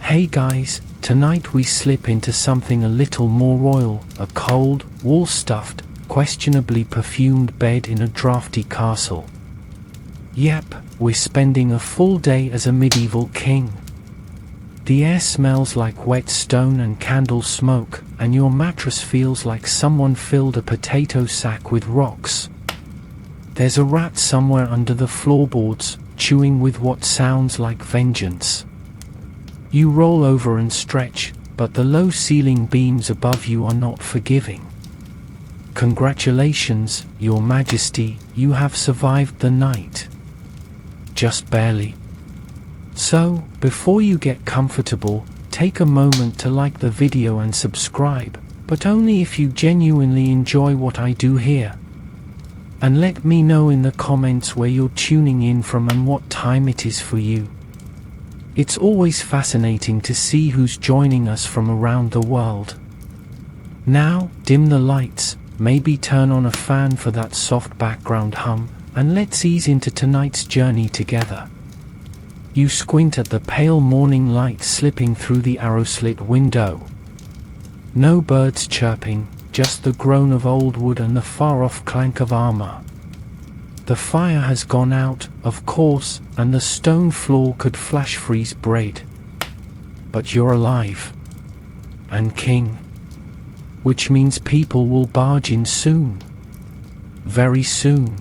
Hey guys, tonight we slip into something a little more royal, a cold, wool-stuffed, questionably perfumed bed in a drafty castle. Yep, we're spending a full day as a medieval king. The air smells like wet stone and candle smoke, and your mattress feels like someone filled a potato sack with rocks. There's a rat somewhere under the floorboards, chewing with what sounds like vengeance. You roll over and stretch, but the low ceiling beams above you are not forgiving. Congratulations, Your Majesty, you have survived the night. Just barely. So, before you get comfortable, take a moment to like the video and subscribe, but only if you genuinely enjoy what I do here. And let me know in the comments where you're tuning in from and what time it is for you. It's always fascinating to see who's joining us from around the world. Now, dim the lights, maybe turn on a fan for that soft background hum, and let's ease into tonight's journey together. You squint at the pale morning light slipping through the arrow-slit window. No birds chirping, just the groan of old wood and the far-off clank of armor. The fire has gone out, of course, and the stone floor could flash freeze bread. But you're alive. And king. Which means people will barge in soon. Very soon.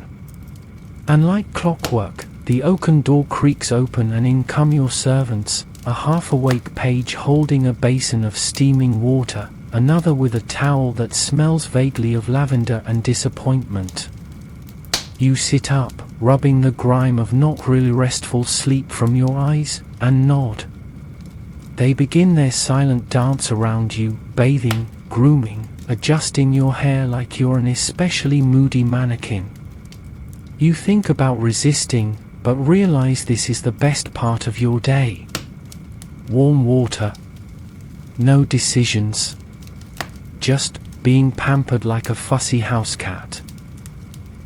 And like clockwork, the oaken door creaks open and in come your servants, a half-awake page holding a basin of steaming water, another with a towel that smells vaguely of lavender and disappointment. You sit up, rubbing the grime of not really restful sleep from your eyes, and nod. They begin their silent dance around you, bathing, grooming, adjusting your hair like you're an especially moody mannequin. You think about resisting, but realize this is the best part of your day. Warm water. No decisions. Just being pampered like a fussy house cat.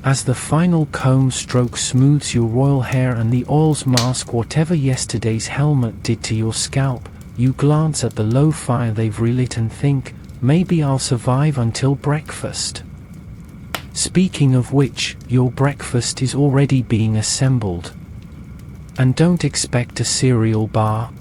As the final comb stroke smooths your royal hair and the oils mask whatever yesterday's helmet did to your scalp, you glance at the low fire they've relit and think, maybe I'll survive until breakfast. Speaking of which, your breakfast is already being assembled. And don't expect a cereal bar.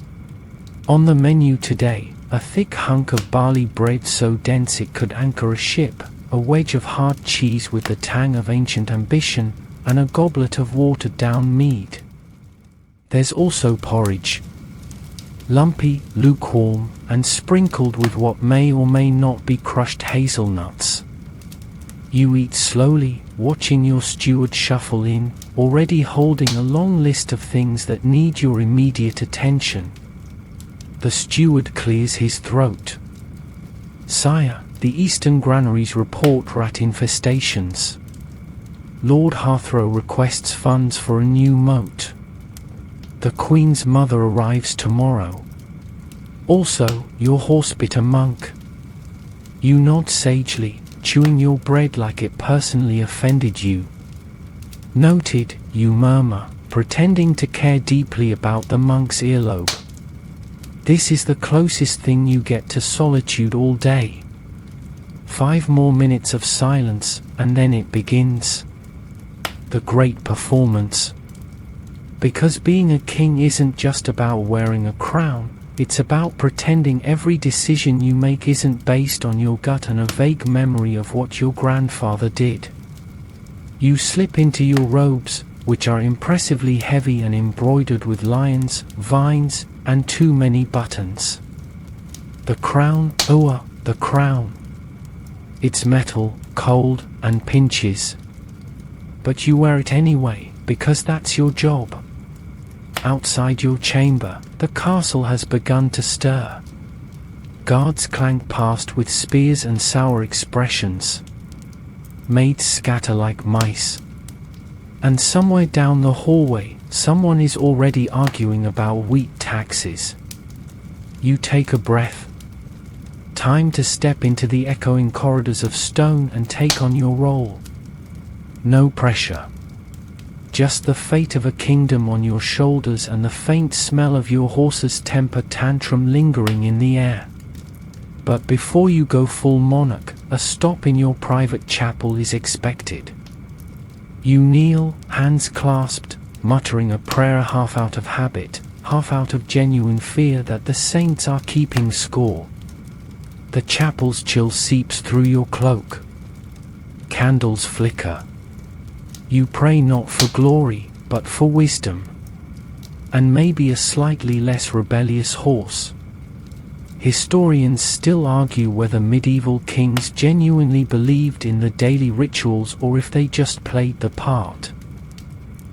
On the menu today, a thick hunk of barley bread so dense it could anchor a ship, a wedge of hard cheese with the tang of ancient ambition, and a goblet of watered-down mead. There's also porridge. Lumpy, lukewarm, and sprinkled with what may or may not be crushed hazelnuts. You eat slowly, watching your steward shuffle in, already holding a long list of things that need your immediate attention. The steward clears his throat. Sire, the eastern granaries report rat infestations. Lord Harthrow requests funds for a new moat. The Queen's mother arrives tomorrow. Also, your horse bit a monk. You nod sagely, chewing your bread like it personally offended you. Noted, you murmur, pretending to care deeply about the monk's earlobe. This is the closest thing you get to solitude all day. 5 more minutes of silence, and then it begins. The great performance. Because being a king isn't just about wearing a crown, it's about pretending every decision you make isn't based on your gut and a vague memory of what your grandfather did. You slip into your robes, which are impressively heavy and embroidered with lions, vines, and too many buttons. The crown, the crown. It's metal, cold, and pinches. But you wear it anyway, because that's your job. Outside your chamber, the castle has begun to stir. Guards clank past with spears and sour expressions. Maids scatter like mice. And somewhere down the hallway, someone is already arguing about wheat taxes. You take a breath. Time to step into the echoing corridors of stone and take on your role. No pressure. just the fate of a kingdom on your shoulders and the faint smell of your horse's temper tantrum lingering in the air. But before you go full monarch, a stop in your private chapel is expected. You kneel, hands clasped, muttering a prayer half out of habit, half out of genuine fear that the saints are keeping score. The chapel's chill seeps through your cloak. Candles flicker. You pray not for glory, but for wisdom. And maybe a slightly less rebellious horse. Historians still argue whether medieval kings genuinely believed in the daily rituals or if they just played the part.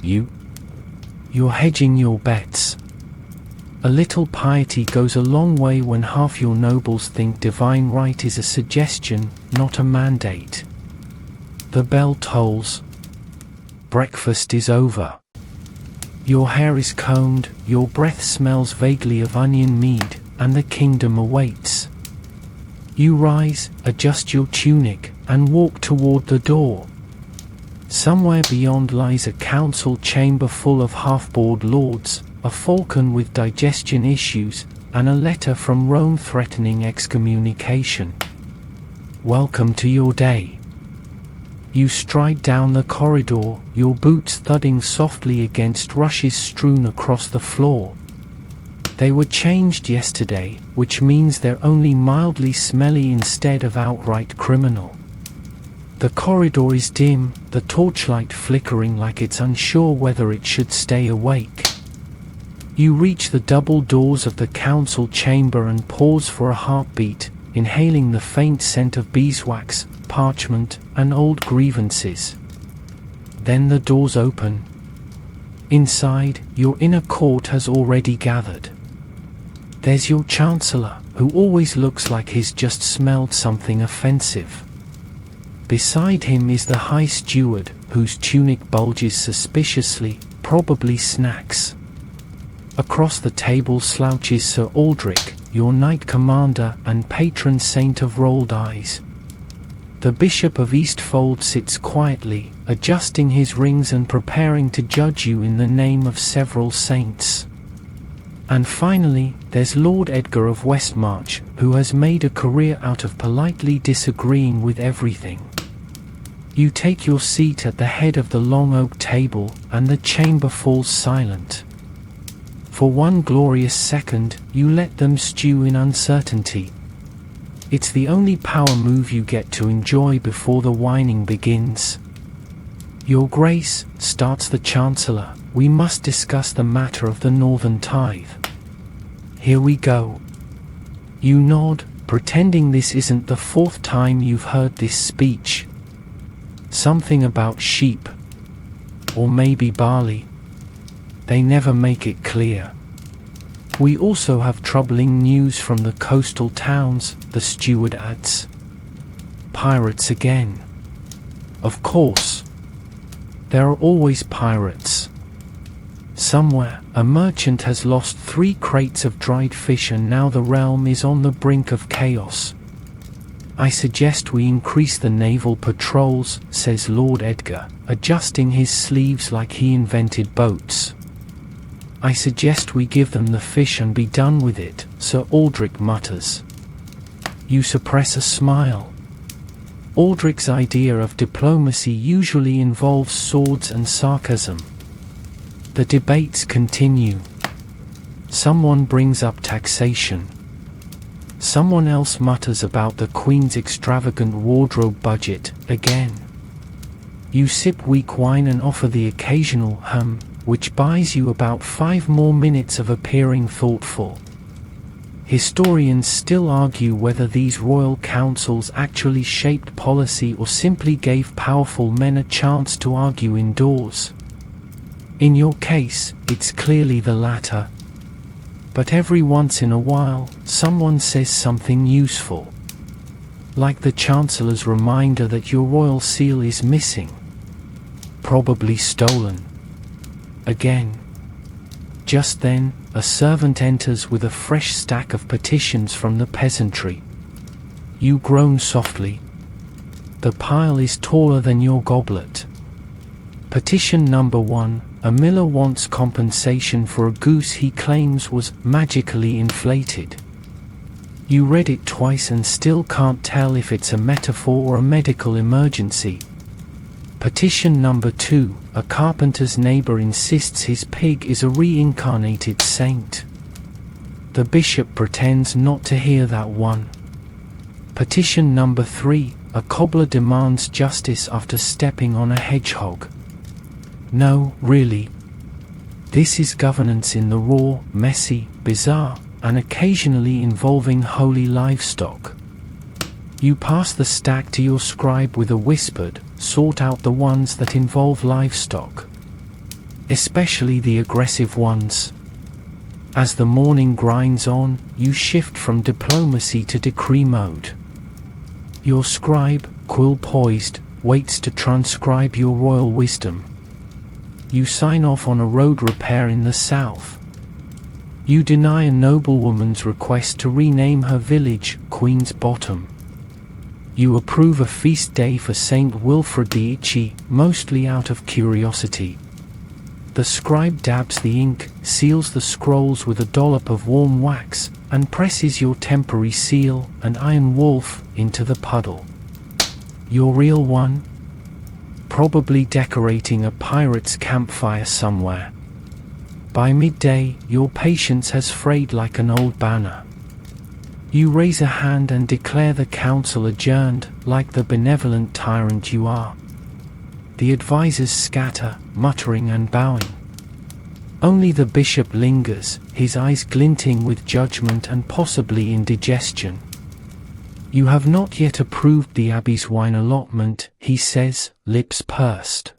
You're hedging your bets. A little piety goes a long way when half your nobles think divine right is a suggestion, not a mandate. The bell tolls. Breakfast is over. Your hair is combed, your breath smells vaguely of onion mead, and the kingdom awaits. You rise, adjust your tunic, and walk toward the door. Somewhere beyond lies a council chamber full of half-bored lords, a falcon with digestion issues, and a letter from Rome threatening excommunication. Welcome to your day. You stride down the corridor, your boots thudding softly against rushes strewn across the floor. They were changed yesterday, which means they're only mildly smelly instead of outright criminal. The corridor is dim, the torchlight flickering like it's unsure whether it should stay awake. You reach the double doors of the council chamber and pause for a heartbeat, inhaling the faint scent of beeswax, parchment, and old grievances. Then the doors open. Inside, your inner court has already gathered. There's your chancellor, who always looks like he's just smelled something offensive. Beside him is the high steward, whose tunic bulges suspiciously, probably snacks. Across the table slouches Sir Aldrich, your knight commander and patron saint of rolled eyes. The Bishop of Eastfold sits quietly, adjusting his rings and preparing to judge you in the name of several saints. And finally, there's Lord Edgar of Westmarch, who has made a career out of politely disagreeing with everything. You take your seat at the head of the long oak table, and the chamber falls silent. For one glorious second, you let them stew in uncertainty. It's the only power move you get to enjoy before the whining begins. Your Grace, starts the Chancellor, we must discuss the matter of the Northern Tithe. Here we go. You nod, pretending this isn't the fourth time you've heard this speech. Something about sheep. Or maybe barley. They never make it clear. We also have troubling news from the coastal towns, the steward adds. Pirates again. Of course. There are always pirates. Somewhere, a merchant has lost 3 crates of dried fish and now the realm is on the brink of chaos. I suggest we increase the naval patrols, says Lord Edgar, adjusting his sleeves like he invented boats. I suggest we give them the fish and be done with it, Sir Aldrich mutters. You suppress a smile. Aldrich's idea of diplomacy usually involves swords and sarcasm. The debates continue. Someone brings up taxation. Someone else mutters about the Queen's extravagant wardrobe budget, again. You sip weak wine and offer the occasional which buys you about 5 more minutes of appearing thoughtful. Historians still argue whether these royal councils actually shaped policy or simply gave powerful men a chance to argue indoors. In your case, it's clearly the latter. But every once in a while, someone says something useful. Like the Chancellor's reminder that your royal seal is missing. Probably stolen. Again. Just then, a servant enters with a fresh stack of petitions from the peasantry. You groan softly. The pile is taller than your goblet. Petition number 1. A miller wants compensation for a goose he claims was magically inflated. You read it twice and still can't tell if it's a metaphor or a medical emergency. Petition number 2. A carpenter's neighbor insists his pig is a reincarnated saint. The bishop pretends not to hear that one. Petition number 3. A cobbler demands justice after stepping on a hedgehog. No, really. This is governance in the raw, messy, bizarre, and occasionally involving holy livestock. You pass the stack to your scribe with a whispered, sort out the ones that involve livestock. Especially the aggressive ones. As the morning grinds on, you shift from diplomacy to decree mode. Your scribe, quill poised, waits to transcribe your royal wisdom. You sign off on a road repair in the south. You deny a noblewoman's request to rename her village Queen's Bottom. You approve a feast day for Saint Wilfrid the Itchy, mostly out of curiosity. The scribe dabs the ink, seals the scrolls with a dollop of warm wax, and presses your temporary seal, an iron wolf, into the puddle. Your real one? Probably decorating a pirate's campfire somewhere. By midday, your patience has frayed like an old banner. You raise a hand and declare the council adjourned, like the benevolent tyrant you are. The advisors scatter, muttering and bowing. Only the bishop lingers, his eyes glinting with judgment and possibly indigestion. You have not yet approved the abbey's wine allotment, he says, lips pursed.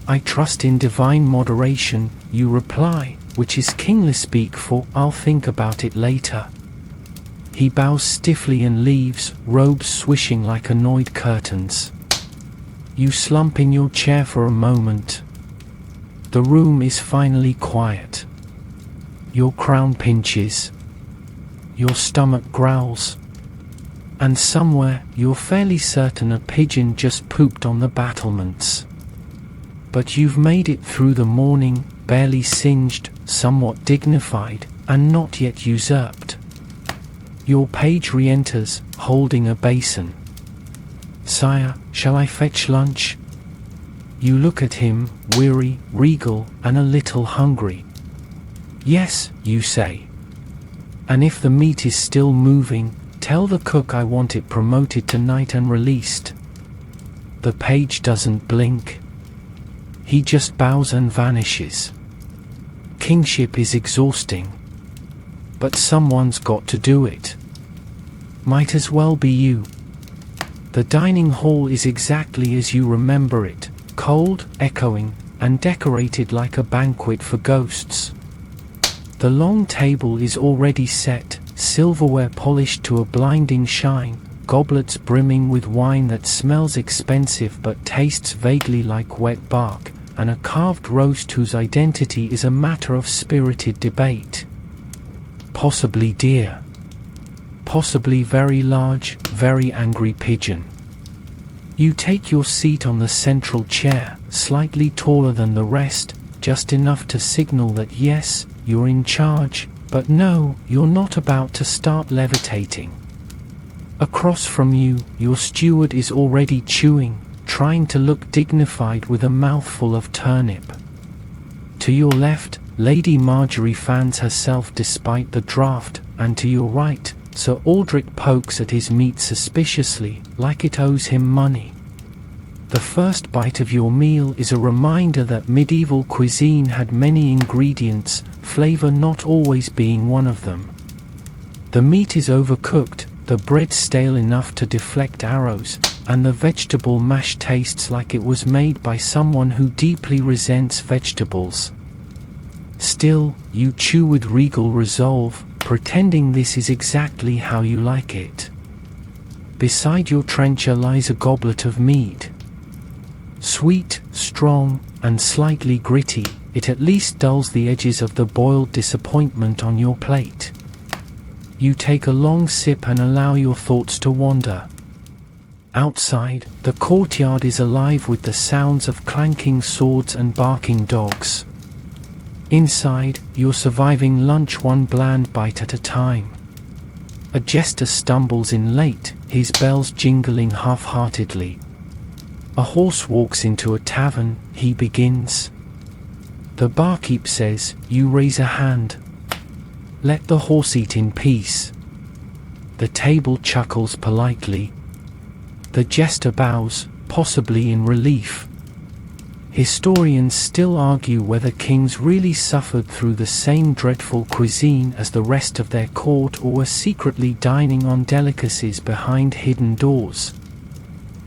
I trust in divine moderation, you reply, which is kingly speak for I'll think about it later. He bows stiffly and leaves, robes swishing like annoyed curtains. You slump in your chair for a moment. The room is finally quiet. Your crown pinches. Your stomach growls. And somewhere, you're fairly certain a pigeon just pooped on the battlements. But you've made it through the morning, barely singed, somewhat dignified, and not yet usurped. Your page re-enters, holding a basin. Sire, shall I fetch lunch? You look at him, weary, regal, and a little hungry. Yes, you say. And if the meat is still moving, tell the cook I want it promoted tonight and released. The page doesn't blink. He just bows and vanishes. Kingship is exhausting. But someone's got to do it. Might as well be you. The dining hall is exactly as you remember it, cold, echoing, and decorated like a banquet for ghosts. The long table is already set, silverware polished to a blinding shine, goblets brimming with wine that smells expensive but tastes vaguely like wet bark, and a carved roast whose identity is a matter of spirited debate. Possibly deer. Possibly very large, very angry pigeon. You take your seat on the central chair, slightly taller than the rest, just enough to signal that yes, you're in charge, but no, you're not about to start levitating. Across from you, your steward is already chewing, trying to look dignified with a mouthful of turnip. To your left, Lady Marjorie fans herself despite the draft, and to your right, Sir Aldrich pokes at his meat suspiciously, like it owes him money. The first bite of your meal is a reminder that medieval cuisine had many ingredients, flavor not always being one of them. The meat is overcooked, the bread stale enough to deflect arrows, and the vegetable mash tastes like it was made by someone who deeply resents vegetables. Still, you chew with regal resolve, pretending this is exactly how you like it. Beside your trencher lies a goblet of mead. Sweet, strong, and slightly gritty, it at least dulls the edges of the boiled disappointment on your plate. You take a long sip and allow your thoughts to wander. Outside, the courtyard is alive with the sounds of clanking swords and barking dogs. Inside, you're surviving lunch one bland bite at a time. A jester stumbles in late, his bells jingling half-heartedly. A horse walks into a tavern, he begins. The barkeep says, you raise a hand. Let the horse eat in peace. The table chuckles politely. The jester bows, possibly in relief. Historians still argue whether kings really suffered through the same dreadful cuisine as the rest of their court or were secretly dining on delicacies behind hidden doors.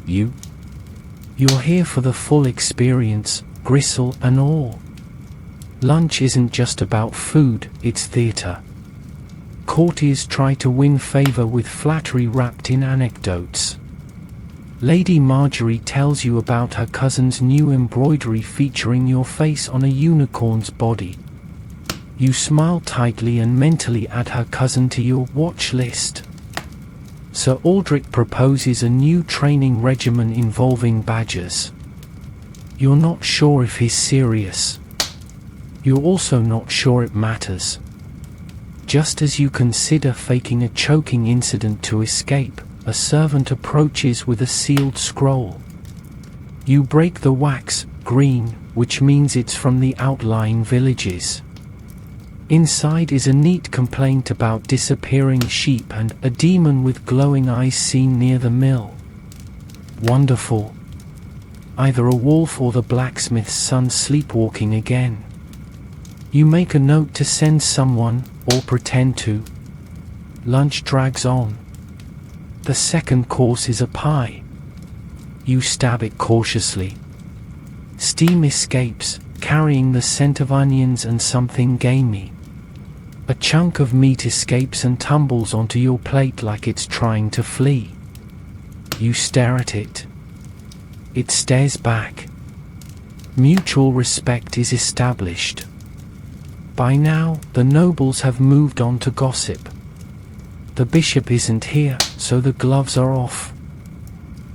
You're here for the full experience, gristle and all. Lunch isn't just about food, it's theatre. Courtiers try to win favour with flattery wrapped in anecdotes. Lady Marjorie tells you about her cousin's new embroidery featuring your face on a unicorn's body. You smile tightly and mentally add her cousin to your watch list. Sir Aldrich proposes a new training regimen involving badgers. You're not sure if he's serious. You're also not sure it matters. Just as you consider faking a choking incident to escape, a servant approaches with a sealed scroll. You break the wax, green, which means it's from the outlying villages. Inside is a neat complaint about disappearing sheep and a demon with glowing eyes seen near the mill. Wonderful. Either a wolf or the blacksmith's son sleepwalking again. You make a note to send someone, or pretend to. Lunch drags on. The second course is a pie. You stab it cautiously. Steam escapes, carrying the scent of onions and something gamey. A chunk of meat escapes and tumbles onto your plate like it's trying to flee. You stare at it. It stares back. Mutual respect is established. By now, the nobles have moved on to gossip. The bishop isn't here, so the gloves are off.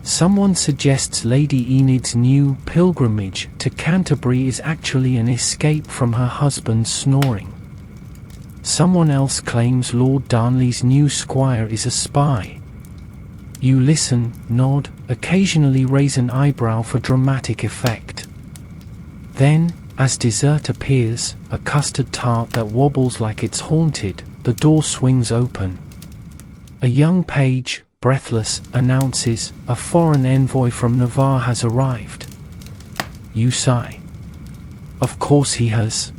Someone suggests Lady Enid's new pilgrimage to Canterbury is actually an escape from her husband's snoring. Someone else claims Lord Darnley's new squire is a spy. You listen, nod, occasionally raise an eyebrow for dramatic effect. Then, as dessert appears, a custard tart that wobbles like it's haunted, the door swings open. A young page, breathless, announces, a foreign envoy from Navarre has arrived. You sigh. Of course he has.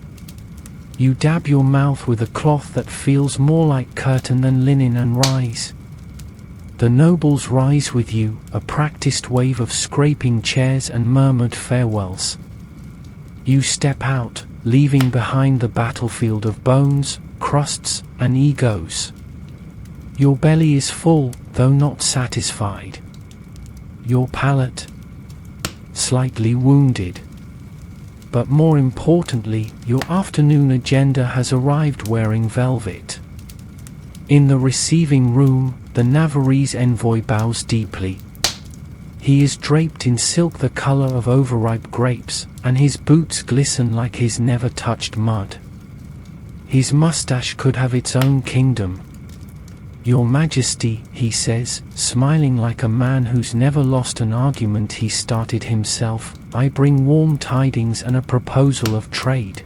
You dab your mouth with a cloth that feels more like curtain than linen and rise. The nobles rise with you, a practiced wave of scraping chairs and murmured farewells. You step out, leaving behind the battlefield of bones, crusts, and egos. Your belly is full, though not satisfied. Your palate, slightly wounded. But more importantly, your afternoon agenda has arrived wearing velvet. In the receiving room, the Navarrese envoy bows deeply. He is draped in silk the color of overripe grapes, and his boots glisten like he's never touched mud. His mustache could have its own kingdom. Your Majesty, he says, smiling like a man who's never lost an argument he started himself, I bring warm tidings and a proposal of trade.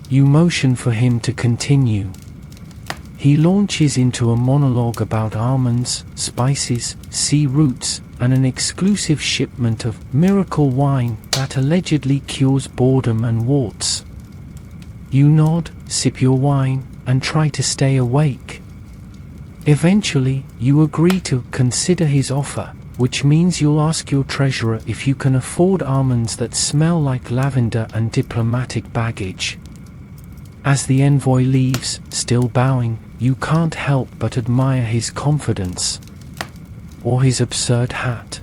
You motion for him to continue. He launches into a monologue about almonds, spices, sea roots, and an exclusive shipment of miracle wine that allegedly cures boredom and warts. You nod, sip your wine, and try to stay awake. Eventually, you agree to consider his offer, which means you'll ask your treasurer if you can afford almonds that smell like lavender and diplomatic baggage. As the envoy leaves, still bowing, you can't help but admire his confidence. Or his absurd hat.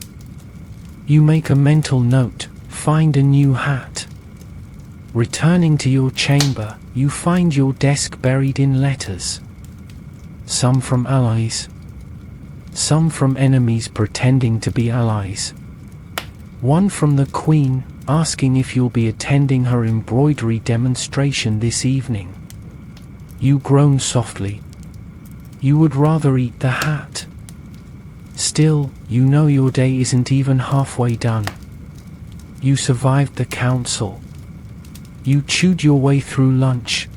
You make a mental note, find a new hat. Returning to your chamber, you find your desk buried in letters. Some from allies. some from enemies pretending to be allies. One from the Queen, asking if you'll be attending her embroidery demonstration this evening. You groan softly. You would rather eat the hat. Still, you know your day isn't even halfway done. You survived the council. You chewed your way through lunch.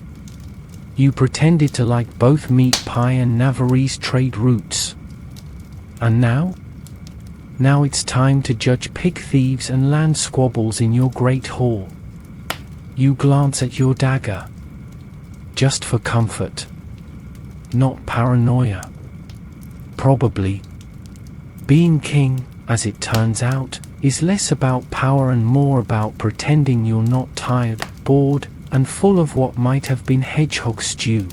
You pretended to like both meat pie and Navarrese trade routes. And now? Now it's time to judge pig thieves and land squabbles in your great hall. You glance at your dagger. Just for comfort. Not paranoia. Probably. Being king, as it turns out, is less about power and more about pretending you're not tired, bored, and full of what might have been hedgehog stew.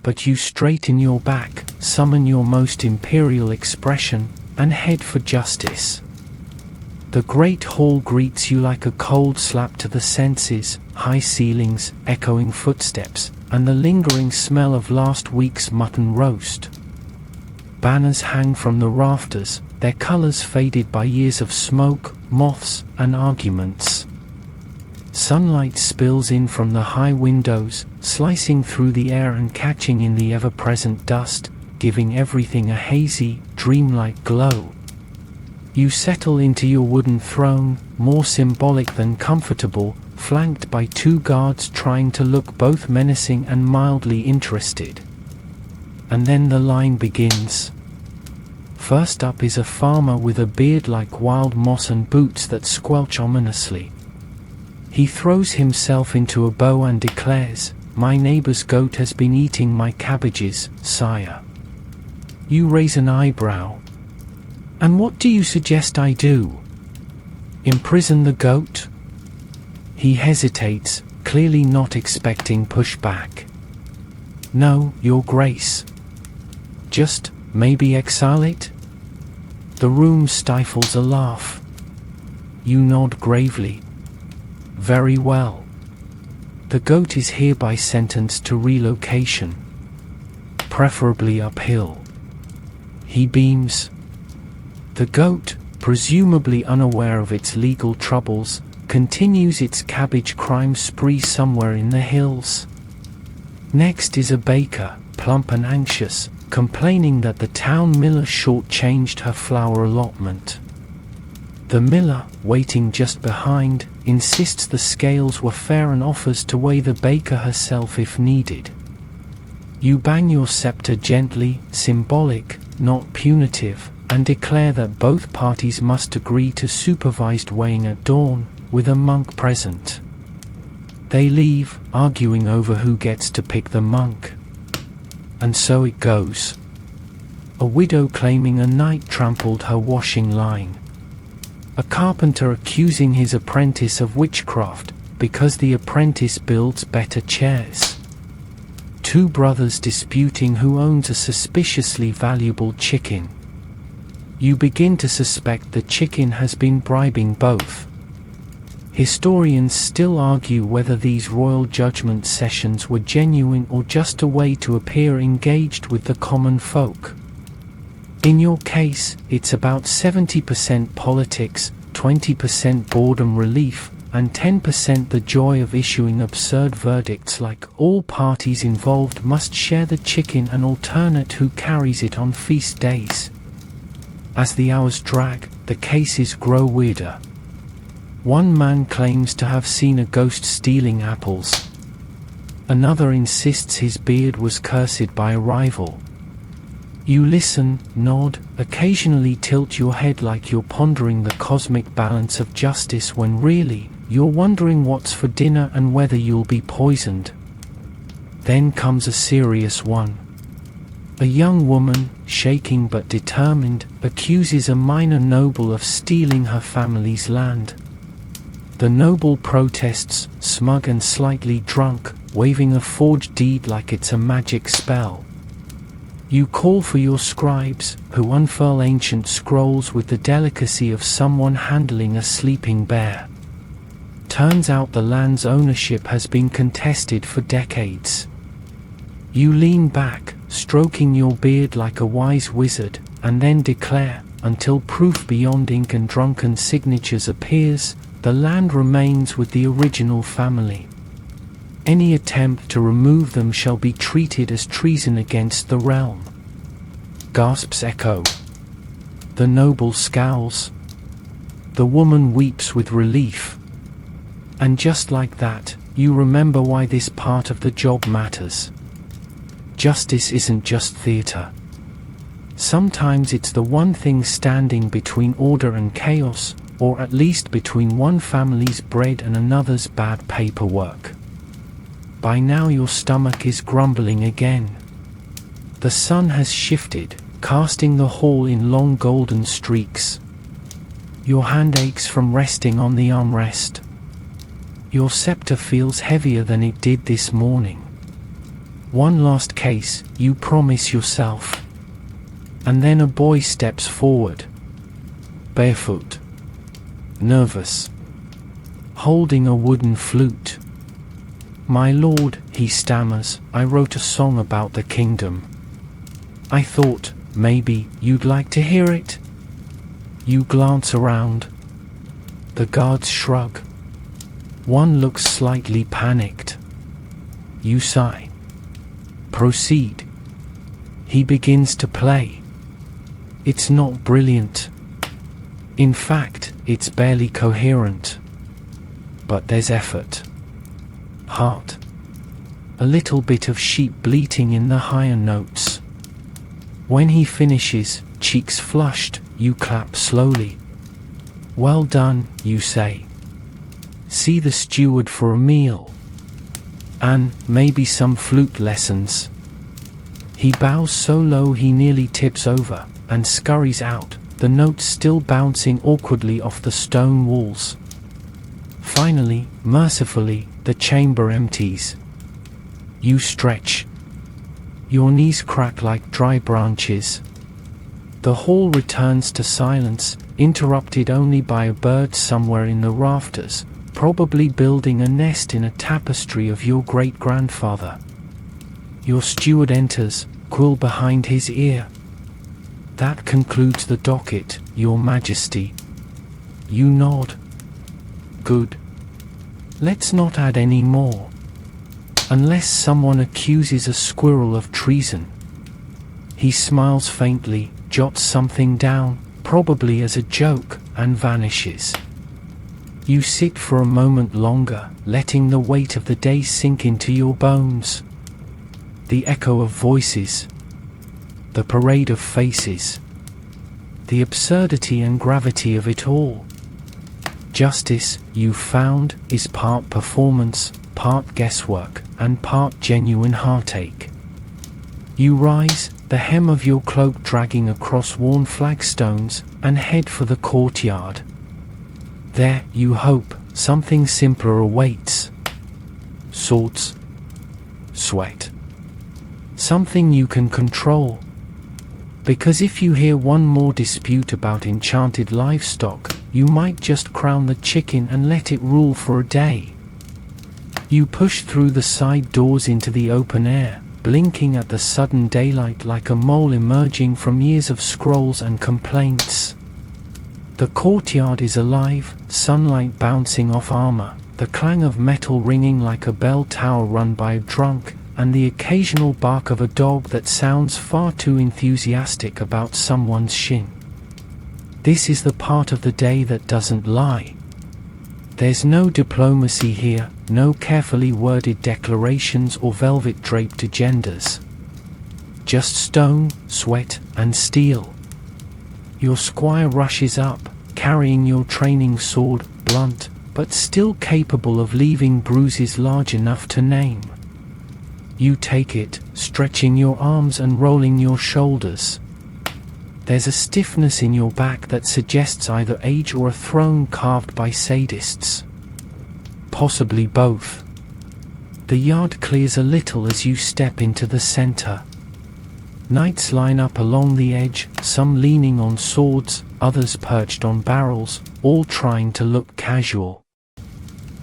But you straighten your back, summon your most imperial expression, and head for justice. The great hall greets you like a cold slap to the senses, high ceilings, echoing footsteps, and the lingering smell of last week's mutton roast. Banners hang from the rafters, their colors faded by years of smoke, moths, and arguments. Sunlight spills in from the high windows, slicing through the air and catching in the ever-present dust, giving everything a hazy, dreamlike glow. You settle into your wooden throne, more symbolic than comfortable, flanked by two guards trying to look both menacing and mildly interested. And then the line begins. First up is a farmer with a beard like wild moss and boots that squelch ominously. He throws himself into a bow and declares, "My neighbor's goat has been eating my cabbages, sire." You raise an eyebrow. "And what do you suggest I do? Imprison the goat?" He hesitates, clearly not expecting pushback. "No, Your Grace. Just, maybe exile it?" The room stifles a laugh. You nod gravely. "Very well. The goat is hereby sentenced to relocation. Preferably uphill." He beams. The goat, presumably unaware of its legal troubles, continues its cabbage crime spree somewhere in the hills. Next is a baker, plump and anxious, complaining that the town miller shortchanged her flour allotment. The miller, waiting just behind, insists the scales were fair and offers to weigh the baker herself if needed. You bang your scepter gently, symbolic, not punitive, and declare that both parties must agree to supervised weighing at dawn, with a monk present. They leave, arguing over who gets to pick the monk. And so it goes. A widow claiming a knight trampled her washing line. A carpenter accusing his apprentice of witchcraft, because the apprentice builds better chairs. Two brothers disputing who owns a suspiciously valuable chicken. You begin to suspect the chicken has been bribing both. Historians still argue whether these royal judgment sessions were genuine or just a way to appear engaged with the common folk. In your case, it's about 70% politics, 20% boredom relief, and 10% the joy of issuing absurd verdicts like all parties involved must share the chicken and alternate who carries it on feast days. As the hours drag, the cases grow weirder. One man claims to have seen a ghost stealing apples. Another insists his beard was cursed by a rival. You listen, nod, occasionally tilt your head like you're pondering the cosmic balance of justice when really, you're wondering what's for dinner and whether you'll be poisoned. Then comes a serious one. A young woman, shaking but determined, accuses a minor noble of stealing her family's land. The noble protests, smug and slightly drunk, waving a forged deed like it's a magic spell. You call for your scribes, who unfurl ancient scrolls with the delicacy of someone handling a sleeping bear. Turns out the land's ownership has been contested for decades. You lean back, stroking your beard like a wise wizard, and then declare, until proof beyond ink and drunken signatures appears, the land remains with the original family. Any attempt to remove them shall be treated as treason against the realm. Gasps echo. The noble scowls. The woman weeps with relief. And just like that, you remember why this part of the job matters. Justice isn't just theatre. Sometimes it's the one thing standing between order and chaos, or at least between one family's bread and another's bad paperwork. By now your stomach is grumbling again. The sun has shifted, casting the hall in long golden streaks. Your hand aches from resting on the armrest. Your scepter feels heavier than it did this morning. One last case, you promise yourself. And then a boy steps forward. Barefoot. Nervous. Holding a wooden flute. "My lord," he stammers, "I wrote a song about the kingdom. I thought, maybe, you'd like to hear it?" You glance around. The guards shrug. One looks slightly panicked. You sigh. Proceed. He begins to play. It's not brilliant. In fact, it's barely coherent. But there's effort. Heart. A little bit of sheep bleating in the higher notes. When he finishes, cheeks flushed, you clap slowly. "Well done," you say. "See the steward for a meal. And maybe some flute lessons." He bows so low he nearly tips over, and scurries out, the notes still bouncing awkwardly off the stone walls. Finally, mercifully, the chamber empties. You stretch. Your knees crack like dry branches. The hall returns to silence, interrupted only by a bird somewhere in the rafters, probably building a nest in a tapestry of your great-grandfather. Your steward enters, quill behind his ear. "That concludes the docket, Your Majesty." You nod. "Good. Let's not add any more. Unless someone accuses a squirrel of treason." He smiles faintly, jots something down, probably as a joke, and vanishes. You sit for a moment longer, letting the weight of the day sink into your bones. The echo of voices. The parade of faces. The absurdity and gravity of it all. Justice, you've found, is part performance, part guesswork, and part genuine heartache. You rise, the hem of your cloak dragging across worn flagstones, and head for the courtyard. There, you hope, something simpler awaits. Swords. Sweat. Something you can control. Because if you hear one more dispute about enchanted livestock, you might just crown the chicken and let it rule for a day. You push through the side doors into the open air, blinking at the sudden daylight like a mole emerging from years of scrolls and complaints. The courtyard is alive, sunlight bouncing off armor, the clang of metal ringing like a bell tower run by a drunk, and the occasional bark of a dog that sounds far too enthusiastic about someone's shin. This is the part of the day that doesn't lie. There's no diplomacy here, no carefully worded declarations or velvet-draped agendas. Just stone, sweat, and steel. Your squire rushes up, carrying your training sword, blunt, but still capable of leaving bruises large enough to name. You take it, stretching your arms and rolling your shoulders. There's a stiffness in your back that suggests either age or a throne carved by sadists. Possibly both. The yard clears a little as you step into the center. Knights line up along the edge, some leaning on swords, others perched on barrels, all trying to look casual.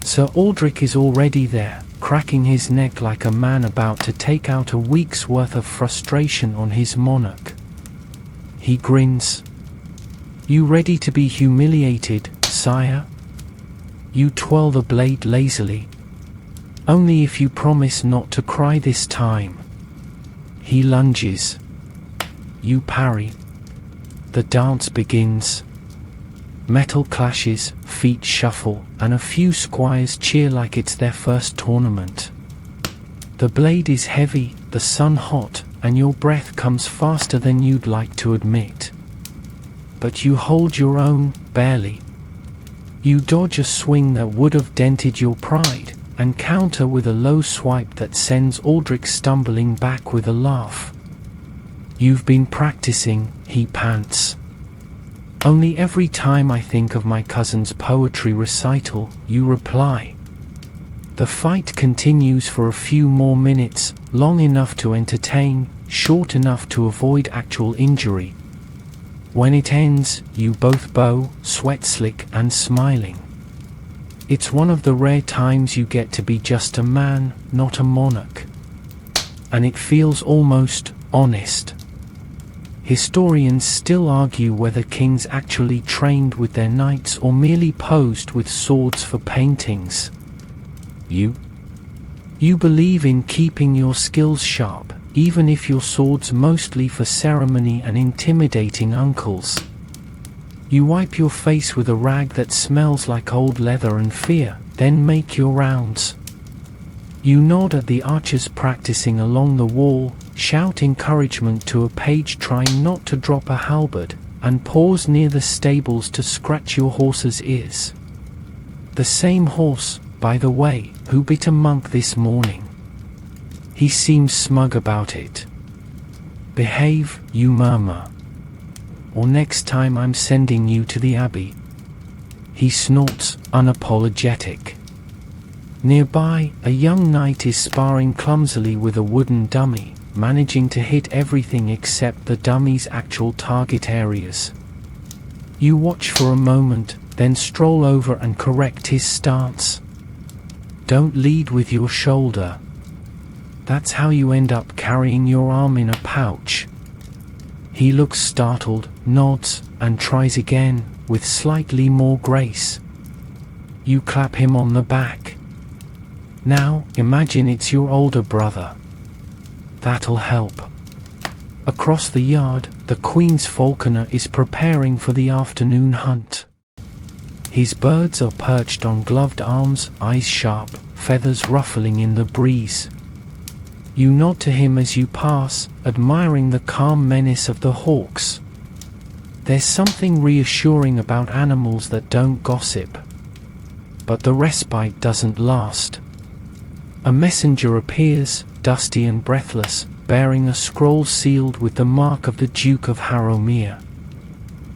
Sir Aldrich is already there, cracking his neck like a man about to take out a week's worth of frustration on his monarch. He grins. You ready to be humiliated, sire? You twirl the blade lazily. Only if you promise not to cry this time. He lunges. You parry. The dance begins. Metal clashes, feet shuffle, and a few squires cheer like it's their first tournament. The blade is heavy, the sun hot, and your breath comes faster than you'd like to admit. But you hold your own, barely. You dodge a swing that would have dented your pride, and counter with a low swipe that sends Aldrich stumbling back with a laugh. You've been practicing, he pants. Only every time I think of my cousin's poetry recital, you reply. The fight continues for a few more minutes, long enough to entertain, short enough to avoid actual injury. When it ends, you both bow, sweat slick and smiling. It's one of the rare times you get to be just a man, not a monarch. And it feels almost honest. Historians still argue whether kings actually trained with their knights or merely posed with swords for paintings. You believe in keeping your skills sharp, even if your sword's mostly for ceremony and intimidating uncles. You wipe your face with a rag that smells like old leather and fear, then make your rounds. You nod at the archers practicing along the wall, shout encouragement to a page trying not to drop a halberd, and pause near the stables to scratch your horse's ears. The same horse, by the way, who bit a monk this morning. He seems smug about it. Behave, you murmur. Or next time I'm sending you to the abbey. He snorts, unapologetic. Nearby, a young knight is sparring clumsily with a wooden dummy, managing to hit everything except the dummy's actual target areas. You watch for a moment, then stroll over and correct his stance. Don't lead with your shoulder. That's how you end up carrying your arm in a pouch. He looks startled, nods, and tries again, with slightly more grace. You clap him on the back. Now, imagine it's your older brother. That'll help. Across the yard, the Queen's falconer is preparing for the afternoon hunt. His birds are perched on gloved arms, eyes sharp, feathers ruffling in the breeze. You nod to him as you pass, admiring the calm menace of the hawks. There's something reassuring about animals that don't gossip. But the respite doesn't last. A messenger appears, dusty and breathless, bearing a scroll sealed with the mark of the Duke of Harrowmere.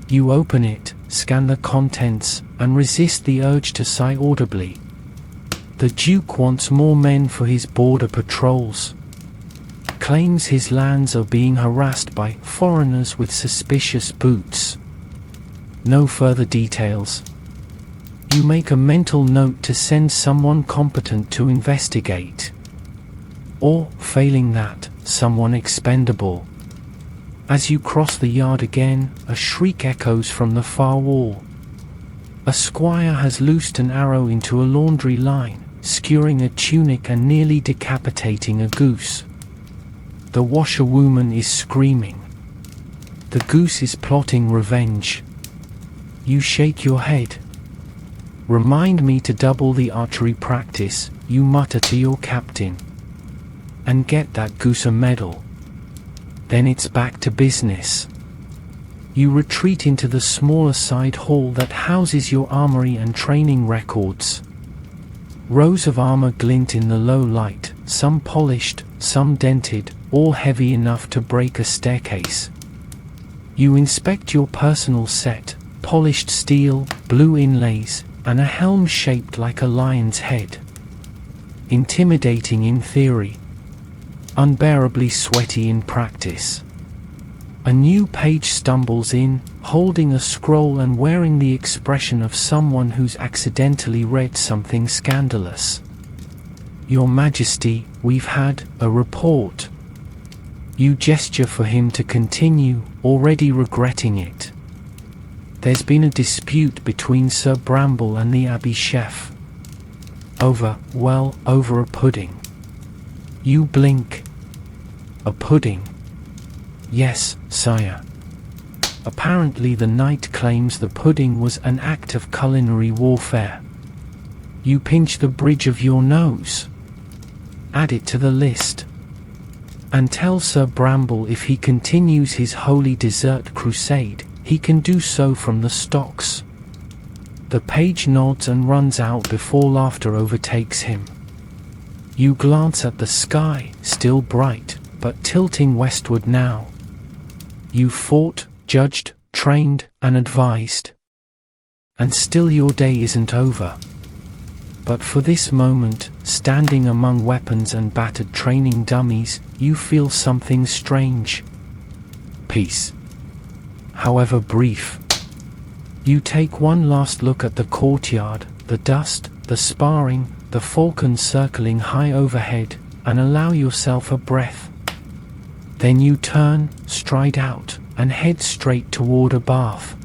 You open it, scan the contents, and resist the urge to sigh audibly. The Duke wants more men for his border patrols. Claims his lands are being harassed by foreigners with suspicious boots. No further details. You make a mental note to send someone competent to investigate. Or, failing that, someone expendable. As you cross the yard again, a shriek echoes from the far wall. A squire has loosed an arrow into a laundry line, skewering a tunic and nearly decapitating a goose. The washerwoman is screaming. The goose is plotting revenge. You shake your head. Remind me to double the archery practice, you mutter to your captain. And get that goose a medal. Then it's back to business. You retreat into the smaller side hall that houses your armory and training records. Rows of armor glint in the low light, some polished, some dented, all heavy enough to break a staircase. You inspect your personal set, polished steel, blue inlays, and a helm shaped like a lion's head. Intimidating in theory. Unbearably sweaty in practice. A new page stumbles in, holding a scroll and wearing the expression of someone who's accidentally read something scandalous. Your Majesty, we've had a report. You gesture for him to continue, already regretting it. There's been a dispute between Sir Bramble and the Abbey chef. Over a pudding. You blink. A pudding? Yes, sire. Apparently the knight claims the pudding was an act of culinary warfare. You pinch the bridge of your nose. Add it to the list. And tell Sir Bramble if he continues his holy dessert crusade, he can do so from the stocks. The page nods and runs out before laughter overtakes him. You glance at the sky, still bright, but tilting westward now. You fought, judged, trained, and advised. And still your day isn't over. But for this moment, standing among weapons and battered training dummies, you feel something strange. Peace. However brief. You take one last look at the courtyard, the dust, the sparring, the falcons circling high overhead, and allow yourself a breath. Then you turn, stride out, and head straight toward a bath.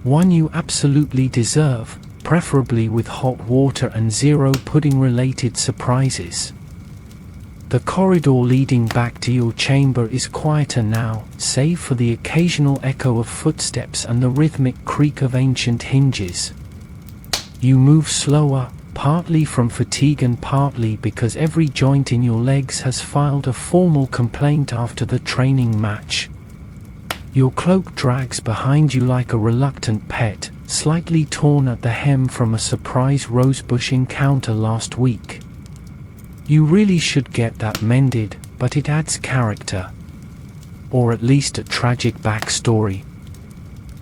One you absolutely deserve, preferably with hot water and zero pudding-related surprises. The corridor leading back to your chamber is quieter now, save for the occasional echo of footsteps and the rhythmic creak of ancient hinges. You move slower, partly from fatigue and partly because every joint in your legs has filed a formal complaint after the training match. Your cloak drags behind you like a reluctant pet, slightly torn at the hem from a surprise rosebush encounter last week. You really should get that mended, but it adds character. Or at least a tragic backstory.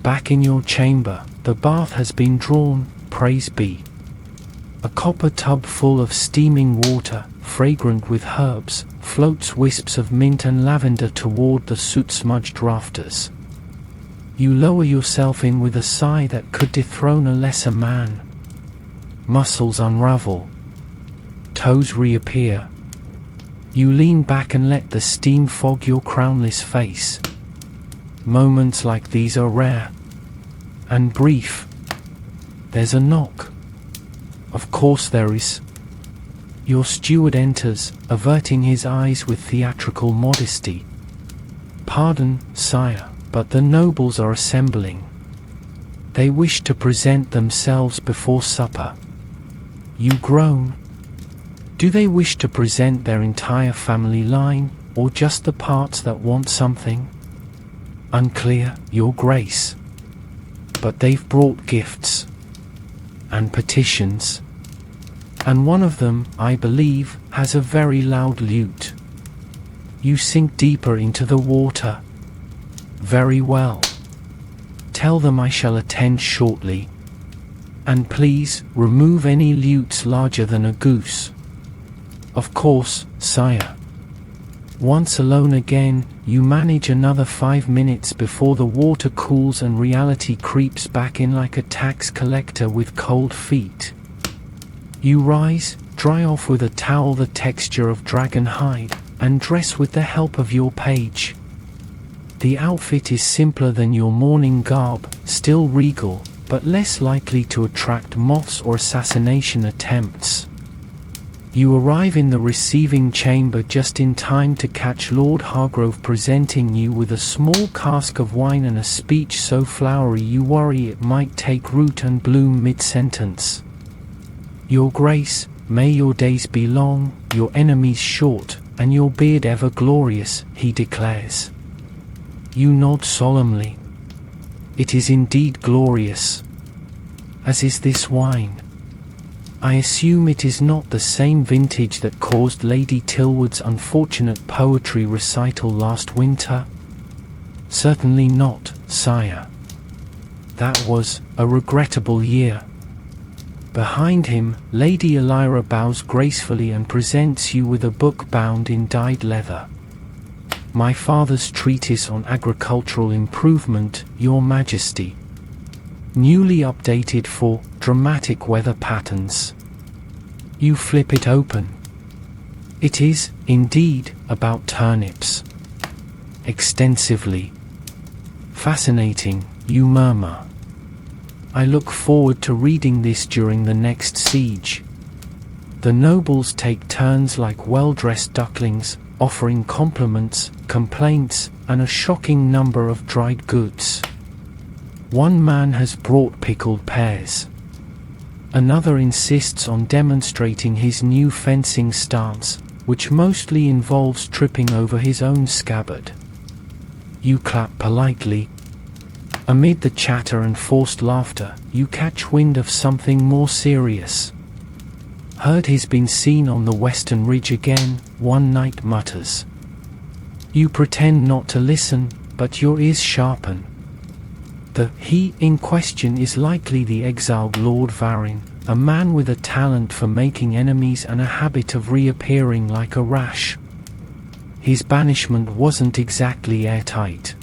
Back in your chamber, the bath has been drawn, praise be. A copper tub full of steaming water, fragrant with herbs, floats wisps of mint and lavender toward the soot-smudged rafters. You lower yourself in with a sigh that could dethrone a lesser man. Muscles unravel. Toes reappear. You lean back and let the steam fog your crownless face. Moments like these are rare. And brief. There's a knock. Of course there is. Your steward enters, averting his eyes with theatrical modesty. Pardon, sire, but the nobles are assembling. They wish to present themselves before supper. You groan. Do they wish to present their entire family line, or just the parts that want something? Unclear, your grace. But they've brought gifts. And petitions. And one of them, I believe, has a very loud lute. You sink deeper into the water. Very well. Tell them I shall attend shortly. And please, remove any lutes larger than a goose. Of course, sire. Once alone again, you manage another 5 minutes before the water cools and reality creeps back in like a tax collector with cold feet. You rise, dry off with a towel the texture of dragon hide, and dress with the help of your page. The outfit is simpler than your morning garb, still regal, but less likely to attract moths or assassination attempts. You arrive in the receiving chamber just in time to catch Lord Hargrove presenting you with a small cask of wine and a speech so flowery you worry it might take root and bloom mid-sentence. Your grace, may your days be long, your enemies short, and your beard ever glorious, he declares. You nod solemnly. It is indeed glorious. As is this wine. I assume it is not the same vintage that caused Lady Tilwood's unfortunate poetry recital last winter? Certainly not, sire. That was a regrettable year. Behind him, Lady Elira bows gracefully and presents you with a book bound in dyed leather. My father's treatise on agricultural improvement, Your Majesty. Newly updated for dramatic weather patterns. You flip it open. It is, indeed, about turnips. extensively. Fascinating, you murmur. I look forward to reading this during the next siege. The nobles take turns like well-dressed ducklings, offering compliments, complaints, and a shocking number of dried goods. One man has brought pickled pears. Another insists on demonstrating his new fencing stance, which mostly involves tripping over his own scabbard. You clap politely. Amid the chatter and forced laughter, you catch wind of something more serious. "Heard he's been seen on the Western Ridge again," one knight mutters. You pretend not to listen, but your ears sharpen. The "he" in question is likely the exiled Lord Varin, a man with a talent for making enemies and a habit of reappearing like a rash. His banishment wasn't exactly airtight.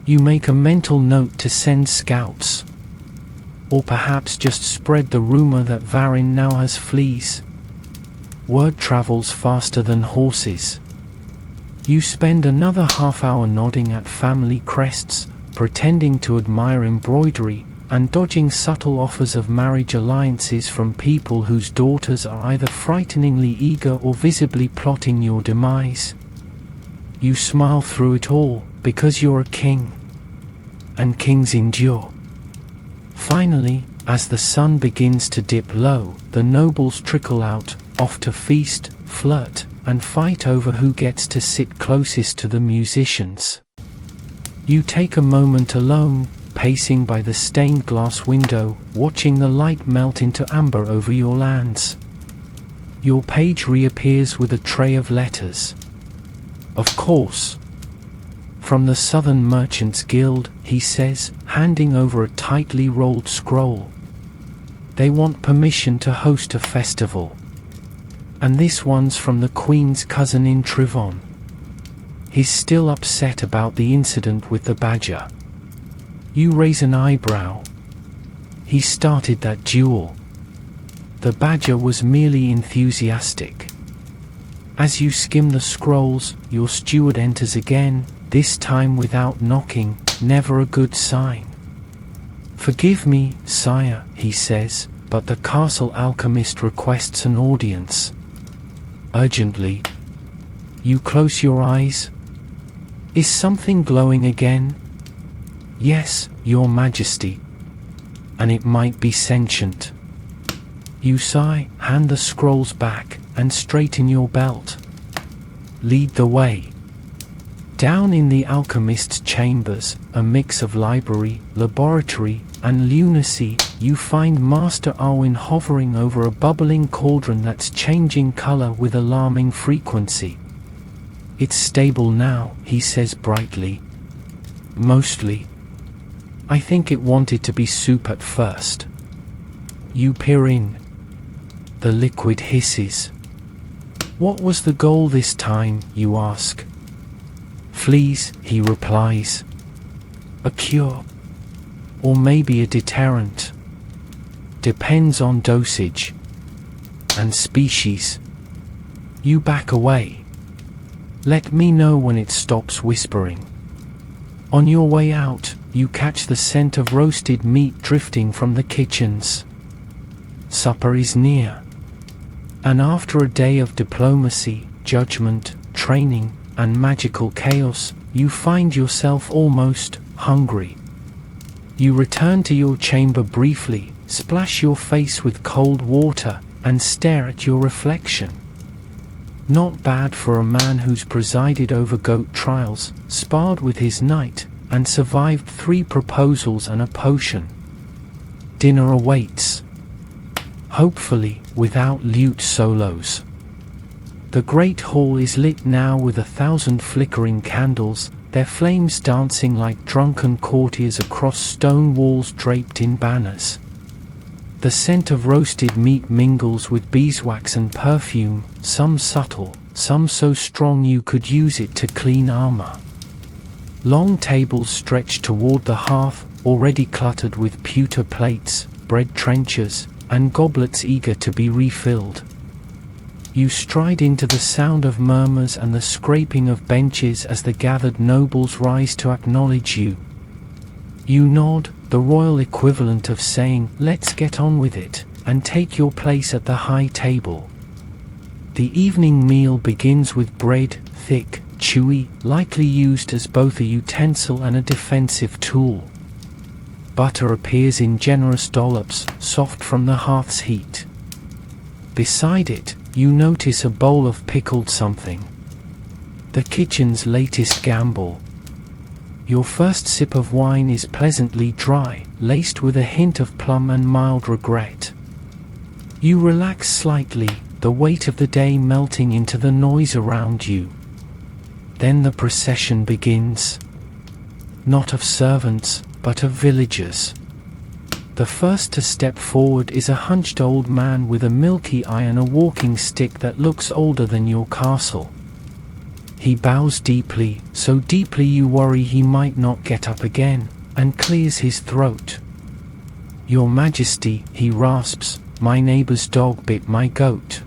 You make a mental note to send scouts. Or perhaps just spread the rumor that Varin now has fleas. Word travels faster than horses. You spend another half-hour nodding at family crests, pretending to admire embroidery, and dodging subtle offers of marriage alliances from people whose daughters are either frighteningly eager or visibly plotting your demise. You smile through it all, because you're a king. And kings endure. Finally, as the sun begins to dip low, the nobles trickle out, off to feast, flirt, and fight over who gets to sit closest to the musicians. You take a moment alone, pacing by the stained glass window, watching the light melt into amber over your lands. Your page reappears with a tray of letters. Of course. From the Southern Merchants Guild, he says, handing over a tightly rolled scroll. They want permission to host a festival. And this one's from the Queen's cousin in Trivon. He's still upset about the incident with the badger. You raise an eyebrow. He started that duel. The badger was merely enthusiastic. As you skim the scrolls, your steward enters again, this time without knocking, never a good sign. "Forgive me, sire," he says, "but the castle alchemist requests an audience." Urgently. You close your eyes. Is something glowing again? "Yes, your majesty. And it might be sentient." You sigh, hand the scrolls back, and straighten your belt. Lead the way. Down in the alchemist's chambers, a mix of library, laboratory, and lunacy, you find Master Arwin hovering over a bubbling cauldron that's changing color with alarming frequency. "It's stable now," he says brightly. "Mostly. I think it wanted to be soup at first." You peer in. The liquid hisses. "What was the goal this time?" you ask. "Fleas," he replies. "A cure. Or maybe a deterrent. Depends on dosage. And species." You back away. "Let me know when it stops whispering." On your way out, you catch the scent of roasted meat drifting from the kitchens. Supper is near. And after a day of diplomacy, judgment, training, and magical chaos, you find yourself almost hungry. You return to your chamber briefly, splash your face with cold water, and stare at your reflection. Not bad for a man who's presided over goat trials, sparred with his knight, and survived 3 proposals and a potion. Dinner awaits. Hopefully, without lute solos. The great hall is lit now with 1,000 flickering candles, their flames dancing like drunken courtiers across stone walls draped in banners. The scent of roasted meat mingles with beeswax and perfume, some subtle, some so strong you could use it to clean armor. Long tables stretch toward the hearth, already cluttered with pewter plates, bread trenchers, and goblets eager to be refilled. You stride into the sound of murmurs and the scraping of benches as the gathered nobles rise to acknowledge you. You nod, the royal equivalent of saying, "Let's get on with it," and take your place at the high table. The evening meal begins with bread, thick, chewy, likely used as both a utensil and a defensive tool. Butter appears in generous dollops, soft from the hearth's heat. Beside it, you notice a bowl of pickled something. The kitchen's latest gamble. Your first sip of wine is pleasantly dry, laced with a hint of plum and mild regret. You relax slightly, the weight of the day melting into the noise around you. Then the procession begins. Not of servants, but of villagers. The first to step forward is a hunched old man with a milky eye and a walking stick that looks older than your castle. He bows deeply, so deeply you worry he might not get up again, and clears his throat. "Your Majesty," he rasps, "my neighbor's dog bit my goat.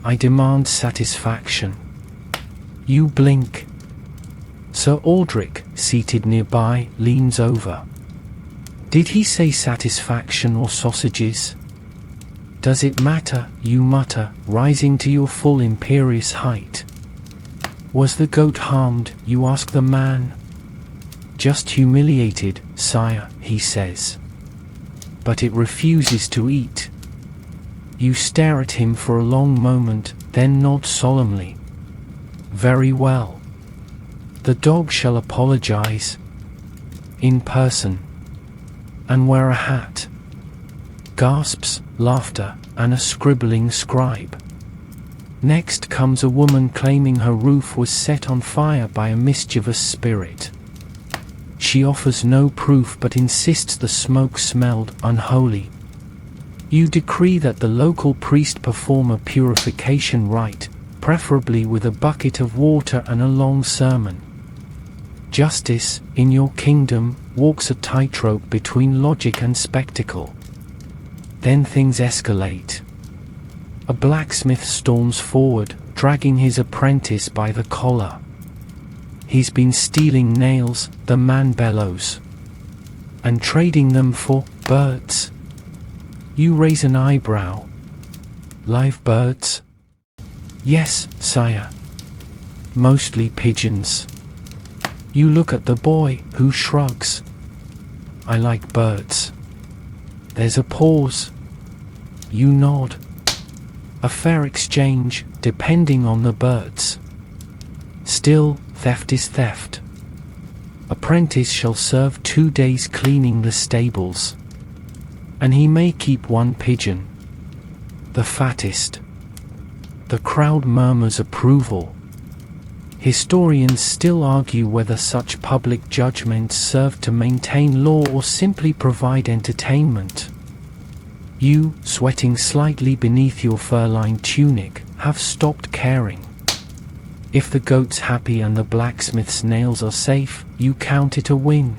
I demand satisfaction." You blink. Sir Aldrich, seated nearby, leans over. "Did he say satisfaction or sausages?" "Does it matter?" you mutter, rising to your full imperious height. "Was the goat harmed?" you ask the man. "Just humiliated, sire," he says. But it refuses to eat. You stare at him for a long moment, then nod solemnly. "Very well. The dog shall apologize. In person. And wear a hat." Gasps, laughter, and a scribbling scribe. Next comes a woman claiming her roof was set on fire by a mischievous spirit. She offers no proof but insists the smoke smelled unholy. You decree that the local priest perform a purification rite, preferably with a bucket of water and a long sermon. Justice, in your kingdom, walks a tightrope between logic and spectacle. Then things escalate. A blacksmith storms forward, dragging his apprentice by the collar. "He's been stealing nails," the man bellows. "And trading them for birds." You raise an eyebrow. "Live birds?" "Yes, sire. Mostly pigeons." You look at the boy, who shrugs. "I like birds." There's a pause. You nod. A fair exchange, depending on the birds. Still, theft is theft. Apprentice shall serve 2 days cleaning the stables. And he may keep 1 pigeon. The fattest. The crowd murmurs approval. Historians still argue whether such public judgments serve to maintain law or simply provide entertainment. You, sweating slightly beneath your fur-lined tunic, have stopped caring. If the goat's happy and the blacksmith's nails are safe, you count it a win.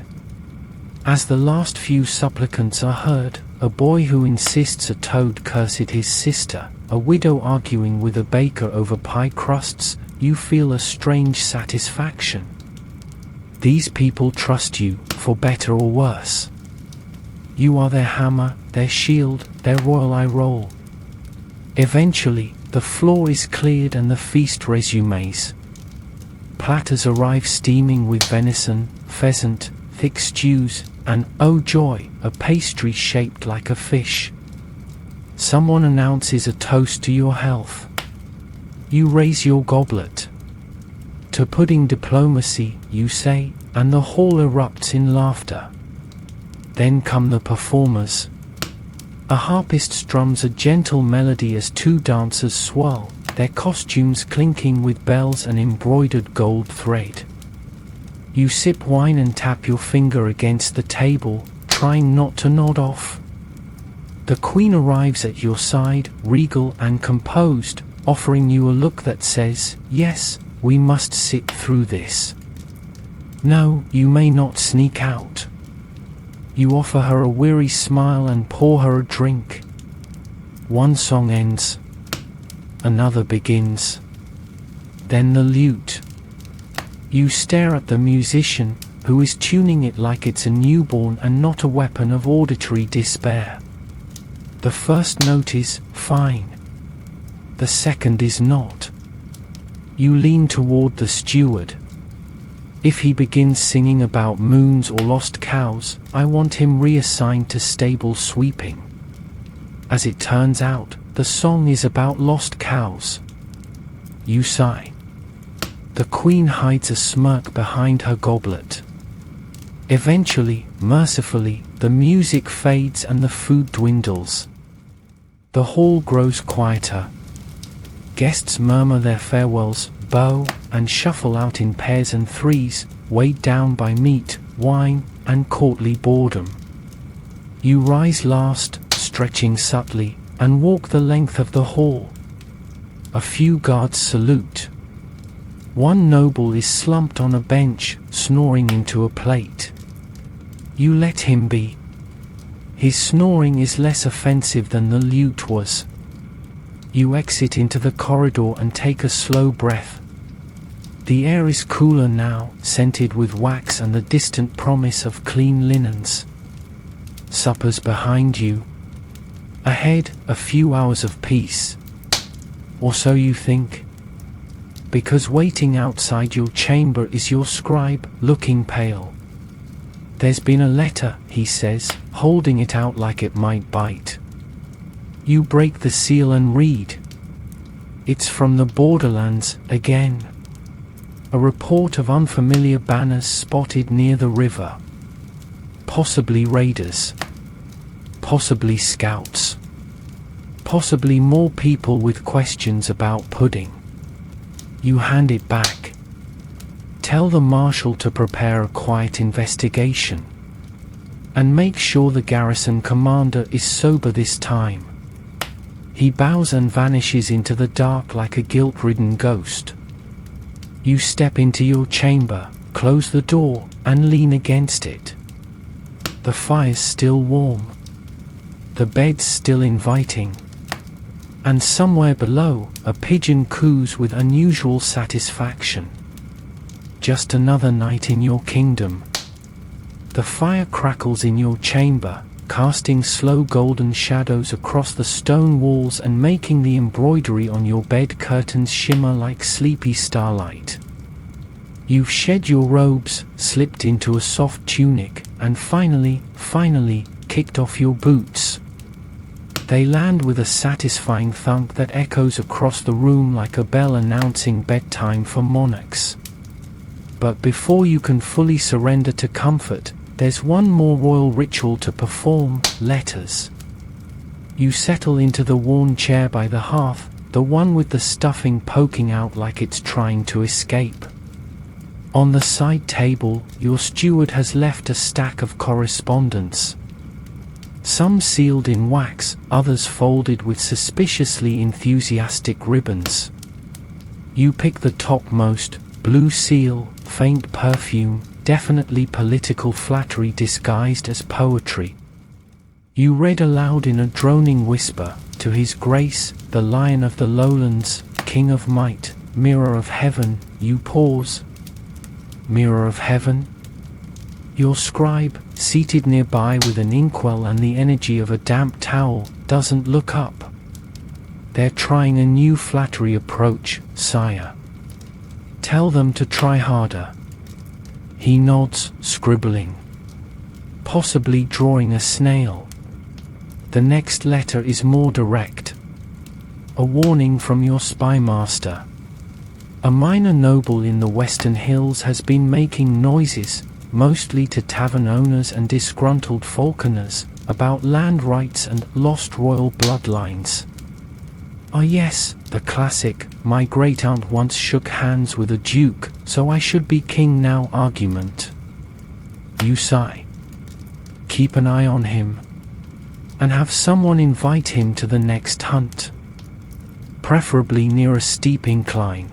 As the last few supplicants are heard, a boy who insists a toad cursed his sister, a widow arguing with a baker over pie crusts, you feel a strange satisfaction. These people trust you, for better or worse. You are their hammer, their shield, their royal eye roll. Eventually, the floor is cleared and the feast resumes. Platters arrive steaming with venison, pheasant, thick stews, and, oh joy, a pastry shaped like a fish. Someone announces a toast to your health. You raise your goblet. To pudding diplomacy, you say, and the hall erupts in laughter. Then come the performers. A harpist strums a gentle melody as 2 dancers swirl, their costumes clinking with bells and embroidered gold thread. You sip wine and tap your finger against the table, trying not to nod off. The Queen arrives at your side, regal and composed, offering you a look that says, "Yes, we must sit through this." No, you may not sneak out. You offer her a weary smile and pour her a drink. 1 song ends. Another begins. Then the lute. You stare at the musician, who is tuning it like it's a newborn and not a weapon of auditory despair. The first note is fine. The second is not. You lean toward the steward. If he begins singing about moons or lost cows, I want him reassigned to stable sweeping. As it turns out, the song is about lost cows. You sigh. The queen hides a smirk behind her goblet. Eventually, mercifully, the music fades and the food dwindles. The hall grows quieter. Guests murmur their farewells, bow, and shuffle out in pairs and threes, weighed down by meat, wine, and courtly boredom. You rise last, stretching subtly, and walk the length of the hall. A few guards salute. One noble is slumped on a bench, snoring into a plate. You let him be. His snoring is less offensive than the lute was. You exit into the corridor and take a slow breath. The air is cooler now, scented with wax and the distant promise of clean linens. Supper's behind you. Ahead, a few hours of peace. Or so you think. Because waiting outside your chamber is your scribe, looking pale. There's been a letter, he says, holding it out like it might bite. You break the seal and read. It's from the borderlands, again. A report of unfamiliar banners spotted near the river. Possibly raiders. Possibly scouts. Possibly more people with questions about pudding. You hand it back. Tell the marshal to prepare a quiet investigation. And make sure the garrison commander is sober this time. He bows and vanishes into the dark like a guilt-ridden ghost. You step into your chamber, close the door, and lean against it. The fire's still warm. The bed's still inviting. And somewhere below, a pigeon coos with unusual satisfaction. Just another night in your kingdom. The fire crackles in your chamber, casting slow golden shadows across the stone walls and making the embroidery on your bed curtains shimmer like sleepy starlight. You've shed your robes, slipped into a soft tunic, and finally, kicked off your boots. They land with a satisfying thump that echoes across the room like a bell announcing bedtime for monarchs. But before you can fully surrender to comfort, there's one more royal ritual to perform: letters. You settle into the worn chair by the hearth, the one with the stuffing poking out like it's trying to escape. On the side table, your steward has left a stack of correspondence. Some sealed in wax, others folded with suspiciously enthusiastic ribbons. You pick the topmost, blue seal, faint perfume, definitely political flattery disguised as poetry. You read aloud in a droning whisper, "To His Grace, the Lion of the Lowlands, King of Might, Mirror of Heaven." You pause. Mirror of Heaven? Your scribe, seated nearby with an inkwell and the energy of a damp towel, doesn't look up. They're trying a new flattery approach, sire. Tell them to try harder. He nods, scribbling. Possibly drawing a snail. The next letter is more direct. A warning from your spy master. A minor noble in the Western Hills has been making noises, mostly to tavern owners and disgruntled falconers, about land rights and lost royal bloodlines. Ah yes, the classic, "my great-aunt once shook hands with a duke, so I should be king now" argument. You sigh. Keep an eye on him. And have someone invite him to the next hunt. Preferably near a steep incline.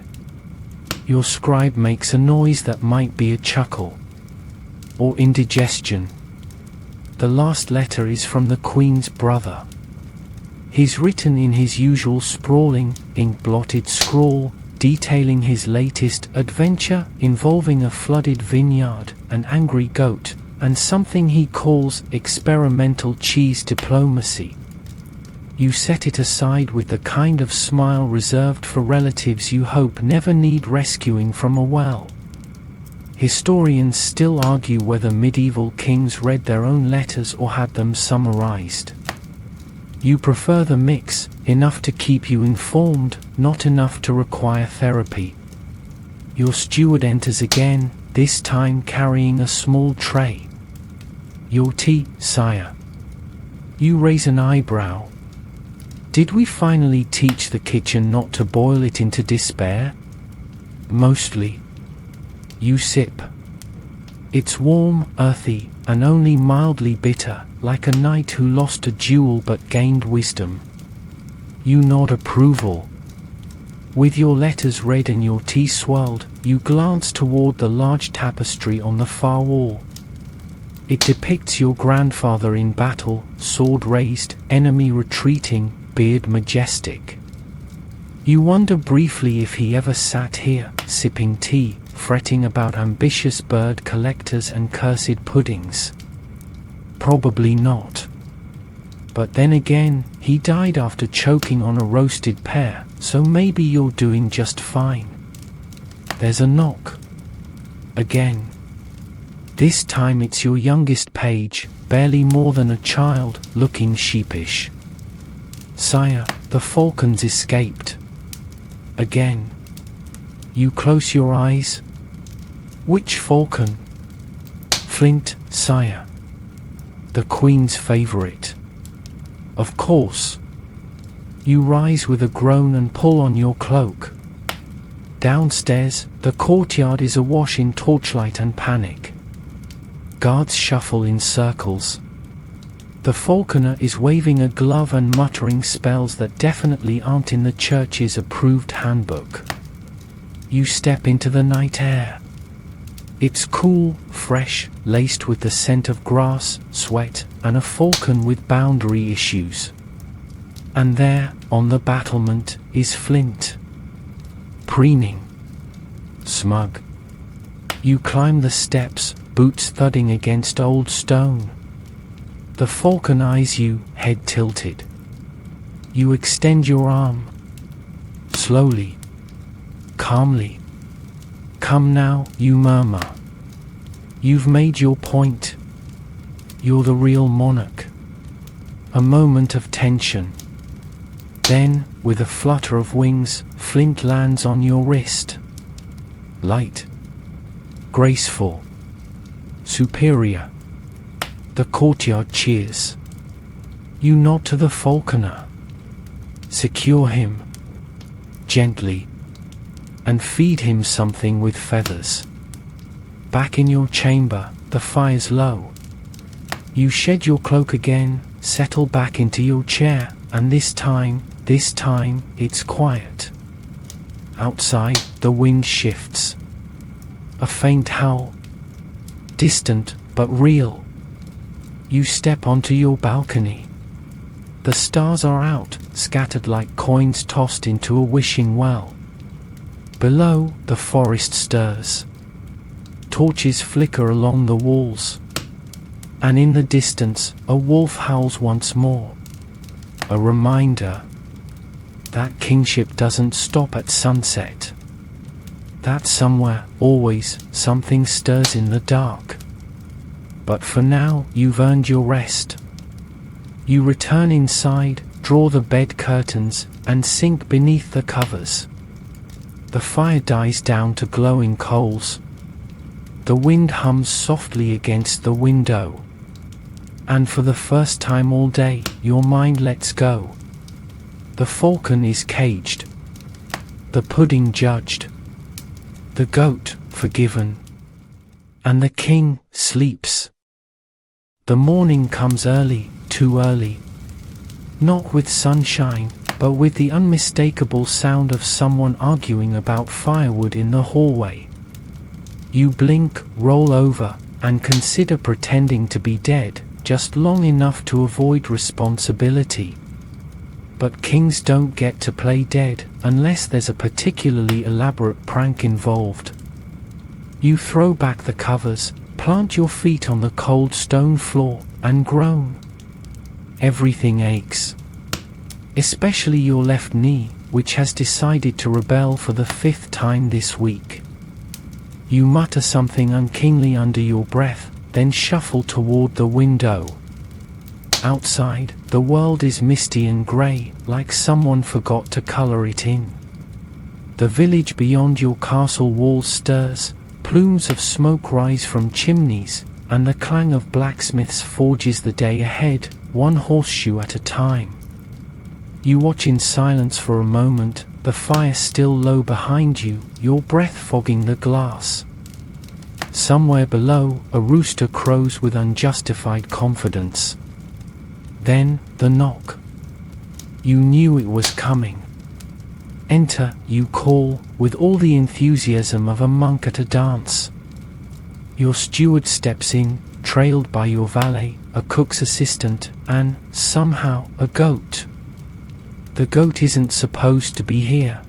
Your scribe makes a noise that might be a chuckle. Or indigestion. The last letter is from the Queen's brother. He's written in his usual sprawling, ink-blotted scrawl, detailing his latest adventure involving a flooded vineyard, an angry goat, and something he calls experimental cheese diplomacy. You set it aside with the kind of smile reserved for relatives you hope never need rescuing from a well. Historians still argue whether medieval kings read their own letters or had them summarized. You prefer the mix, enough to keep you informed, not enough to require therapy. Your steward enters again, this time carrying a small tray. Your tea, sire. You raise an eyebrow. Did we finally teach the kitchen not to boil it into despair? Mostly. You sip. It's warm, earthy, and only mildly bitter, like a knight who lost a duel but gained wisdom. You nod approval. With your letters read and your tea swirled, you glance toward the large tapestry on the far wall. It depicts your grandfather in battle, sword raised, enemy retreating, beard majestic. You wonder briefly if he ever sat here, sipping tea, fretting about ambitious bird collectors and cursed puddings. Probably not. But then again, he died after choking on a roasted pear, so maybe you're doing just fine. There's a knock. Again. This time it's your youngest page, barely more than a child, looking sheepish. Sire, the falcon's escaped. Again. You close your eyes. Which falcon? Flint, sire. The Queen's favorite. Of course. You rise with a groan and pull on your cloak. Downstairs, the courtyard is awash in torchlight and panic. Guards shuffle in circles. The falconer is waving a glove and muttering spells that definitely aren't in the church's approved handbook. You step into the night air. It's cool, fresh, laced with the scent of grass, sweat, and a falcon with boundary issues. And there, on the battlement, is Flint. Preening. Smug. You climb the steps, boots thudding against old stone. The falcon eyes you, head tilted. You extend your arm. Slowly. Calmly. Come now, you murmur. You've made your point. You're the real monarch. A moment of tension. Then, with a flutter of wings, Flint lands on your wrist. Light. Graceful. Superior. The courtyard cheers. You nod to the falconer. Secure him. Gently. And feed him something with feathers. Back in your chamber, the fire's low. You shed your cloak again, settle back into your chair, and this time, it's quiet. Outside, the wind shifts. A faint howl. Distant, but real. You step onto your balcony. The stars are out, scattered like coins tossed into a wishing well. Below, the forest stirs. Torches flicker along the walls. And in the distance, a wolf howls once more. A reminder that kingship doesn't stop at sunset. That somewhere, always, something stirs in the dark. But for now, you've earned your rest. You return inside, draw the bed curtains, and sink beneath the covers. The fire dies down to glowing coals. The wind hums softly against the window. And for the first time all day, your mind lets go. The falcon is caged. The pudding judged. The goat forgiven. And the king sleeps. The morning comes early, too early. Not with sunshine, but with the unmistakable sound of someone arguing about firewood in the hallway. You blink, roll over, and consider pretending to be dead, just long enough to avoid responsibility. but kings don't get to play dead unless there's a particularly elaborate prank involved. You throw back the covers, plant your feet on the cold stone floor, and groan. Everything aches. Especially your left knee, which has decided to rebel for the 5th time this week. You mutter something unkingly under your breath, then shuffle toward the window. Outside, the world is misty and grey, like someone forgot to color it in. The village beyond your castle walls stirs, plumes of smoke rise from chimneys, and the clang of blacksmiths forges the day ahead, one horseshoe at a time. You watch in silence for a moment, the fire still low behind you, your breath fogging the glass. Somewhere below, a rooster crows with unjustified confidence. Then, the knock. You knew it was coming. Enter, you call, with all the enthusiasm of a monk at a dance. Your steward steps in, trailed by your valet, a cook's assistant, and, somehow, a goat. The goat isn't supposed to be here.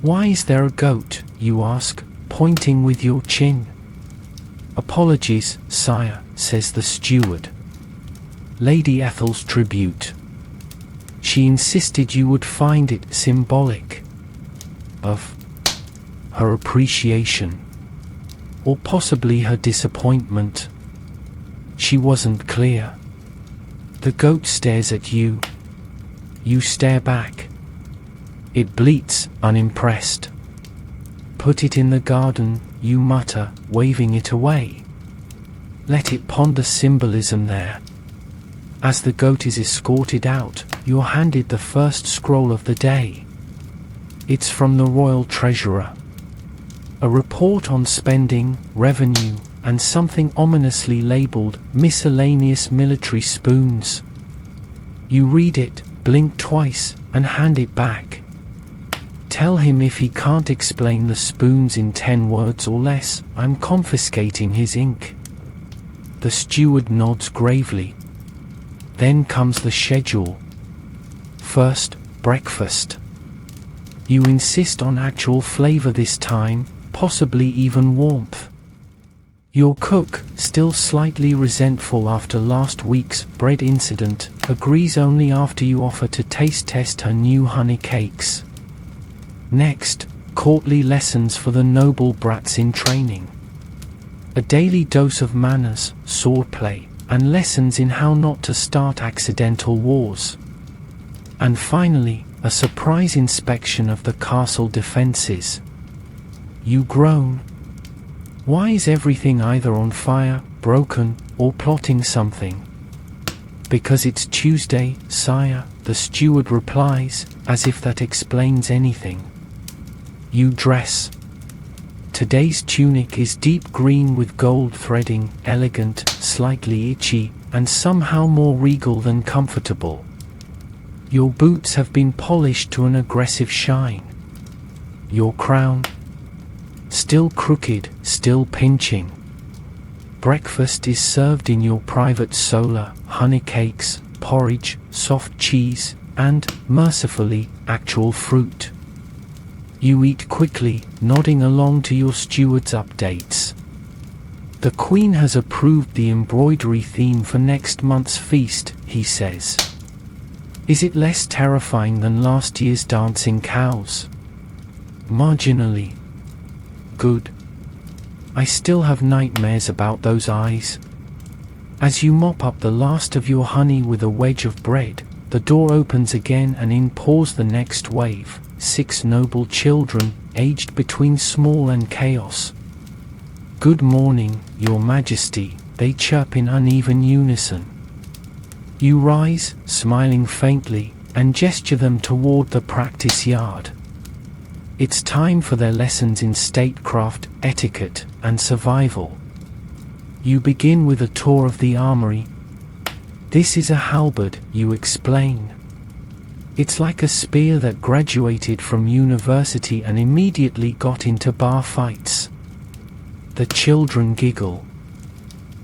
Why is there a goat, you ask, pointing with your chin. Apologies, sire, says the steward. Lady Ethel's tribute. She insisted you would find it symbolic of her appreciation, or possibly her disappointment. She wasn't clear. The goat stares at you. You stare back. It bleats, unimpressed. Put it in the garden, you mutter, waving it away. Let it ponder symbolism there. As the goat is escorted out, you're handed the first scroll of the day. It's from the royal treasurer. A report on spending, revenue, and something ominously labeled miscellaneous military spoons. You read it, blink twice, and hand it back. Tell him if he can't explain the spoons in 10 words or less, I'm confiscating his ink. The steward nods gravely. Then comes the schedule. First, breakfast. You insist on actual flavor this time, possibly even warmth. Your cook, still slightly resentful after last week's bread incident, agrees only after you offer to taste test her new honey cakes. Next, courtly lessons for the noble brats in training. A daily dose of manners, swordplay, and lessons in how not to start accidental wars. And finally, a surprise inspection of the castle defenses. You groan. Why is everything either on fire, broken, or plotting something? Because it's Tuesday, sire, the steward replies, as if that explains anything. You dress. Today's tunic is deep green with gold threading, elegant, slightly itchy, and somehow more regal than comfortable. Your boots have been polished to an aggressive shine. Your crown, still crooked, still pinching. Breakfast is served in your private solar, honey cakes, porridge, soft cheese, and, mercifully, actual fruit. You eat quickly, nodding along to your steward's updates. The Queen has approved the embroidery theme for next month's feast, he says. Is it less terrifying than last year's dancing cows? Marginally. Good. I still have nightmares about those eyes. As you mop up the last of your honey with a wedge of bread, the door opens again and in pours the next wave, 6 noble children, aged between small and chaos. Good morning, your majesty, they chirp in uneven unison. You rise, smiling faintly, and gesture them toward the practice yard. It's time for their lessons in statecraft, etiquette, and survival. You begin with a tour of the armory. This is a halberd, you explain. It's like a spear that graduated from university and immediately got into bar fights. The children giggle.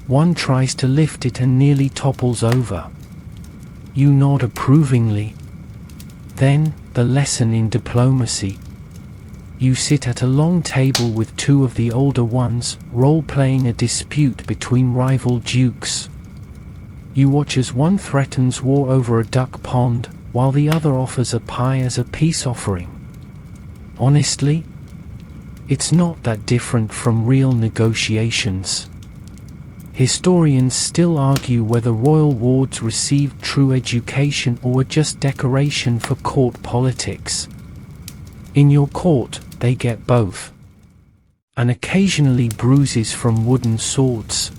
One tries to lift it and nearly topples over. You nod approvingly. Then, the lesson in diplomacy. You sit at a long table with two of the older ones, role-playing a dispute between rival dukes. You watch as one threatens war over a duck pond, while the other offers a pie as a peace offering. Honestly, it's not that different from real negotiations. Historians still argue whether royal wards received true education or were just decoration for court politics. In your court, they get both. And occasionally bruises from wooden swords.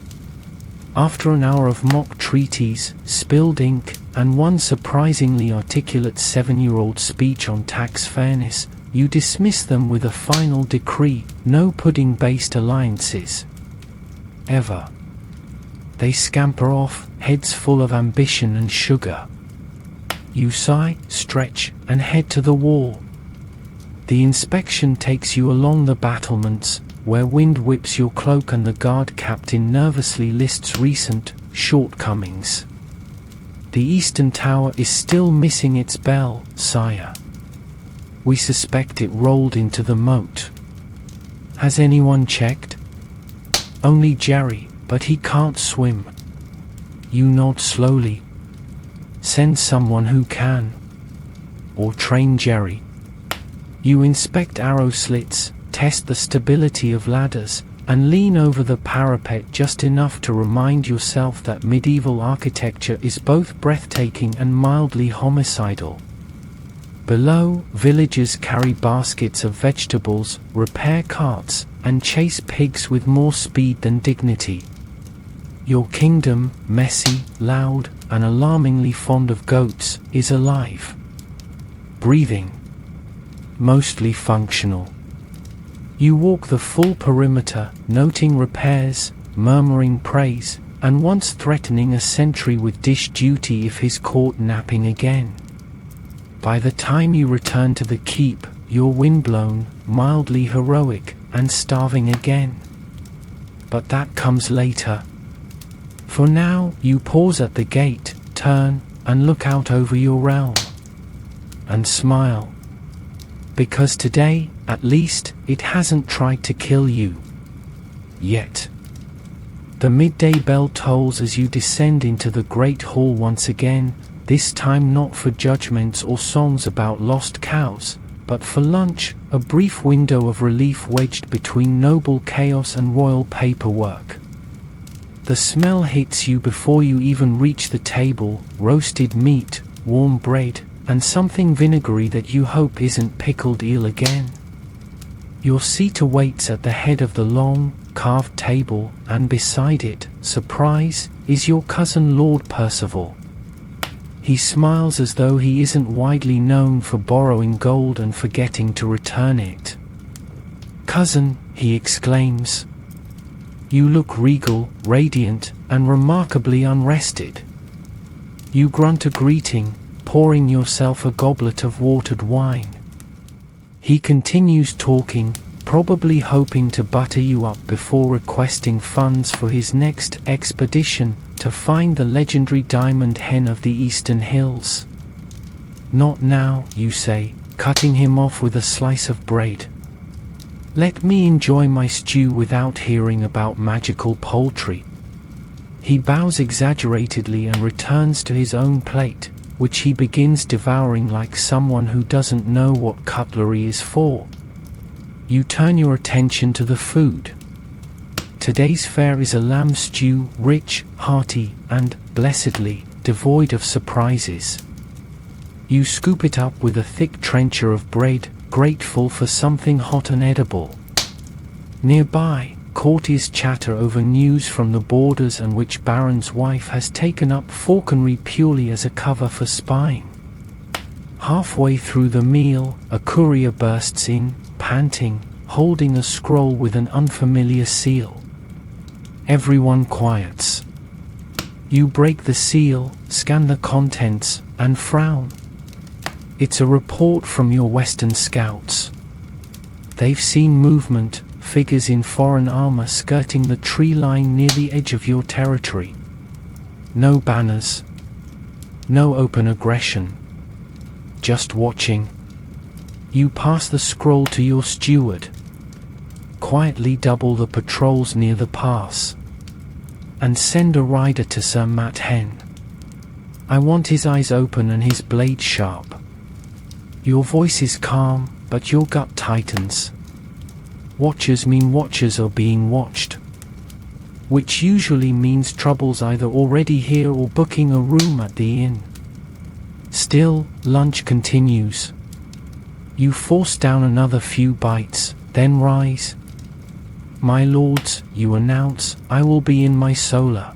After an hour of mock treaties, spilled ink, and one surprisingly articulate 7-year-old speech on tax fairness, you dismiss them with a final decree: no pudding-based alliances. Ever. They scamper off, heads full of ambition and sugar. You sigh, stretch, and head to the wall. The inspection takes you along the battlements, where wind whips your cloak and the guard captain nervously lists recent shortcomings. The eastern tower is still missing its bell, sire. We suspect it rolled into the moat. Has anyone checked? Only Jerry, but he can't swim. You nod slowly. Send someone who can. Or train Jerry. You inspect arrow slits, test the stability of ladders, and lean over the parapet just enough to remind yourself that medieval architecture is both breathtaking and mildly homicidal. Below, villagers carry baskets of vegetables, repair carts, and chase pigs with more speed than dignity. Your kingdom, messy, loud, and alarmingly fond of goats, is alive. Breathing. Mostly functional. You walk the full perimeter, noting repairs, murmuring praise, and once threatening a sentry with dish duty if he's caught napping again. By the time you return to the keep, you're windblown, mildly heroic, and starving again. But that comes later. For now, you pause at the gate, turn, and look out over your realm. And smile. Because today, at least, it hasn't tried to kill you. Yet. The midday bell tolls as you descend into the great hall once again, this time not for judgments or songs about lost cows, but for lunch, a brief window of relief wedged between noble chaos and royal paperwork. The smell hits you before you even reach the table: roasted meat, warm bread, and something vinegary that you hope isn't pickled eel again. Your seat awaits at the head of the long, carved table, and beside it, surprise, is your cousin Lord Percival. He smiles as though he isn't widely known for borrowing gold and forgetting to return it. "Cousin," he exclaims. You look regal, radiant, and remarkably unrested. You grunt a greeting, pouring yourself a goblet of watered wine. He continues talking, probably hoping to butter you up before requesting funds for his next expedition to find the legendary diamond hen of the Eastern Hills. "Not now," you say, cutting him off with a slice of bread. "Let me enjoy my stew without hearing about magical poultry." He bows exaggeratedly and returns to his own plate, which he begins devouring like someone who doesn't know what cutlery is for. You turn your attention to the food. Today's fare is a lamb stew, rich, hearty, and, blessedly, devoid of surprises. You scoop it up with a thick trencher of bread, grateful for something hot and edible. Nearby, courtiers chatter over news from the borders and which baron's wife has taken up falconry purely as a cover for spying. Halfway through the meal, a courier bursts in, panting, holding a scroll with an unfamiliar seal. Everyone quiets. You break the seal, scan the contents, and frown. It's a report from your Western scouts. They've seen movement, figures in foreign armor skirting the tree line near the edge of your territory. No banners. No open aggression. just watching. You pass the scroll to your steward. Quietly double the patrols near the pass. And send a rider to Sir Matt Hen. I want his eyes open and his blade sharp. Your voice is calm, but your gut tightens. Watchers mean watchers are being watched. Which usually means trouble's either already here or booking a room at the inn. Still, lunch continues. You force down another few bites, then rise. My lords, you announce, I will be in my solar.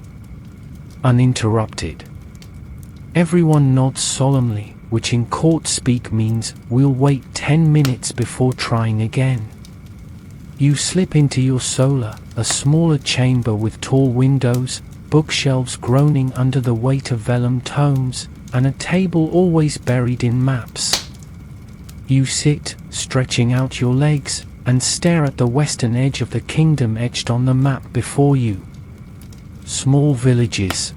Uninterrupted. Everyone nods solemnly, which in court speak means, we'll wait 10 minutes before trying again. You slip into your solar, a smaller chamber with tall windows, bookshelves groaning under the weight of vellum tomes, and a table always buried in maps. You sit, stretching out your legs, and stare at the western edge of the kingdom etched on the map before you. Small villages.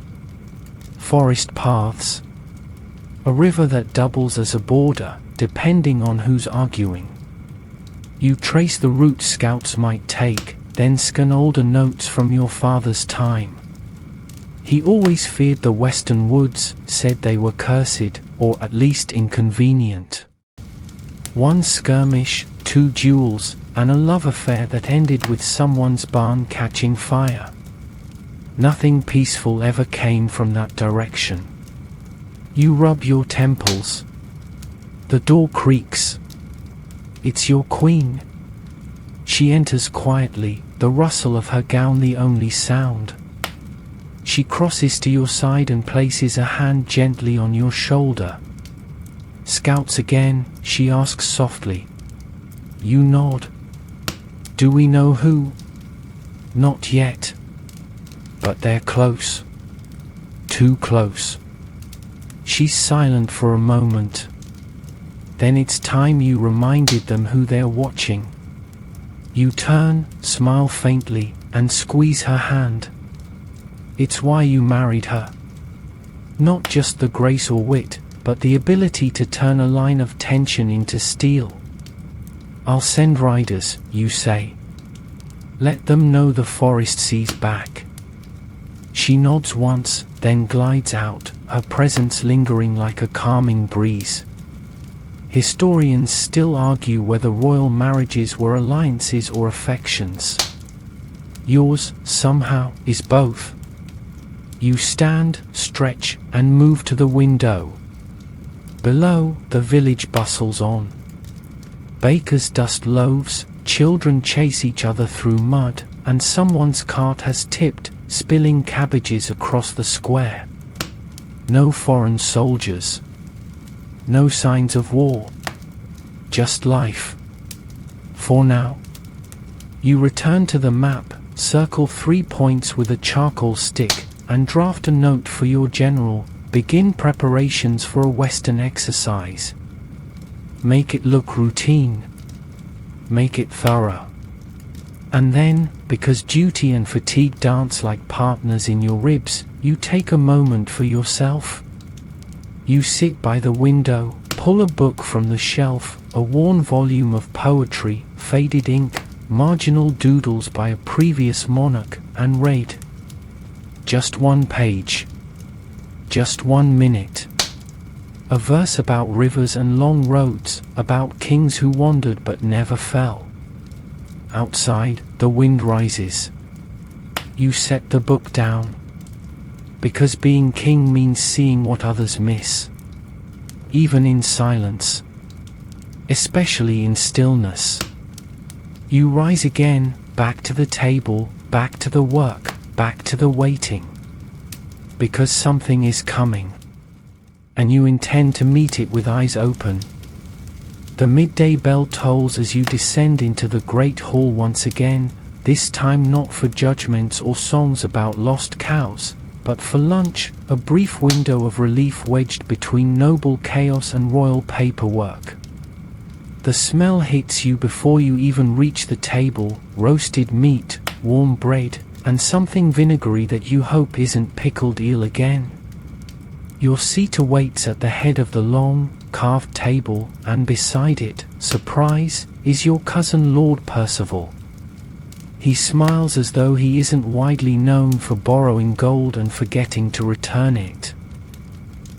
Forest paths. A river that doubles as a border, depending on who's arguing. You trace the route scouts might take, then scan older notes from your father's time. He always feared the western woods, said they were cursed, or at least inconvenient. One skirmish, 2 duels, and a love affair that ended with someone's barn catching fire. Nothing peaceful ever came from that direction. You rub your temples. The door creaks. It's your queen. She enters quietly, the rustle of her gown the only sound. She crosses to your side and places a hand gently on your shoulder. Scouts again, she asks softly. You nod. Do we know who? Not yet. But they're close. Too close. She's silent for a moment. Then it's time you reminded them who they're watching. You turn, smile faintly, and squeeze her hand. It's why you married her. Not just the grace or wit, but the ability to turn a line of tension into steel. I'll send riders, you say. Let them know the forest sees back. She nods once, then glides out, her presence lingering like a calming breeze. Historians still argue whether royal marriages were alliances or affections. Yours, somehow, is both. You stand, stretch, and move to the window. Below, the village bustles on. Bakers dust loaves, children chase each other through mud, and someone's cart has tipped, spilling cabbages across the square. No foreign soldiers. No signs of war. Just life. For now. You return to the map, circle 3 points with a charcoal stick, and draft a note for your general. Begin preparations for a Western exercise. Make it look routine. Make it thorough. And then, because duty and fatigue dance like partners in your ribs, you take a moment for yourself. You sit by the window, pull a book from the shelf, a worn volume of poetry, faded ink, marginal doodles by a previous monarch, and read. Just 1 page. Just 1 minute. A verse about rivers and long roads, about kings who wandered but never fell. Outside, the wind rises. You set the book down. Because being king means seeing what others miss. Even in silence. Especially in stillness. You rise again, back to the table, back to the work, back to the waiting. Because something is coming. And you intend to meet it with eyes open. The midday bell tolls as you descend into the great hall once again, this time not for judgments or songs about lost cows, but for lunch, a brief window of relief wedged between noble chaos and royal paperwork. The smell hits you before you even reach the table, roasted meat, warm bread, and something vinegary that you hope isn't pickled eel again. Your seat awaits at the head of the long, carved table, and beside it, surprise, is your cousin Lord Percival. He smiles as though he isn't widely known for borrowing gold and forgetting to return it.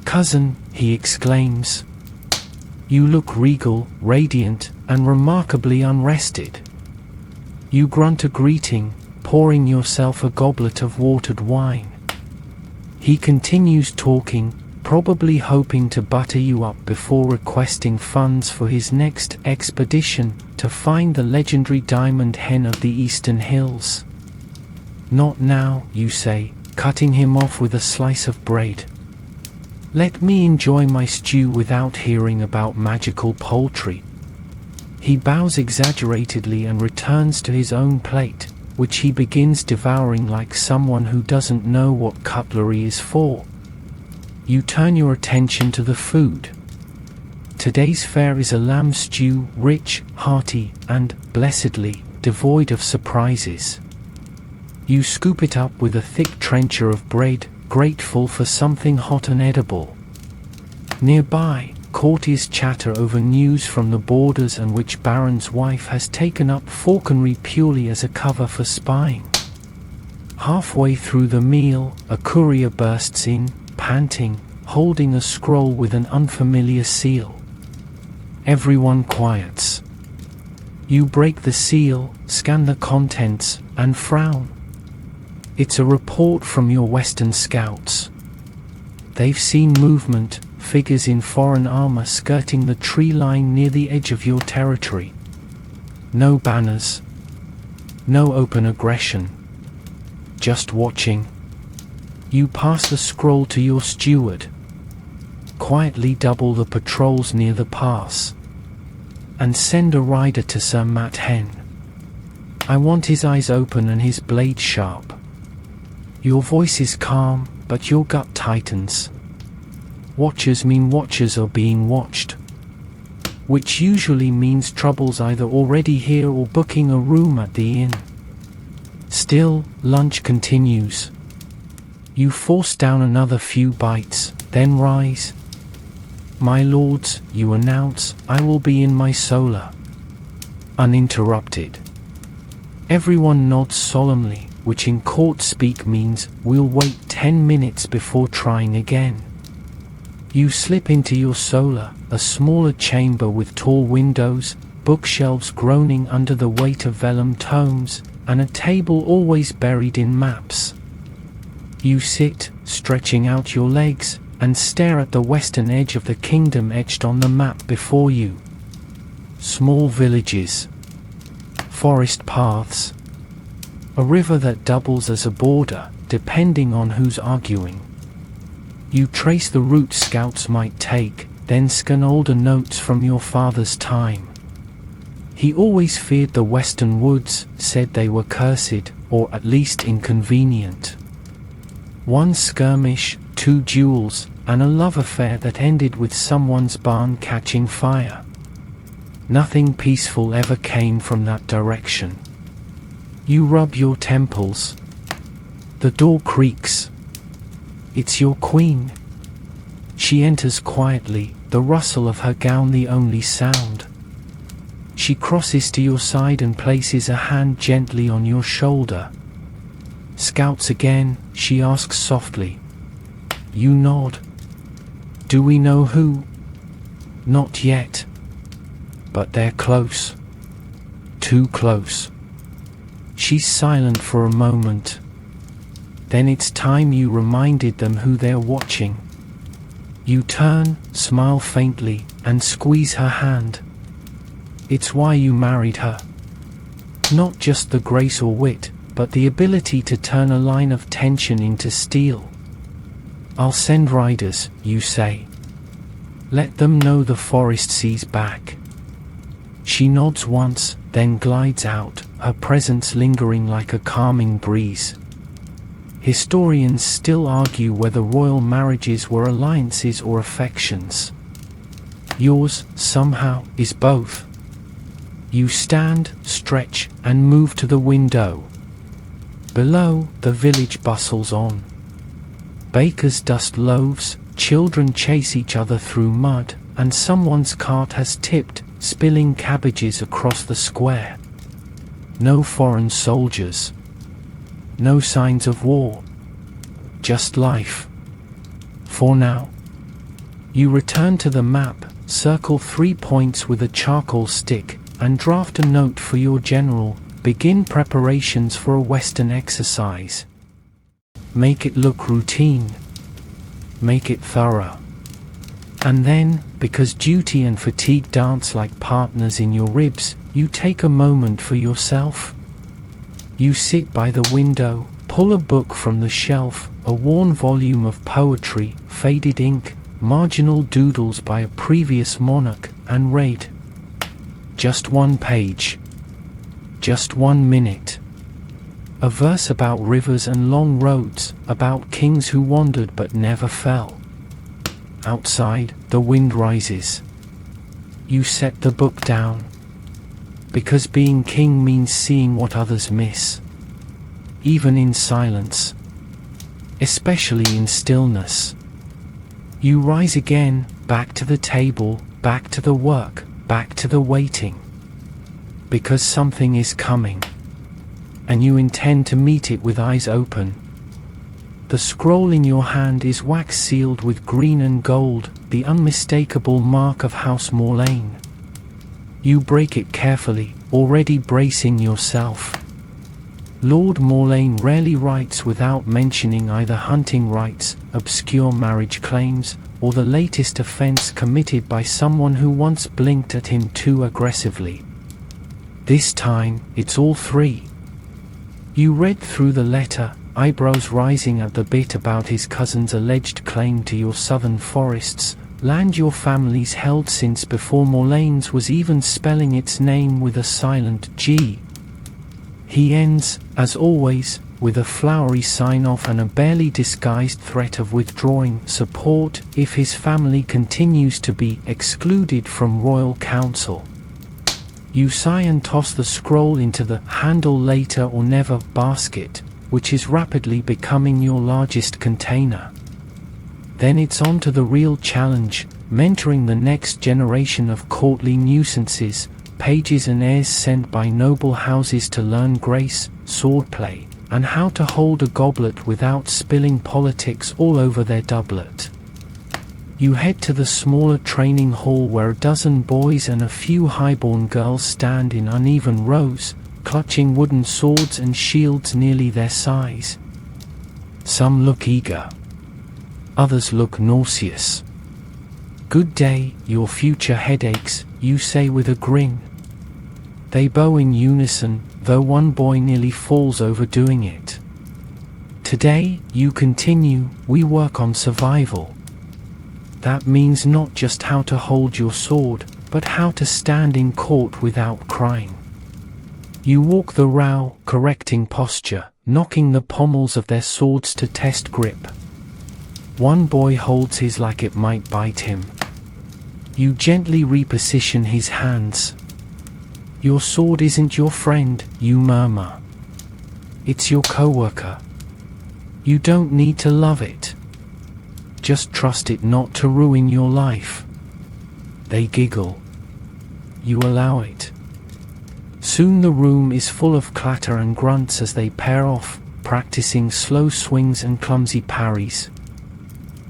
"Cousin," he exclaims, "you look regal, radiant, and remarkably unrested." You grunt a greeting, pouring yourself a goblet of watered wine. He continues talking, probably hoping to butter you up before requesting funds for his next expedition to find the legendary diamond hen of the Eastern Hills. "Not now," you say, cutting him off with a slice of bread. "Let me enjoy my stew without hearing about magical poultry." He bows exaggeratedly and returns to his own plate, which he begins devouring like someone who doesn't know what cutlery is for. You turn your attention to the food. Today's fare is a lamb stew, rich, hearty, and, blessedly, devoid of surprises. You scoop it up with a thick trencher of bread, grateful for something hot and edible. Nearby, courtiers chatter over news from the borders and which baron's wife has taken up falconry purely as a cover for spying. Halfway through the meal, a courier bursts in, panting, holding a scroll with an unfamiliar seal. Everyone quiets. You break the seal, scan the contents, and frown. It's a report from your Western scouts. They've seen movement, figures in foreign armor skirting the tree line near the edge of your territory. No banners. No open aggression. Just watching. You pass the scroll to your steward. Quietly double the patrols near the pass. And send a rider to Sir Matt Hen. I want his eyes open and his blade sharp. Your voice is calm, but your gut tightens. Watchers mean watchers are being watched. Which usually means trouble's either already here or booking a room at the inn. Still, lunch continues. You force down another few bites, then rise. "My lords," you announce, "I will be in my solar." Uninterrupted. Everyone nods solemnly, which in court speak means, "We'll wait 10 minutes before trying again." You slip into your solar, a smaller chamber with tall windows, bookshelves groaning under the weight of vellum tomes, and a table always buried in maps. You sit, stretching out your legs, and stare at the western edge of the kingdom etched on the map before you. Small villages. Forest paths. A river that doubles as a border, depending on who's arguing. You trace the route scouts might take, then scan older notes from your father's time. He always feared the western woods, said they were cursed, or at least inconvenient. One skirmish, 2 duels, and a love affair that ended with someone's barn catching fire. Nothing peaceful ever came from that direction. You rub your temples. The door creaks. It's your queen. She enters quietly, the rustle of her gown the only sound. She crosses to your side and places a hand gently on your shoulder. "Scouts again?" she asks softly. You nod. "Do we know who?" "Not yet. But they're close. Too close." She's silent for a moment. Then it's time you reminded them who they're watching. You turn, smile faintly, and squeeze her hand. It's why you married her. Not just the grace or wit, but the ability to turn a line of tension into steel. "I'll send riders," you say. "Let them know the forest sees back." She nods once, then glides out, her presence lingering like a calming breeze. Historians still argue whether royal marriages were alliances or affections. Yours, somehow, is both. You stand, stretch, and move to the window. Below, the village bustles on. Bakers dust loaves, children chase each other through mud, and someone's cart has tipped, spilling cabbages across the square. No foreign soldiers. No signs of war. Just life. For now. You return to the map, circle 3 points with a charcoal stick, and draft a note for your general. Begin preparations for a Western exercise. Make it look routine. Make it thorough. And then, because duty and fatigue dance like partners in your ribs, you take a moment for yourself. You sit by the window, pull a book from the shelf, a worn volume of poetry, faded ink, marginal doodles by a previous monarch, and read. Just one page. Just 1 minute. A verse about rivers and long roads, about kings who wandered but never fell. Outside, the wind rises. You set the book down. Because being king means seeing what others miss. Even in silence. Especially in stillness. You rise again, back to the table, back to the work, back to the waiting. Because something is coming. And you intend to meet it with eyes open. The scroll in your hand is wax sealed with green and gold, the unmistakable mark of House Morlane. You break it carefully, already bracing yourself. Lord Morlane rarely writes without mentioning either hunting rights, obscure marriage claims, or the latest offense committed by someone who once blinked at him too aggressively. This time, it's all three. You read through the letter, eyebrows rising at the bit about his cousin's alleged claim to your southern forests, land your family's held since before Morlane's was even spelling its name with a silent G. He ends, as always, with a flowery sign-off and a barely disguised threat of withdrawing support if his family continues to be excluded from royal council. You sigh and toss the scroll into the handle later or never basket, which is rapidly becoming your largest container. Then it's on to the real challenge, mentoring the next generation of courtly nuisances, pages and heirs sent by noble houses to learn grace, swordplay, and how to hold a goblet without spilling politics all over their doublet. You head to the smaller training hall where a dozen boys and a few highborn girls stand in uneven rows, clutching wooden swords and shields nearly their size. Some look eager. Others look nauseous. "Good day, your future headaches," you say with a grin. They bow in unison, though one boy nearly falls over doing it. "Today," you continue, "we work on survival. That means not just how to hold your sword, but how to stand in court without crying." You walk the row, correcting posture, knocking the pommels of their swords to test grip. One boy holds his like it might bite him. You gently reposition his hands. "Your sword isn't your friend," you murmur. "It's your coworker. You don't need to love it. Just trust it not to ruin your life." They giggle. You allow it. Soon the room is full of clatter and grunts as they pair off, practicing slow swings and clumsy parries.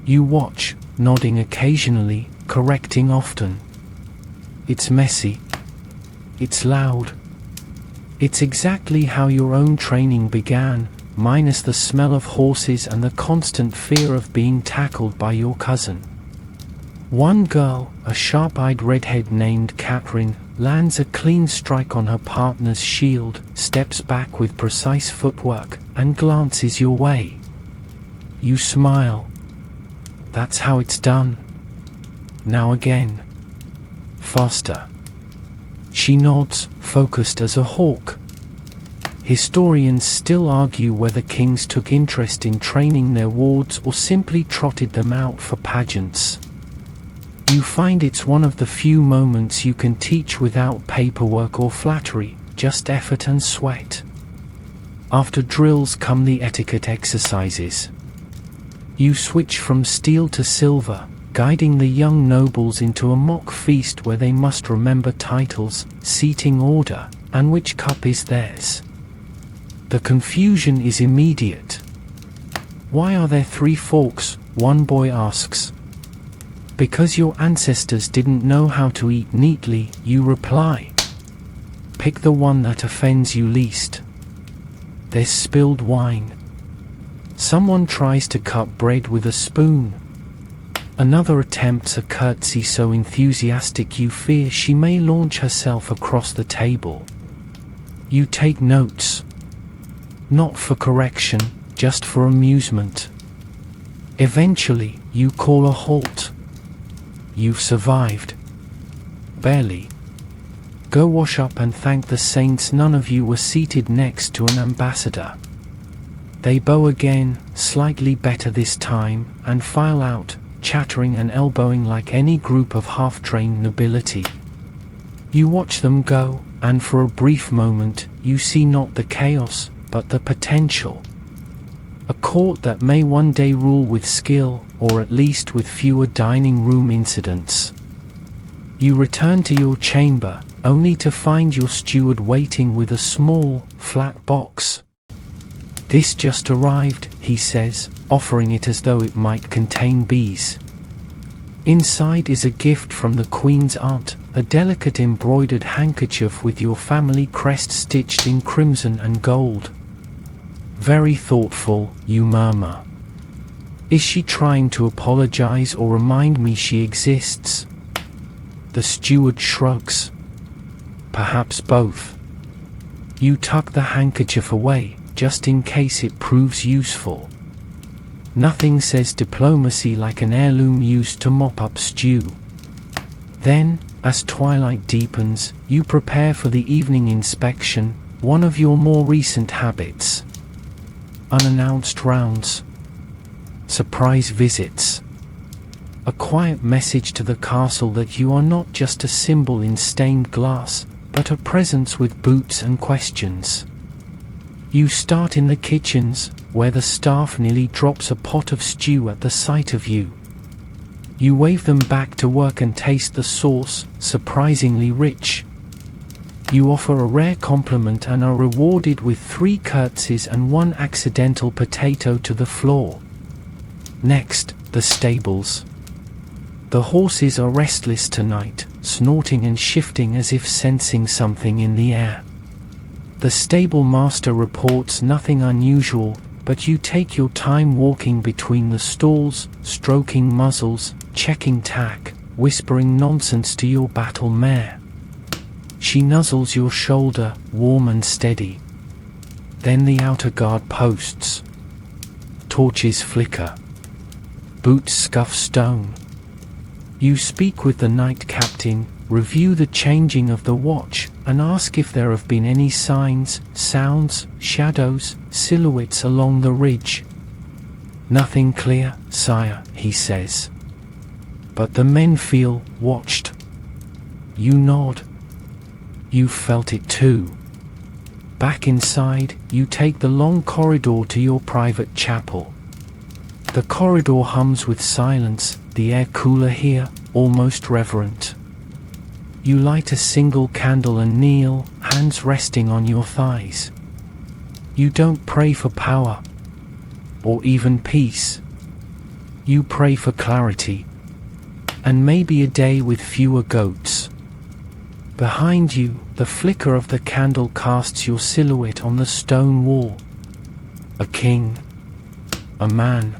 You watch, nodding occasionally, correcting often. It's messy. It's loud. It's exactly how your own training began, minus the smell of horses and the constant fear of being tackled by your cousin. One girl, a sharp-eyed redhead named Catherine, lands a clean strike on her partner's shield, steps back with precise footwork, and glances your way. You smile. "That's how it's done." "Now again." "Faster." She nods, focused as a hawk. Historians still argue whether kings took interest in training their wards or simply trotted them out for pageants. You find it's one of the few moments you can teach without paperwork or flattery, just effort and sweat. After drills come the etiquette exercises. You switch from steel to silver, guiding the young nobles into a mock feast where they must remember titles, seating order, and which cup is theirs. The confusion is immediate. "Why are there 3 forks?" one boy asks. "Because your ancestors didn't know how to eat neatly," you reply. "Pick the one that offends you least." There's spilled wine. Someone tries to cut bread with a spoon. Another attempts a curtsy so enthusiastic you fear she may launch herself across the table. You take notes. Not for correction, just for amusement. Eventually, you call a halt. You've survived. Barely. Go wash up and thank the saints none of you were seated next to an ambassador. They bow again, slightly better this time, and file out, chattering and elbowing like any group of half-trained nobility. You watch them go, and for a brief moment, you see not the chaos, but the potential. A court that may one day rule with skill, or at least with fewer dining room incidents. You return to your chamber, only to find your steward waiting with a small, flat box. "This just arrived," he says, offering it as though it might contain bees. Inside is a gift from the Queen's aunt, a delicate embroidered handkerchief with your family crest stitched in crimson and gold. "Very thoughtful," you murmur. Is she trying to apologize or remind me she exists? The steward shrugs. Perhaps both. You tuck the handkerchief away, just in case it proves useful. Nothing says diplomacy like an heirloom used to mop up stew. Then, as twilight deepens, you prepare for the evening inspection, one of your more recent habits. Unannounced rounds. Surprise visits. A quiet message to the castle that you are not just a symbol in stained glass, but a presence with boots and questions. You start in the kitchens, where the staff nearly drops a pot of stew at the sight of you. You wave them back to work and taste the sauce, surprisingly rich. You offer a rare compliment and are rewarded with 3 curtsies and 1 accidental potato to the floor. Next, the stables. The horses are restless tonight, snorting and shifting as if sensing something in the air. The stable master reports nothing unusual, but you take your time walking between the stalls, stroking muzzles, checking tack, whispering nonsense to your battle mare. She nuzzles your shoulder, warm and steady. Then the outer guard posts. Torches flicker. Boots scuff stone. You speak with the night captain, review the changing of the watch, and ask if there have been any signs, sounds, shadows, silhouettes along the ridge. "Nothing clear, sire," he says. "But the men feel watched." You nod. You felt it too. Back inside, you take the long corridor to your private chapel. The corridor hums with silence, the air cooler here, almost reverent. You light a single candle and kneel, hands resting on your thighs. You don't pray for power, or even peace. You pray for clarity, and maybe a day with fewer goats. Behind you, the flicker of the candle casts your silhouette on the stone wall. A king. A man.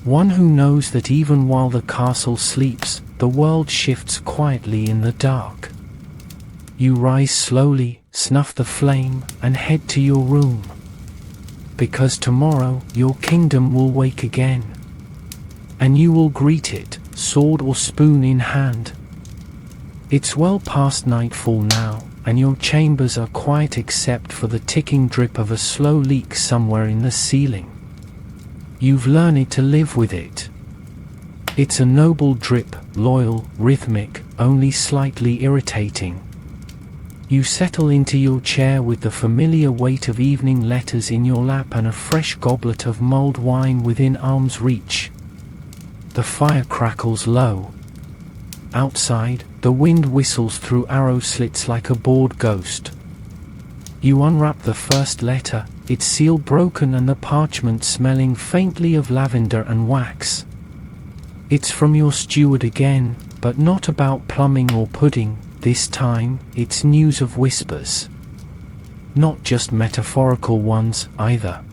One who knows that even while the castle sleeps, the world shifts quietly in the dark. You rise slowly, snuff the flame, and head to your room. Because tomorrow, your kingdom will wake again. And you will greet it, sword or spoon in hand. It's well past nightfall now, and your chambers are quiet except for the ticking drip of a slow leak somewhere in the ceiling. You've learned to live with it. It's a noble drip, loyal, rhythmic, only slightly irritating. You settle into your chair with the familiar weight of evening letters in your lap and a fresh goblet of mulled wine within arm's reach. The fire crackles low. Outside, the wind whistles through arrow slits like a bored ghost. You unwrap the first letter, its seal broken and the parchment smelling faintly of lavender and wax. It's from your steward again, but not about plumbing or pudding. This time, it's news of whispers. Not just metaphorical ones, either.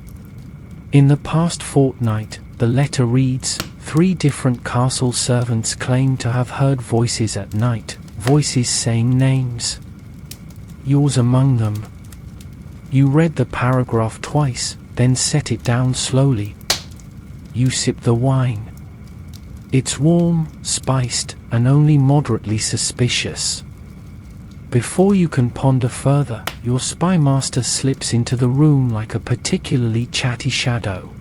In the past fortnight, the letter reads, 3 different castle servants claim to have heard voices at night, voices saying names. Yours among them. You read the paragraph twice, then set it down slowly. You sip the wine. It's warm, spiced, and only moderately suspicious. Before you can ponder further, your spy master slips into the room like a particularly chatty shadow.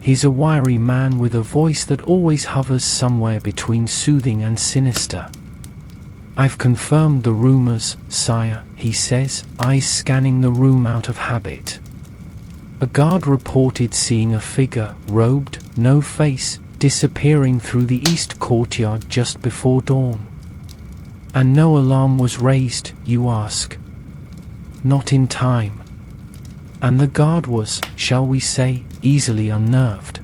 He's a wiry man with a voice that always hovers somewhere between soothing and sinister. I've confirmed the rumors, sire, he says, eyes scanning the room out of habit. A guard reported seeing a figure, robed, no face, disappearing through the east courtyard just before dawn. And no alarm was raised, you ask. Not in time. And the guard was, shall we say, easily unnerved.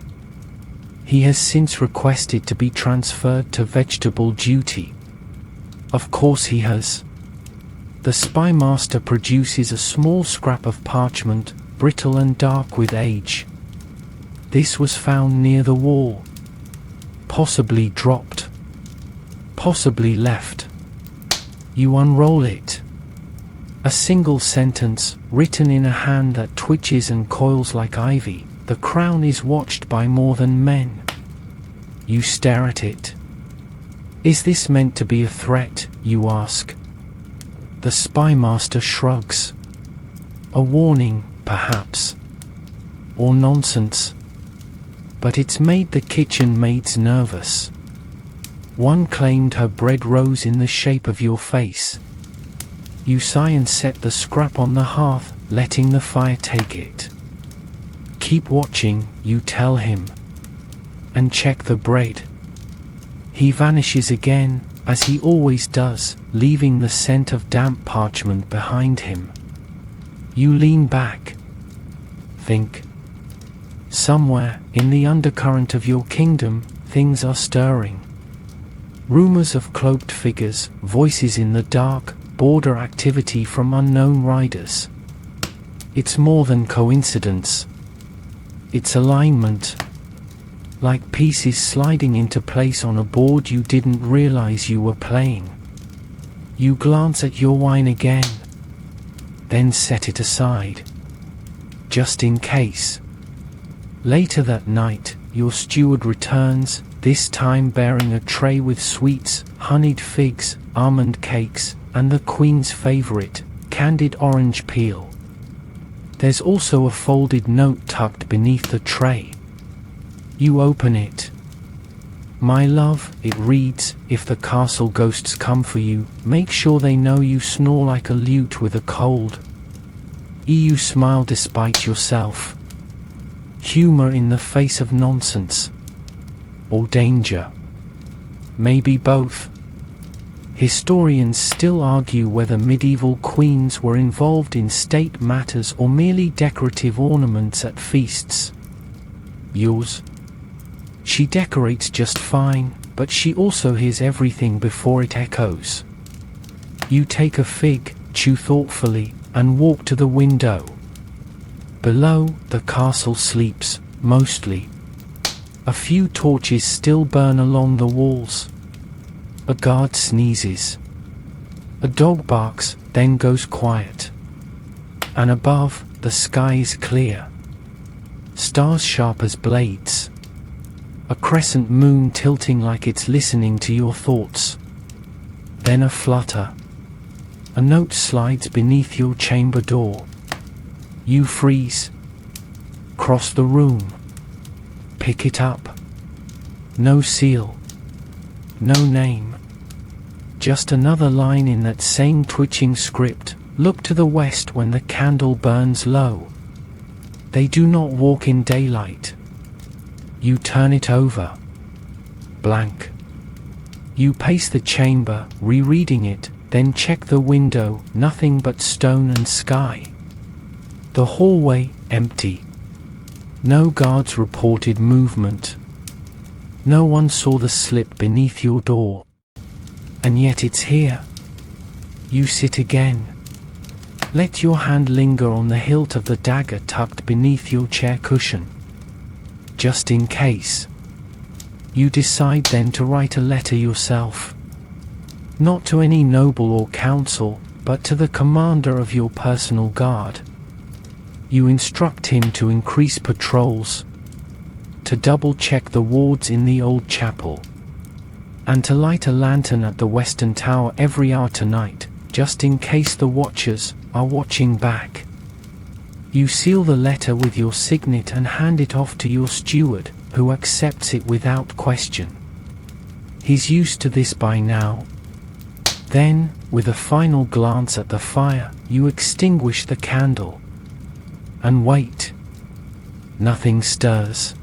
He has since requested to be transferred to vegetable duty. Of course he has. The spy master produces a small scrap of parchment, brittle and dark with age. This was found near the wall. Possibly dropped. Possibly left. You unroll it. A single sentence, written in a hand that twitches and coils like ivy. The crown is watched by more than men. You stare at it. Is this meant to be a threat, you ask? The spy master shrugs. A warning, perhaps. Or nonsense. But it's made the kitchen maids nervous. One claimed her bread rose in the shape of your face. You sigh and set the scrap on the hearth, letting the fire take it. Keep watching, you tell him. And check the bread. He vanishes again, as he always does, leaving the scent of damp parchment behind him. You lean back. Think. Somewhere, in the undercurrent of your kingdom, things are stirring. Rumors of cloaked figures, voices in the dark, border activity from unknown riders. It's more than coincidence. It's alignment. Like pieces sliding into place on a board you didn't realize you were playing. You glance at your wine again. Then set it aside. Just in case. Later that night, your steward returns, this time bearing a tray with sweets, honeyed figs, almond cakes, and the Queen's favorite, candied orange peel. There's also a folded note tucked beneath the tray. You open it. My love, it reads, if the castle ghosts come for you, make sure they know you snore like a lute with a cold. You smile despite yourself. Humor in the face of nonsense. Or danger. Maybe both. Historians still argue whether medieval queens were involved in state matters or merely decorative ornaments at feasts. Yours? She decorates just fine, but she also hears everything before it echoes. You take a fig, chew thoughtfully, and walk to the window. Below, the castle sleeps, mostly. A few torches still burn along the walls. A guard sneezes. A dog barks, then goes quiet. And above, the sky is clear. Stars sharp as blades. A crescent moon tilting like it's listening to your thoughts. Then a flutter. A note slides beneath your chamber door. You freeze. Cross the room. Pick it up. No seal. No name. Just another line in that same twitching script. Look to the west when the candle burns low. They do not walk in daylight. You turn it over. blank. You pace the chamber, rereading it, then check the window, nothing but stone and sky. The hallway, empty. No guards reported movement. No one saw the slip beneath your door. And yet it's here. You sit again. Let your hand linger on the hilt of the dagger tucked beneath your chair cushion. Just in case. You decide then to write a letter yourself. Not to any noble or council, but to the commander of your personal guard. You instruct him to increase patrols, to double-check the wards in the old chapel, and to light a lantern at the western tower every hour tonight, just in case the watchers are watching back. You seal the letter with your signet and hand it off to your steward, who accepts it without question. He's used to this by now. Then, with a final glance at the fire, you extinguish the candle. And wait. Nothing stirs.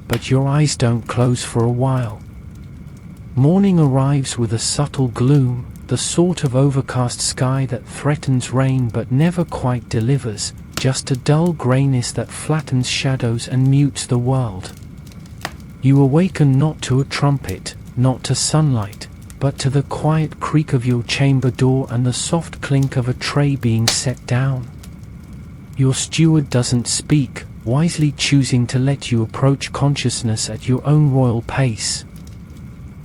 But your eyes don't close for a while. Morning arrives with a subtle gloom, the sort of overcast sky that threatens rain but never quite delivers, just a dull grayness that flattens shadows and mutes the world. You awaken not to a trumpet, not to sunlight, but to the quiet creak of your chamber door and the soft clink of a tray being set down. Your steward doesn't speak, wisely choosing to let you approach consciousness at your own royal pace.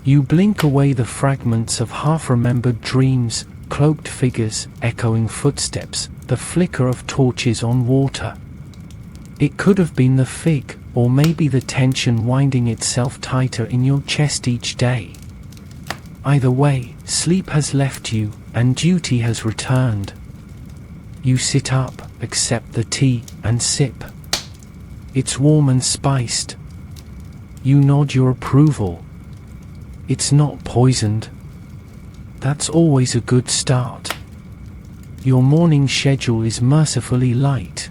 You blink away the fragments of half-remembered dreams, cloaked figures, echoing footsteps, the flicker of torches on water. It could have been the fig, or maybe the tension winding itself tighter in your chest each day. Either way, sleep has left you, and duty has returned. You sit up, accept the tea, and sip. It's warm and spiced. You nod your approval. It's not poisoned. That's always a good start. Your morning schedule is mercifully light.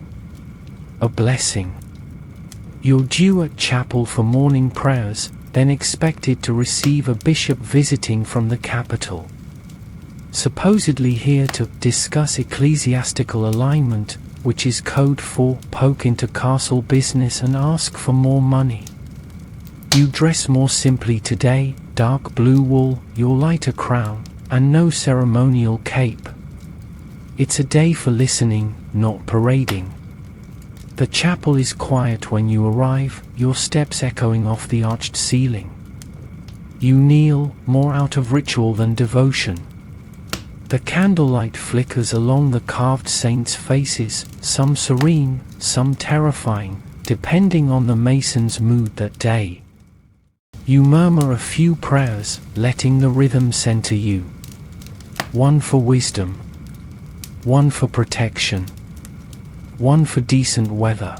A blessing. You're due at chapel for morning prayers, then expected to receive a bishop visiting from the capital. Supposedly here to discuss ecclesiastical alignment, which is code for poke into castle business and ask for more money. You dress more simply today, dark blue wool, your lighter crown, and no ceremonial cape. It's a day for listening, not parading. The chapel is quiet when you arrive, your steps echoing off the arched ceiling. You kneel, more out of ritual than devotion. The candlelight flickers along the carved saints' faces, some serene, some terrifying, depending on the mason's mood that day. You murmur a few prayers, letting the rhythm center you. One for wisdom. One for protection. One for decent weather.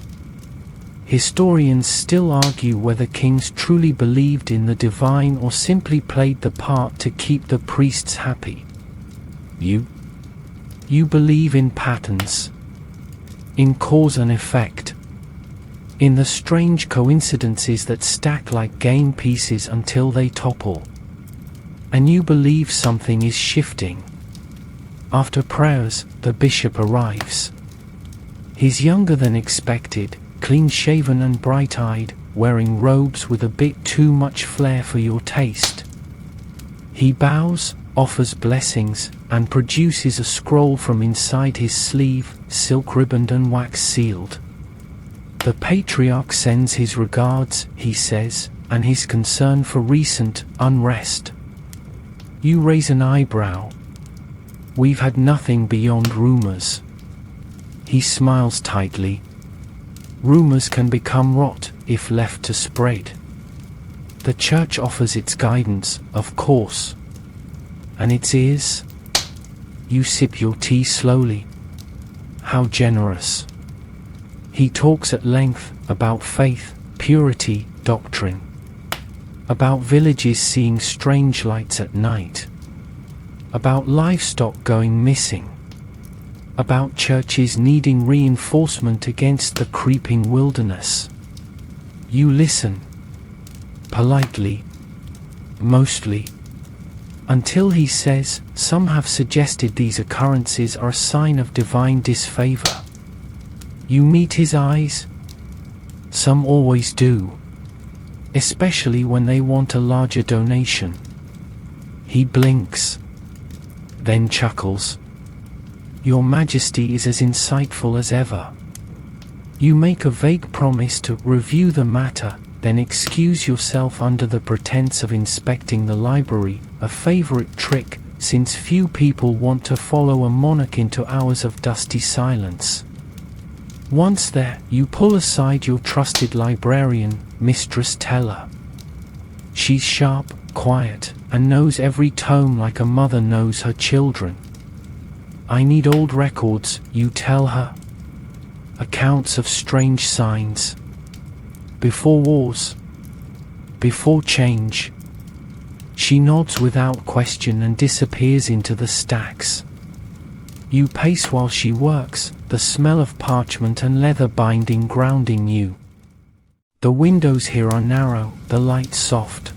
Historians still argue whether kings truly believed in the divine or simply played the part to keep the priests happy. You believe in patterns, in cause and effect, in the strange coincidences that stack like game pieces until they topple. And you believe something is shifting. After prayers, the bishop arrives. He's younger than expected, clean-shaven and bright-eyed, wearing robes with a bit too much flair for your taste. He bows, offers blessings, and produces a scroll from inside his sleeve, silk-ribboned and wax-sealed. The patriarch sends his regards, he says, and his concern for recent unrest. You raise an eyebrow. We've had nothing beyond rumors. He smiles tightly. Rumors can become rot if left to spread. The church offers its guidance, of course. And its ears? You sip your tea slowly. How generous. He talks at length about faith, purity, doctrine. About villages seeing strange lights at night. About livestock going missing. About churches needing reinforcement against the creeping wilderness. You listen. Politely, mostly. Until he says, some have suggested these occurrences are a sign of divine disfavor. You meet his eyes? Some always do. Especially when they want a larger donation. He blinks. Then chuckles. Your Majesty is as insightful as ever. You make a vague promise to review the matter, then excuse yourself under the pretense of inspecting the library, a favorite trick, since few people want to follow a monarch into hours of dusty silence. Once there, you pull aside your trusted librarian, Mistress Teller. She's sharp, quiet, and knows every tome like a mother knows her children. I need old records, you tell her. Accounts of strange signs. Before wars. Before change. She nods without question and disappears into the stacks. You pace while she works, the smell of parchment and leather binding grounding you. The windows here are narrow, the light soft.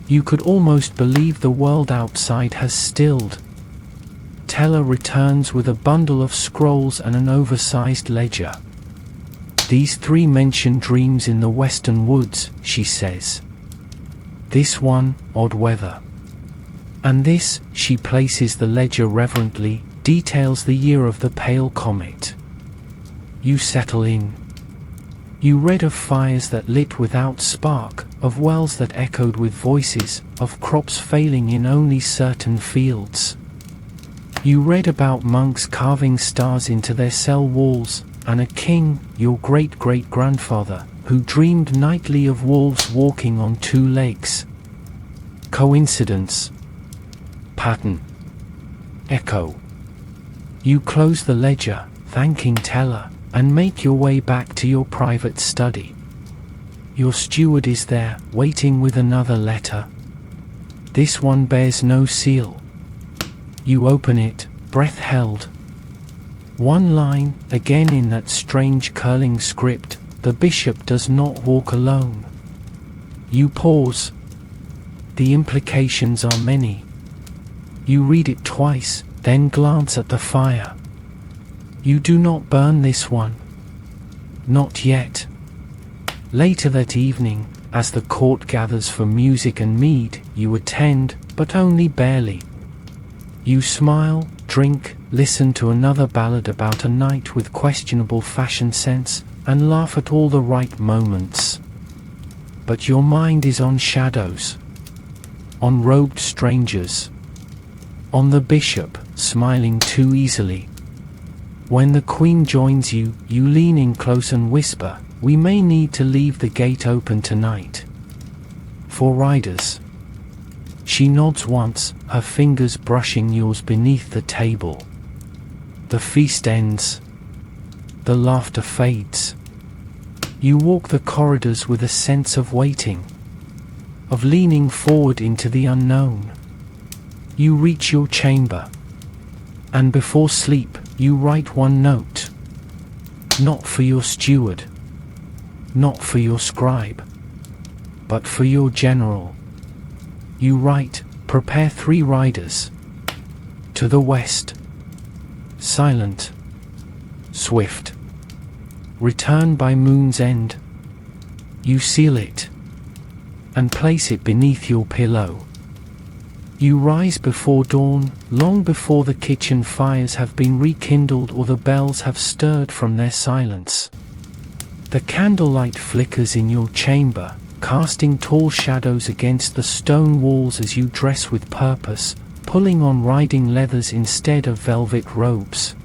You could almost believe the world outside has stilled. Teller returns with a bundle of scrolls and an oversized ledger. These three mention dreams in the western woods, she says. This one, odd weather. And this, she places the ledger reverently, details the year of the pale comet. You settle in. You read of fires that lit without spark, of wells that echoed with voices, of crops failing in only certain fields. You read about monks carving stars into their cell walls, and a king, your great-great-grandfather, who dreamed nightly of wolves walking on two legs. Coincidence? Pattern? Echo? You close the ledger, thanking Teller, and make your way back to your private study. Your steward is there, waiting with another letter. This one bears no seal. You open it, breath held. One line, again in that strange curling script, the bishop does not walk alone. You pause. The implications are many. You read it twice, then glance at the fire. You do not burn this one. Not yet. Later that evening, as the court gathers for music and mead, you attend, but only barely. You smile, drink, listen to another ballad about a knight with questionable fashion sense, and laugh at all the right moments. But your mind is on shadows. On robed strangers. On the bishop, smiling too easily. When the queen joins you, you lean in close and whisper, "We may need to leave the gate open tonight. For riders." She nods once, her fingers brushing yours beneath the table. The feast ends. The laughter fades. You walk the corridors with a sense of waiting, of leaning forward into the unknown. You reach your chamber. And before sleep, you write one note. Not for your steward. Not for your scribe. But for your general. You write, "Prepare 3 riders. To the west. Silent. Swift. Return by moon's end." You seal it. And place it beneath your pillow. You rise before dawn, long before the kitchen fires have been rekindled or the bells have stirred from their silence. The candlelight flickers in your chamber, casting tall shadows against the stone walls as you dress with purpose, pulling on riding leathers instead of velvet robes.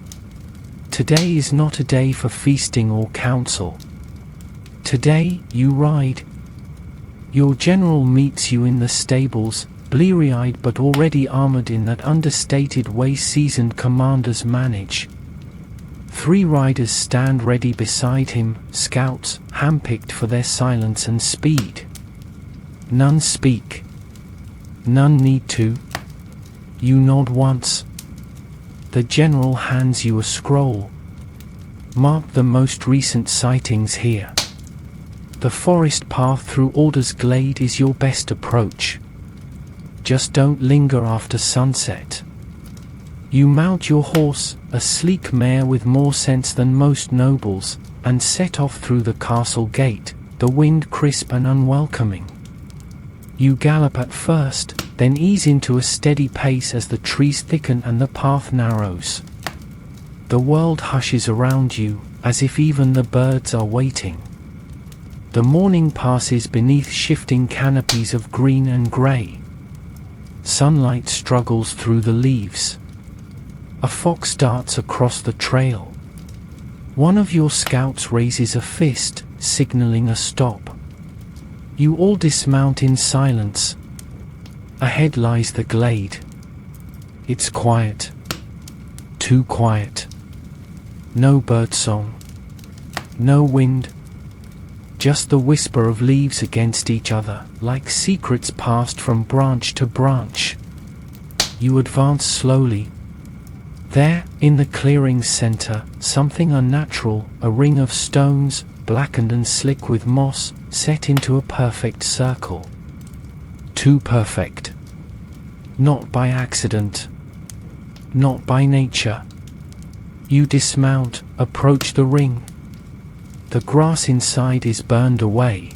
Today is not a day for feasting or counsel. Today, you ride. Your general meets you in the stables, bleary-eyed but already armored in that understated way seasoned commanders manage. 3 riders stand ready beside him, scouts, handpicked for their silence and speed. None speak. None need to. You nod once. The general hands you a scroll. Mark the most recent sightings here. The forest path through Alder's Glade is your best approach. just don't linger after sunset. You mount your horse, a sleek mare with more sense than most nobles, and set off through the castle gate, the wind crisp and unwelcoming. You gallop at first, then ease into a steady pace as the trees thicken and the path narrows. The world hushes around you, as if even the birds are waiting. The morning passes beneath shifting canopies of green and grey. Sunlight struggles through the leaves. A fox darts across the trail. One of your scouts raises a fist, signaling a stop. You all dismount in silence. Ahead lies the glade. It's quiet. Too quiet. No birdsong. No wind. Just the whisper of leaves against each other, like secrets passed from branch to branch. You advance slowly. There, in the clearing's center, something unnatural, a ring of stones, blackened and slick with moss, set into a perfect circle. Too perfect. Not by accident. Not by nature. You dismount, approach the ring. The grass inside is burned away.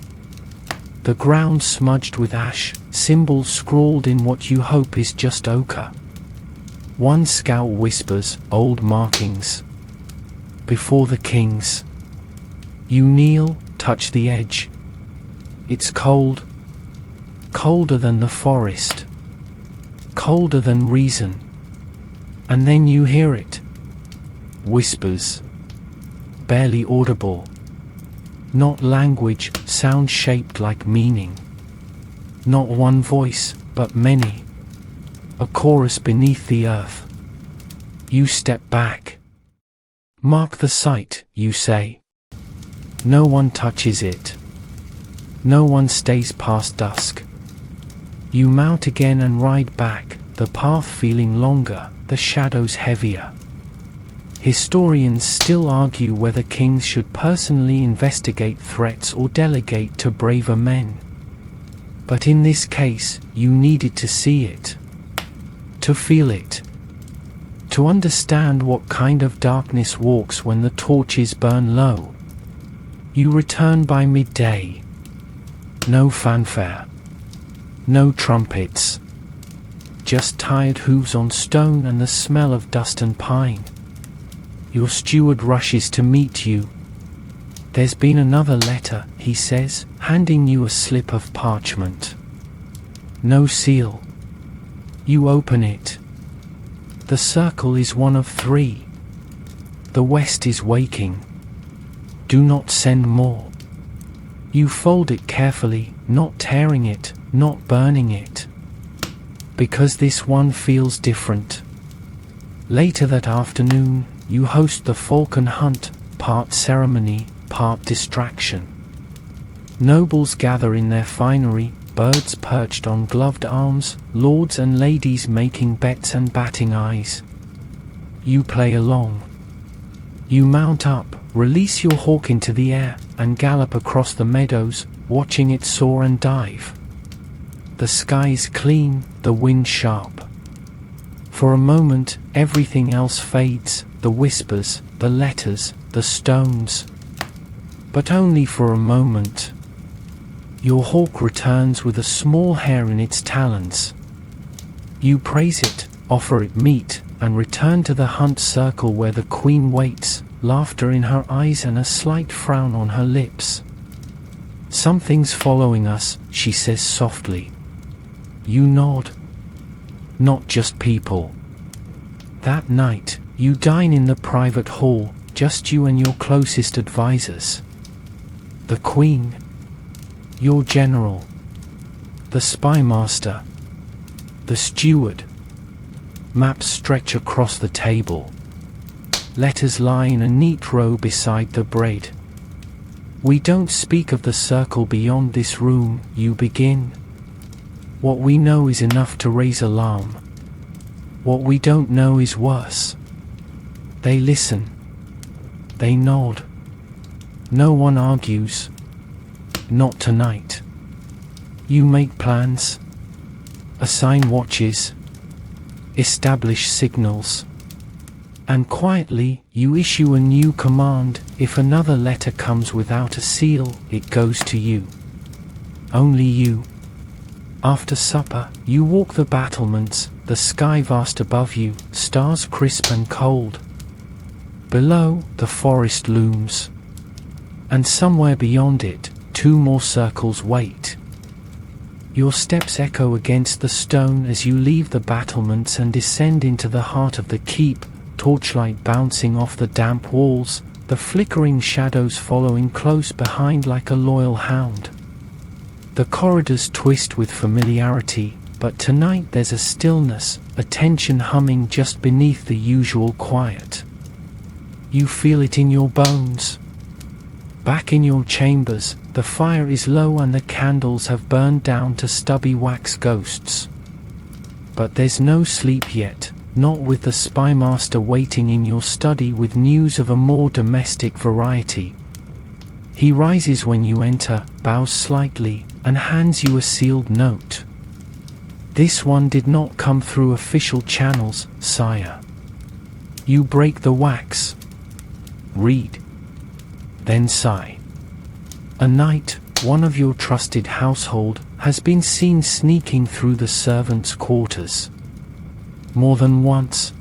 The ground smudged with ash, symbols scrawled in what you hope is just ochre. One scout whispers, old markings. Before the kings. You kneel, touch the edge. It's cold. Colder than the forest. Colder than reason. And then you hear it. Whispers. Barely audible. Not language, sound shaped like meaning. Not one voice, but many. A chorus beneath the earth. You step back. Mark the site, you say. No one touches it. No one stays past dusk. You mount again and ride back, the path feeling longer, the shadows heavier. Historians still argue whether kings should personally investigate threats or delegate to braver men. But in this case, you needed to see it. To feel it. To understand what kind of darkness walks when the torches burn low. You return by midday. No fanfare. No trumpets. Just tired hooves on stone and the smell of dust and pine. Your steward rushes to meet you. There's been another letter, he says, handing you a slip of parchment. No seal. You open it. The circle is one of 3. The west is waking. Do not send more. You fold it carefully, not tearing it, not burning it. Because this one feels different. Later that afternoon, you host the falcon hunt, part ceremony, part distraction. Nobles gather in their finery, birds perched on gloved arms, lords and ladies making bets and batting eyes. You play along. You mount up, release your hawk into the air, and gallop across the meadows, watching it soar and dive. The sky's clean, the wind sharp. For a moment, everything else fades, the whispers, the letters, the stones. But only for a moment. Your hawk returns with a small hair in its talons. You praise it, offer it meat, and return to the hunt circle where the queen waits, laughter in her eyes and a slight frown on her lips. Something's following us, she says softly. You nod. Not just people. That night, you dine in the private hall, just you and your closest advisors. The queen. Your general. The spy master. The steward. Maps stretch across the table. Letters lie in a neat row beside the bread. We don't speak of the circle beyond this room, you begin. What we know is enough to raise alarm. What we don't know is worse. They listen. They nod. No one argues. Not tonight. You make plans. assign watches, establish signals. And quietly, you issue a new command. If another letter comes without a seal, it goes to you. Only you. After supper, you walk the battlements, the sky vast above you, stars crisp and cold. Below, the forest looms. And somewhere beyond it, 2 more circles wait. Your steps echo against the stone as you leave the battlements and descend into the heart of the keep, torchlight bouncing off the damp walls, the flickering shadows following close behind like a loyal hound. The corridors twist with familiarity, but tonight there's a stillness, a tension humming just beneath the usual quiet. You feel it in your bones. Back in your chambers, the fire is low and the candles have burned down to stubby wax ghosts. But there's no sleep yet. Not with the spymaster waiting in your study with news of a more domestic variety. He rises when you enter, bows slightly, and hands you a sealed note. This one did not come through official channels, sire. You break the wax. Read. Then sigh. A knight, one of your trusted household, has been seen sneaking through the servants' quarters. More than once.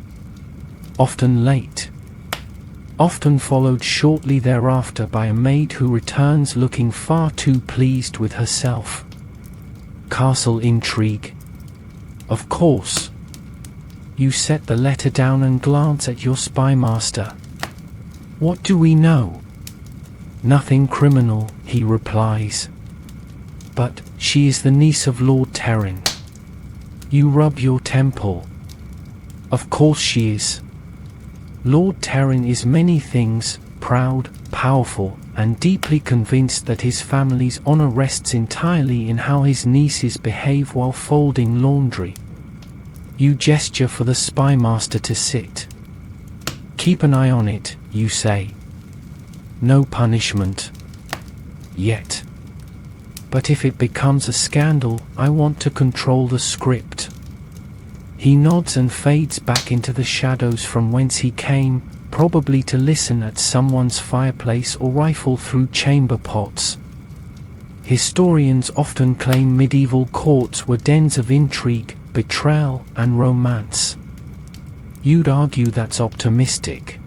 Often late. Often followed shortly thereafter by a maid who returns looking far too pleased with herself. Castle intrigue. Of course. You set the letter down and glance at your spymaster. What do we know? Nothing criminal, he replies. But she is the niece of Lord Terran. You rub your temple. Of course she is. Lord Terran is many things, proud, powerful, and deeply convinced that his family's honor rests entirely in how his nieces behave while folding laundry. You gesture for the spymaster to sit. Keep an eye on it, you say. No punishment. Yet. But if it becomes a scandal, I want to control the script. He nods and fades back into the shadows from whence he came, probably to listen at someone's fireplace or rifle through chamber pots. Historians often claim medieval courts were dens of intrigue, betrayal, and romance. You'd argue that's optimistic.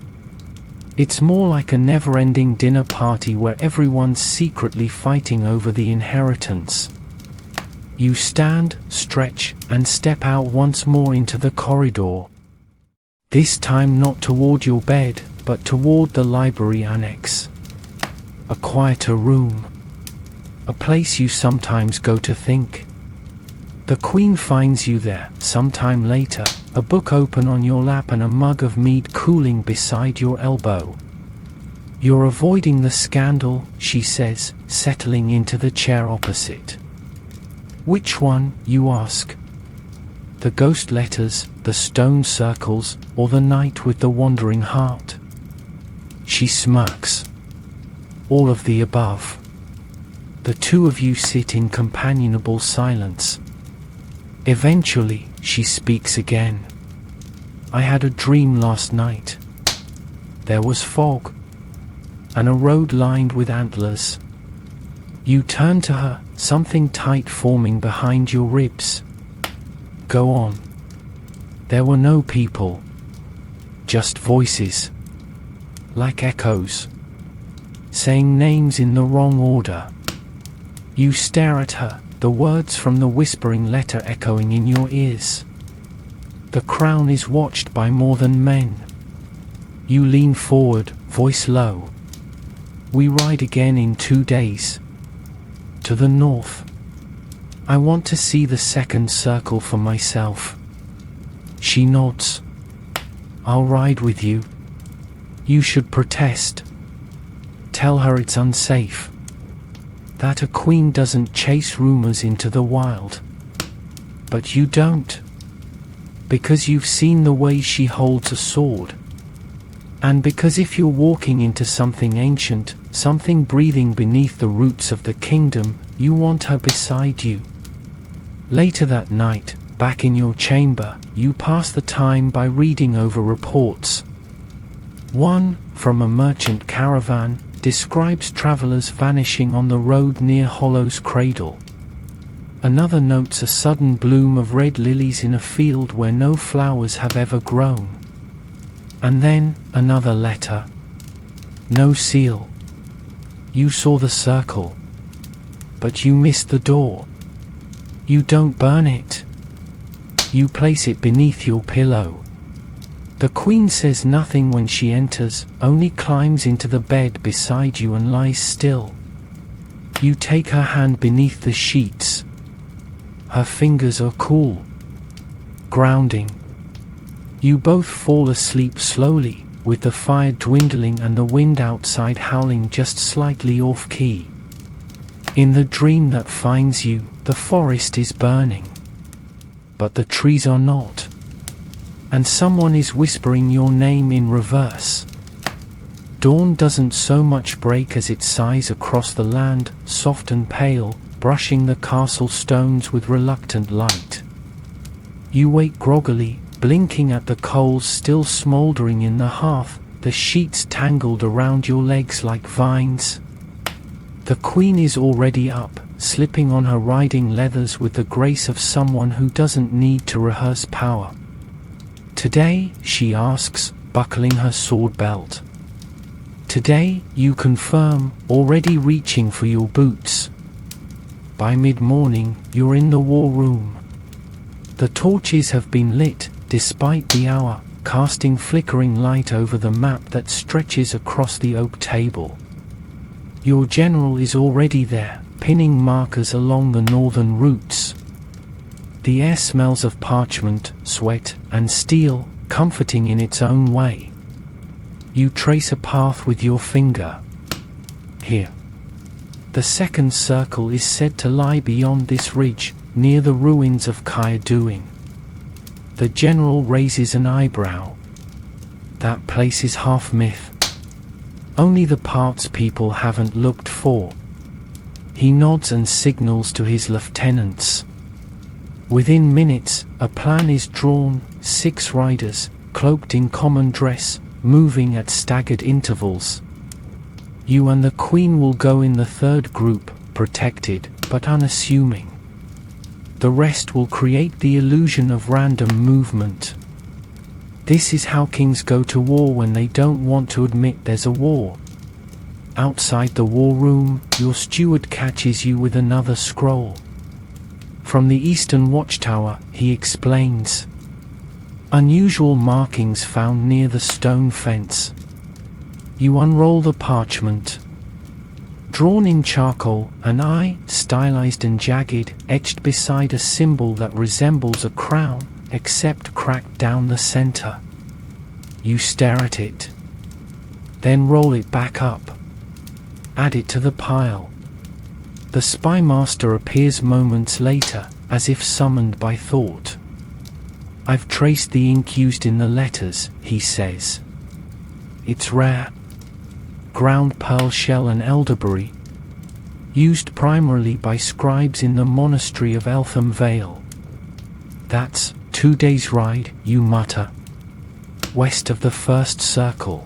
It's more like a never-ending dinner party where everyone's secretly fighting over the inheritance. You stand, stretch, and step out once more into the corridor. This time not toward your bed, but toward the library annex. A quieter room. A place you sometimes go to think. The Queen finds you there, sometime later, a book open on your lap and a mug of mead cooling beside your elbow. You're avoiding the scandal, she says, settling into the chair opposite. Which one, you ask? The ghost letters, the stone circles, or the night with the wandering heart? She smirks. All of the above. The two of you sit in companionable silence. Eventually, she speaks again. I had a dream last night. There was fog. And a road lined with antlers. You turn to her, something tight forming behind your ribs. Go on. There were no people. Just voices. Like echoes. Saying names in the wrong order. You stare at her, the words from the whispering letter echoing in your ears. The crown is watched by more than men. You lean forward, voice low. We ride again in 2 days. To the north. I want to see the second circle for myself. She nods. I'll ride with you. You should protest. Tell her it's unsafe. That a queen doesn't chase rumors into the wild. But you don't. Because you've seen the way she holds a sword. And because if you're walking into something ancient, something breathing beneath the roots of the kingdom, you want her beside you. Later that night, back in your chamber, you pass the time by reading over reports. One, from a merchant caravan, describes travelers vanishing on the road near Hollow's Cradle. Another notes a sudden bloom of red lilies in a field where no flowers have ever grown. And then, another letter. No seal. You saw the circle, but you missed the door. You don't burn it. You place it beneath your pillow. The Queen says nothing when she enters, only climbs into the bed beside you and lies still. You take her hand beneath the sheets. Her fingers are cool, grounding. You both fall asleep slowly, with the fire dwindling and the wind outside howling just slightly off-key. In the dream that finds you, the forest is burning, but the trees are not. And someone is whispering your name in reverse. Dawn doesn't so much break as it sighs across the land, soft and pale, brushing the castle stones with reluctant light. You wake groggily, blinking at the coals still smouldering in the hearth, the sheets tangled around your legs like vines. The Queen is already up, slipping on her riding leathers with the grace of someone who doesn't need to rehearse power. Today, she asks, buckling her sword belt. Today, you confirm, already reaching for your boots. By mid-morning, you're in the war room. The torches have been lit, despite the hour, casting flickering light over the map that stretches across the oak table. Your general is already there, pinning markers along the northern routes. The air smells of parchment, sweat, and steel, comforting in its own way. You trace a path with your finger. Here. The second circle is said to lie beyond this ridge, near the ruins of Kyaduin. The general raises an eyebrow. That place is half myth. Only the parts people haven't looked for. He nods and signals to his lieutenants. Within minutes, a plan is drawn, 6 riders, cloaked in common dress, moving at staggered intervals. You and the Queen will go in the third group, protected, but unassuming. The rest will create the illusion of random movement. This is how kings go to war when they don't want to admit there's a war. Outside the war room, your steward catches you with another scroll. From the eastern watchtower, he explains. Unusual markings found near the stone fence. You unroll the parchment. Drawn in charcoal, an eye, stylized and jagged, etched beside a symbol that resembles a crown, except cracked down the center. You stare at it. Then roll it back up. Add it to the pile. The spy master appears moments later, as if summoned by thought. I've traced the ink used in the letters, he says. It's rare. Ground pearl shell and elderberry. Used primarily by scribes in the monastery of Eltham Vale. That's 2 days' ride, you mutter. West of the first circle.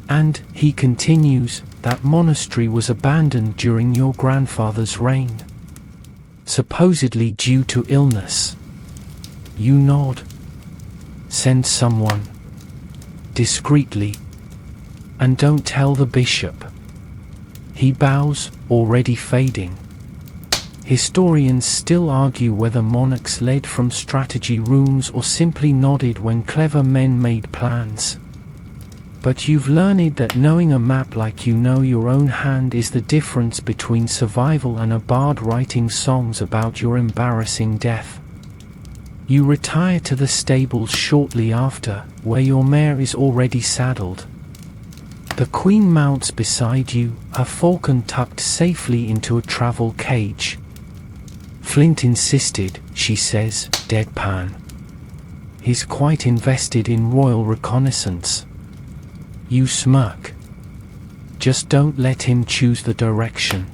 And, he continues, that monastery was abandoned during your grandfather's reign. Supposedly due to illness. You nod. Send someone. Discreetly. And don't tell the bishop. He bows, already fading. Historians still argue whether monarchs led from strategy rooms or simply nodded when clever men made plans. But you've learned that knowing a map like you know your own hand is the difference between survival and a bard writing songs about your embarrassing death. You retire to the stables shortly after, where your mare is already saddled. The Queen mounts beside you, her falcon tucked safely into a travel cage. Flint insisted, she says, deadpan. He's quite invested in royal reconnaissance. You smirk. Just don't let him choose the direction.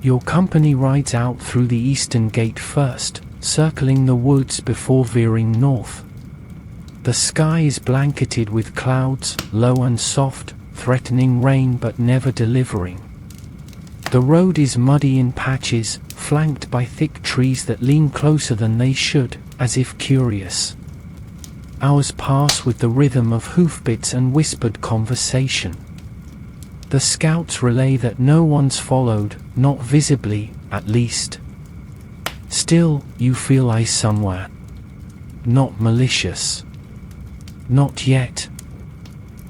Your company rides out through the eastern gate first, circling the woods before veering north. The sky is blanketed with clouds, low and soft, threatening rain but never delivering. The road is muddy in patches, flanked by thick trees that lean closer than they should, as if curious. Hours pass with the rhythm of hoofbeats and whispered conversation. The scouts relay that no one's followed, not visibly, at least. Still, you feel eyes somewhere. Not malicious. Not yet.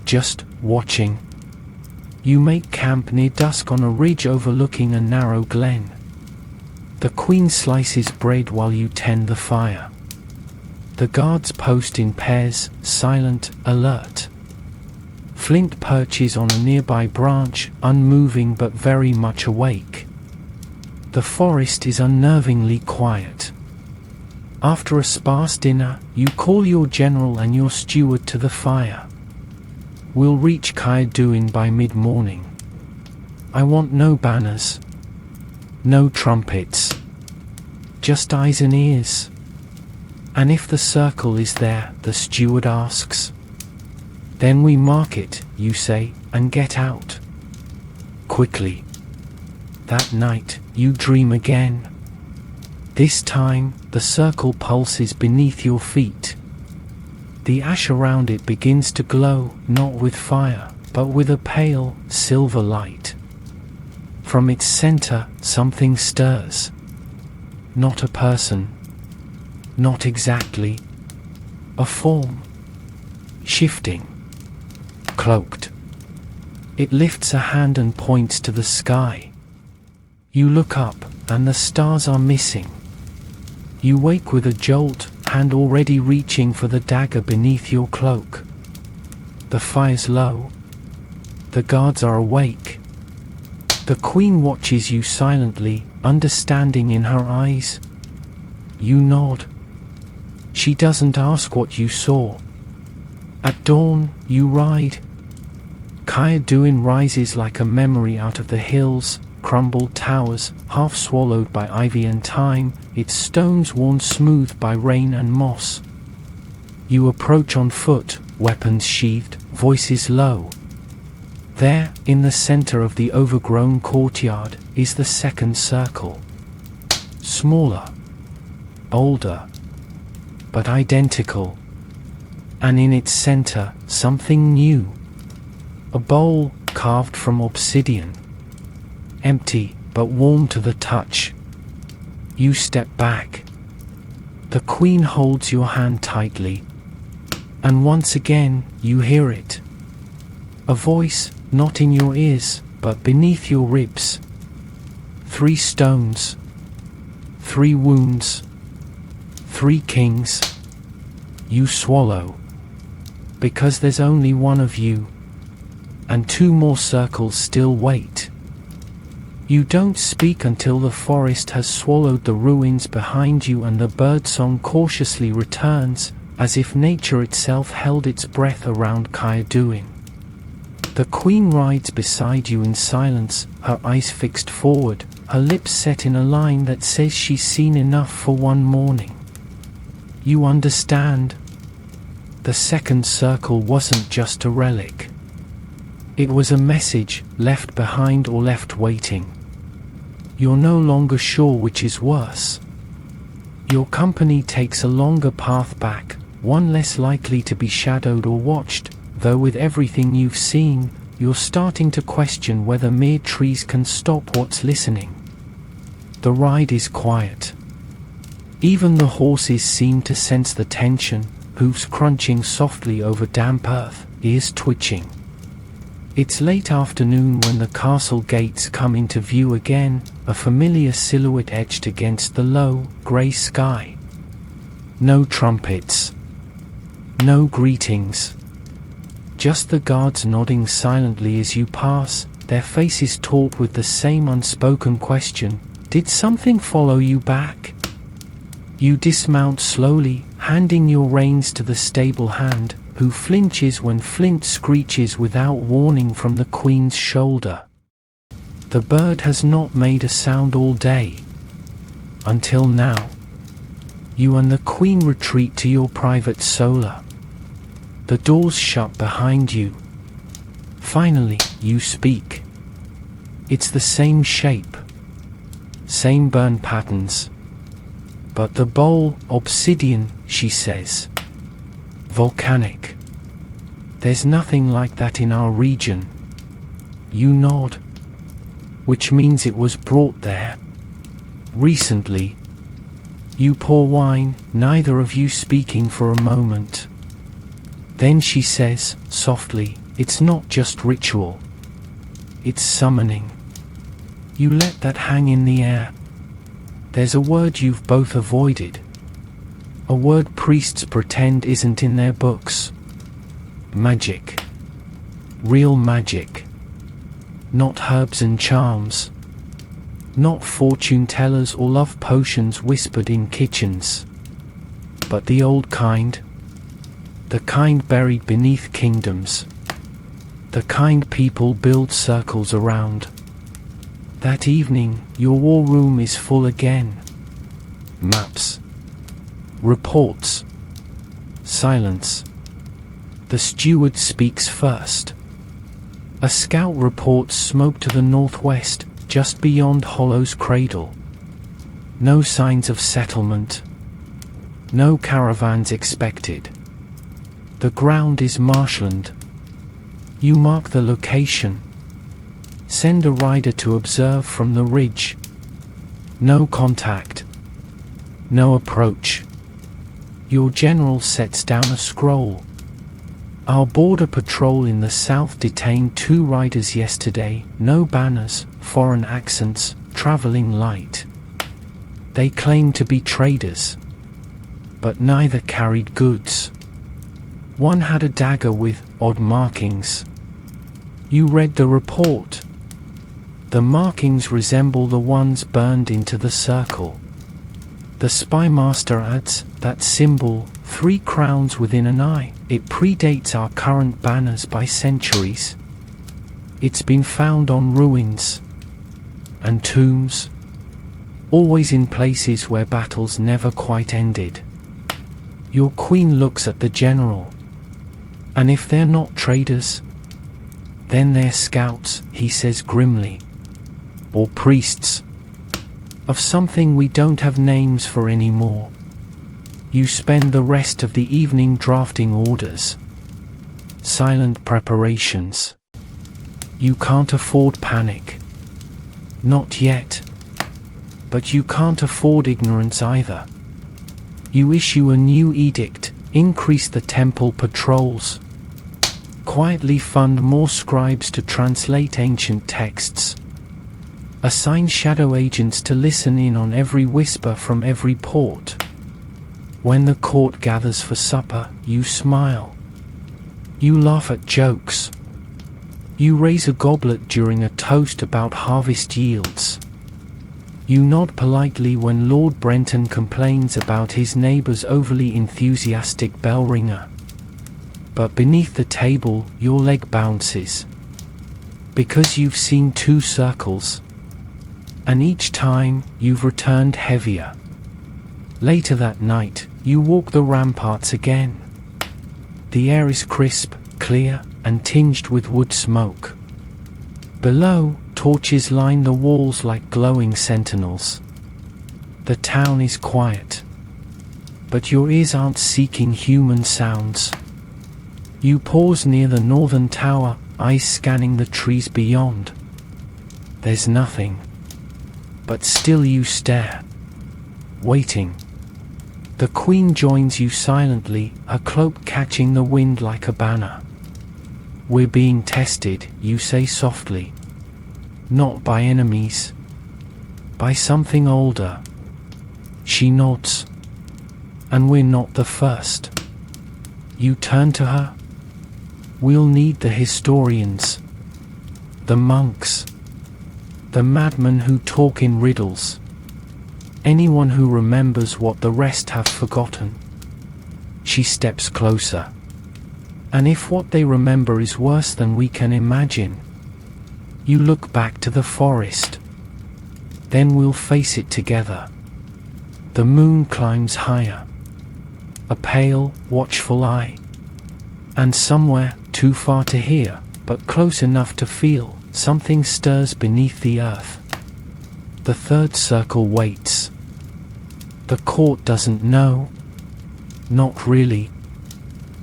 Just watching. You make camp near dusk on a ridge overlooking a narrow glen. The queen slices bread while you tend the fire. The guards post in pairs, silent, alert. Flint perches on a nearby branch, unmoving but very much awake. The forest is unnervingly quiet. After a sparse dinner, you call your general and your steward to the fire. We'll reach Kaiduin by mid-morning. I want no banners. No trumpets. Just eyes and ears. And if the circle is there, the steward asks. Then we mark it, you say, and get out. Quickly. That night, you dream again. This time, the circle pulses beneath your feet. The ash around it begins to glow, not with fire, but with a pale, silver light. From its center, something stirs. Not a person. Not exactly. A form. Shifting. Cloaked. It lifts a hand and points to the sky. You look up, and the stars are missing. You wake with a jolt, hand already reaching for the dagger beneath your cloak. The fire's low. The guards are awake. The queen watches you silently, understanding in her eyes. You nod. She doesn't ask what you saw. At dawn, you ride. Kaiduin rises like a memory out of the hills, crumbled towers, half swallowed by ivy and time, its stones worn smooth by rain and moss. You approach on foot, weapons sheathed, voices low. There, in the center of the overgrown courtyard, is the second circle. Smaller. Older. But identical. And in its center, something new. A bowl, carved from obsidian. Empty, but warm to the touch. You step back. The queen holds your hand tightly. And once again, you hear it. A voice, not in your ears, but beneath your ribs. 3 stones. 3 wounds. 3 kings. You swallow. Because there's only one of you. And 2 more circles still wait. You don't speak until the forest has swallowed the ruins behind you and the birdsong cautiously returns, as if nature itself held its breath around Kaiduin. The queen rides beside you in silence, her eyes fixed forward, her lips set in a line that says she's seen enough for one morning. You understand. The second circle wasn't just a relic. It was a message, left behind or left waiting. You're no longer sure which is worse. Your company takes a longer path back, one less likely to be shadowed or watched, though with everything you've seen, you're starting to question whether mere trees can stop what's listening. The ride is quiet. Even the horses seem to sense the tension, hooves crunching softly over damp earth, ears twitching. It's late afternoon when the castle gates come into view again, a familiar silhouette etched against the low, grey sky. No trumpets. No greetings. Just the guards nodding silently as you pass, their faces taut with the same unspoken question, did something follow you back? You dismount slowly, handing your reins to the stable hand, who flinches when Flint screeches without warning from the queen's shoulder. The bird has not made a sound all day. Until now. You and the Queen retreat to your private solar. The doors shut behind you. Finally, you speak. It's the same shape. Same burn patterns. But the bowl, obsidian, she says. Volcanic. There's nothing like that in our region. You nod. Which means it was brought there. Recently. You pour wine, neither of you speaking for a moment. Then she says, softly, it's not just ritual. It's summoning. You let that hang in the air. There's a word you've both avoided. A word priests pretend isn't in their books. Magic. Real magic. Not herbs and charms. Not fortune tellers or love potions whispered in kitchens. But the old kind. The kind buried beneath kingdoms. The kind people build circles around. That evening, your war room is full again. Maps. Reports. Silence. The steward speaks first. A scout reports smoke to the northwest, just beyond Hollow's cradle. No signs of settlement. No caravans expected. The ground is marshland. You mark the location. Send a rider to observe from the ridge. No contact. No approach. Your general sets down a scroll. Our border patrol in the south detained 2 riders yesterday. No banners, foreign accents, traveling light. They claimed to be traders. But neither carried goods. One had a dagger with odd markings. You read the report. The markings resemble the ones burned into the circle. The spymaster adds, that symbol, 3 crowns within an eye, it predates our current banners by centuries. It's been found on ruins and tombs, always in places where battles never quite ended. Your queen looks at the general. And if they're not traders, then they're scouts, he says grimly. Or priests. Of something we don't have names for anymore. You spend the rest of the evening drafting orders. Silent preparations. You can't afford panic. Not yet. But you can't afford ignorance either. You issue a new edict, increase the temple patrols. Quietly fund more scribes to translate ancient texts. Assign shadow agents to listen in on every whisper from every port. When the court gathers for supper, you smile. You laugh at jokes. You raise a goblet during a toast about harvest yields. You nod politely when Lord Brenton complains about his neighbor's overly enthusiastic bell ringer. But beneath the table, your leg bounces. Because you've seen 2 circles. And each time, you've returned heavier. Later that night, you walk the ramparts again. The air is crisp, clear, and tinged with wood smoke. Below, torches line the walls like glowing sentinels. The town is quiet. But your ears aren't seeking human sounds. You pause near the northern tower, eyes scanning the trees beyond. There's nothing. But still you stare. Waiting. The queen joins you silently, her cloak catching the wind like a banner. We're being tested, you say softly. Not by enemies. By something older. She nods. And we're not the first. You turn to her. We'll need the historians. The monks. The madmen who talk in riddles. Anyone who remembers what the rest have forgotten. She steps closer. And if what they remember is worse than we can imagine, You look back to the forest. Then we'll face it together. The moon climbs higher. A pale, watchful eye. And somewhere, too far to hear, but close enough to feel, something stirs beneath the earth. The third circle waits. The court doesn't know. Not really.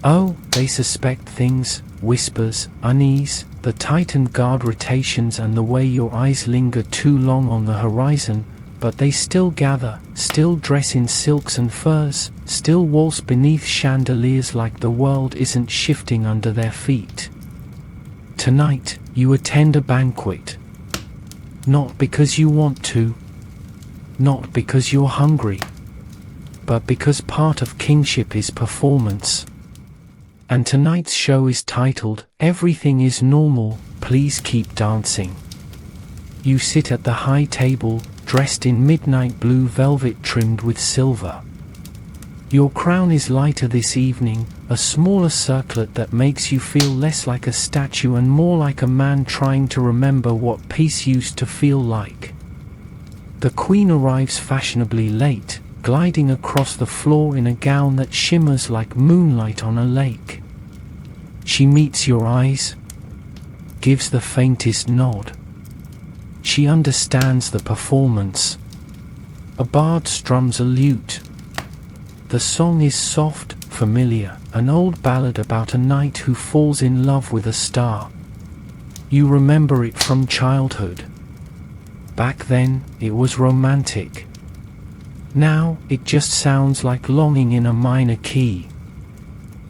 Oh, they suspect things, whispers, unease, the tightened guard rotations and the way your eyes linger too long on the horizon, but they still gather, still dress in silks and furs, still waltz beneath chandeliers like the world isn't shifting under their feet. Tonight, you attend a banquet. Not because you want to, not because you're hungry, but because part of kingship is performance. And tonight's show is titled, Everything is Normal, Please Keep Dancing. You sit at the high table, dressed in midnight blue velvet trimmed with silver. Your crown is lighter this evening, a smaller circlet that makes you feel less like a statue and more like a man trying to remember what peace used to feel like. The queen arrives fashionably late, gliding across the floor in a gown that shimmers like moonlight on a lake. She meets your eyes, gives the faintest nod. She understands the performance. A bard strums a lute. The song is soft, familiar, an old ballad about a knight who falls in love with a star. You remember it from childhood. Back then, it was romantic. Now, it just sounds like longing in a minor key.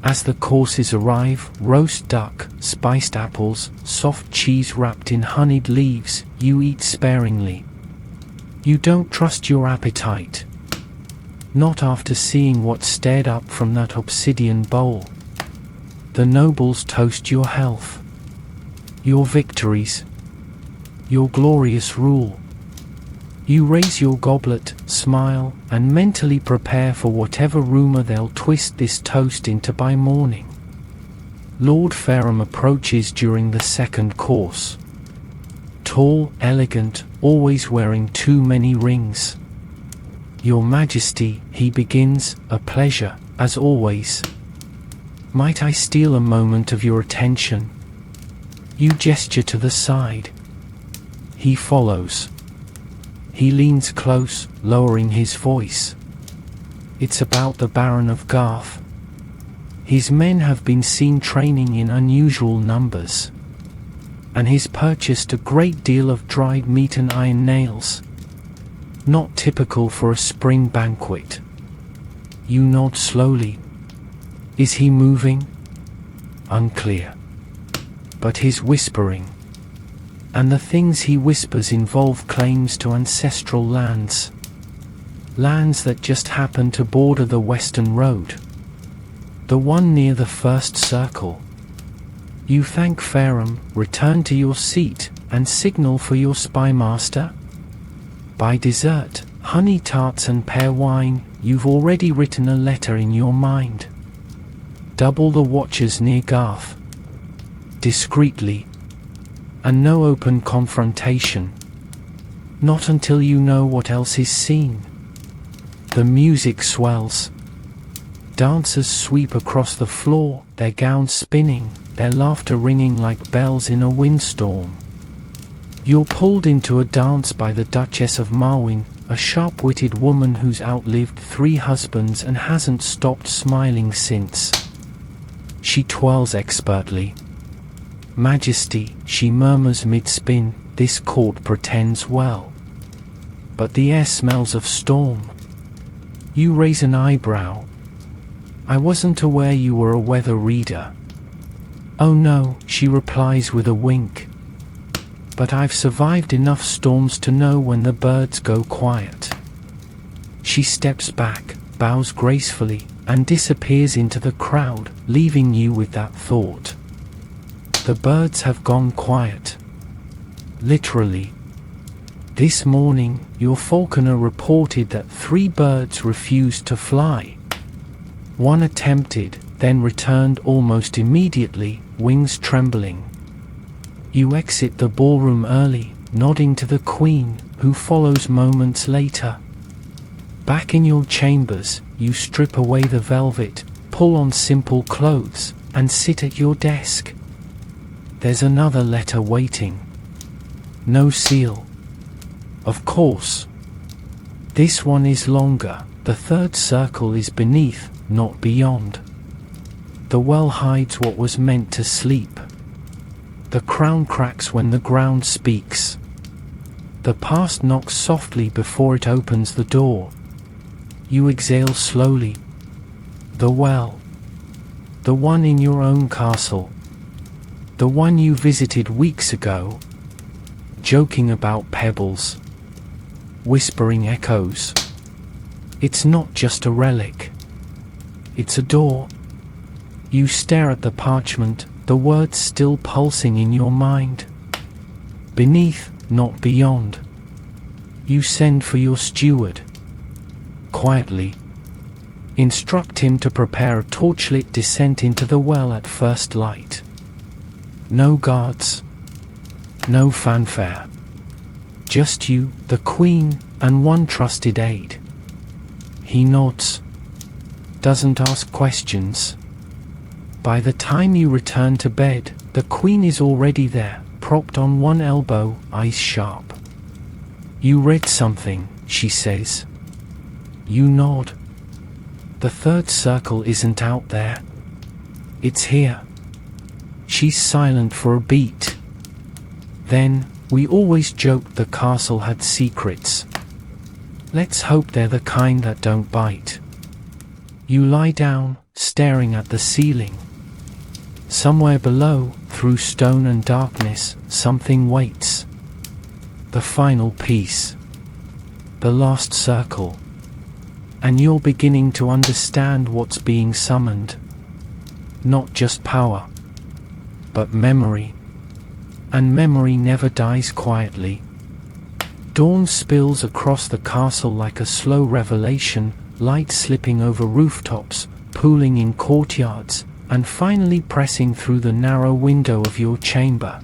As the courses arrive, roast duck, spiced apples, soft cheese wrapped in honeyed leaves, you eat sparingly. You don't trust your appetite. Not after seeing what stared up from that obsidian bowl. The nobles toast your health, your victories, your glorious rule. You raise your goblet, smile, and mentally prepare for whatever rumor they'll twist this toast into by morning. Lord Fareham approaches during the second course. Tall, elegant, always wearing too many rings. Your Majesty, he begins, a pleasure, as always. Might I steal a moment of your attention? You gesture to the side. He follows. He leans close, lowering his voice. It's about the Baron of Garth. His men have been seen training in unusual numbers. And he's purchased a great deal of dried meat and iron nails. Not typical for a spring banquet. You nod slowly. Is he moving? Unclear. But he's whispering. And the things he whispers involve claims to ancestral lands. Lands that just happen to border the Western Road. The one near the first circle. You thank Fareham, return to your seat, and signal for your spy master. By dessert, honey tarts and pear wine, you've already written a letter in your mind. Double the watchers near Garth. Discreetly. And no open confrontation. Not until you know what else is seen. The music swells. Dancers sweep across the floor, their gowns spinning, their laughter ringing like bells in a windstorm. You're pulled into a dance by the Duchess of Marwyn, a sharp-witted woman who's outlived 3 husbands and hasn't stopped smiling since. She twirls expertly. Majesty, she murmurs mid-spin, this court pretends well. But the air smells of storm. You raise an eyebrow. I wasn't aware you were a weather reader. Oh no, she replies with a wink. But I've survived enough storms to know when the birds go quiet. She steps back, bows gracefully, and disappears into the crowd, leaving you with that thought. The birds have gone quiet. Literally. This morning, your falconer reported that 3 birds refused to fly. One attempted, then returned almost immediately, wings trembling. You exit the ballroom early, nodding to the Queen, who follows moments later. Back in your chambers, you strip away the velvet, pull on simple clothes, and sit at your desk. There's another letter waiting. No seal. Of course. This one is longer. The third circle is beneath, not beyond. The well hides what was meant to sleep. The crown cracks when the ground speaks. The past knocks softly before it opens the door. You exhale slowly. The well. The one in your own castle. The one you visited weeks ago. Joking about pebbles. Whispering echoes. It's not just a relic. It's a door. You stare at the parchment, the words still pulsing in your mind. Beneath, not beyond. You send for your steward. Quietly. Instruct him to prepare a torchlit descent into the well at first light. No guards. No fanfare. Just you, the Queen, and one trusted aide. He nods. Doesn't ask questions. By the time you return to bed, the Queen is already there, propped on one elbow, eyes sharp. You read something, she says. You nod. The third circle isn't out there. It's here. She's silent for a beat. Then, we always joked the castle had secrets. Let's hope they're the kind that don't bite. You lie down, staring at the ceiling. Somewhere below, through stone and darkness, something waits. The final piece. The last circle. And you're beginning to understand what's being summoned. Not just power, but memory. And memory never dies quietly. Dawn spills across the castle like a slow revelation, light slipping over rooftops, pooling in courtyards, and finally pressing through the narrow window of your chamber.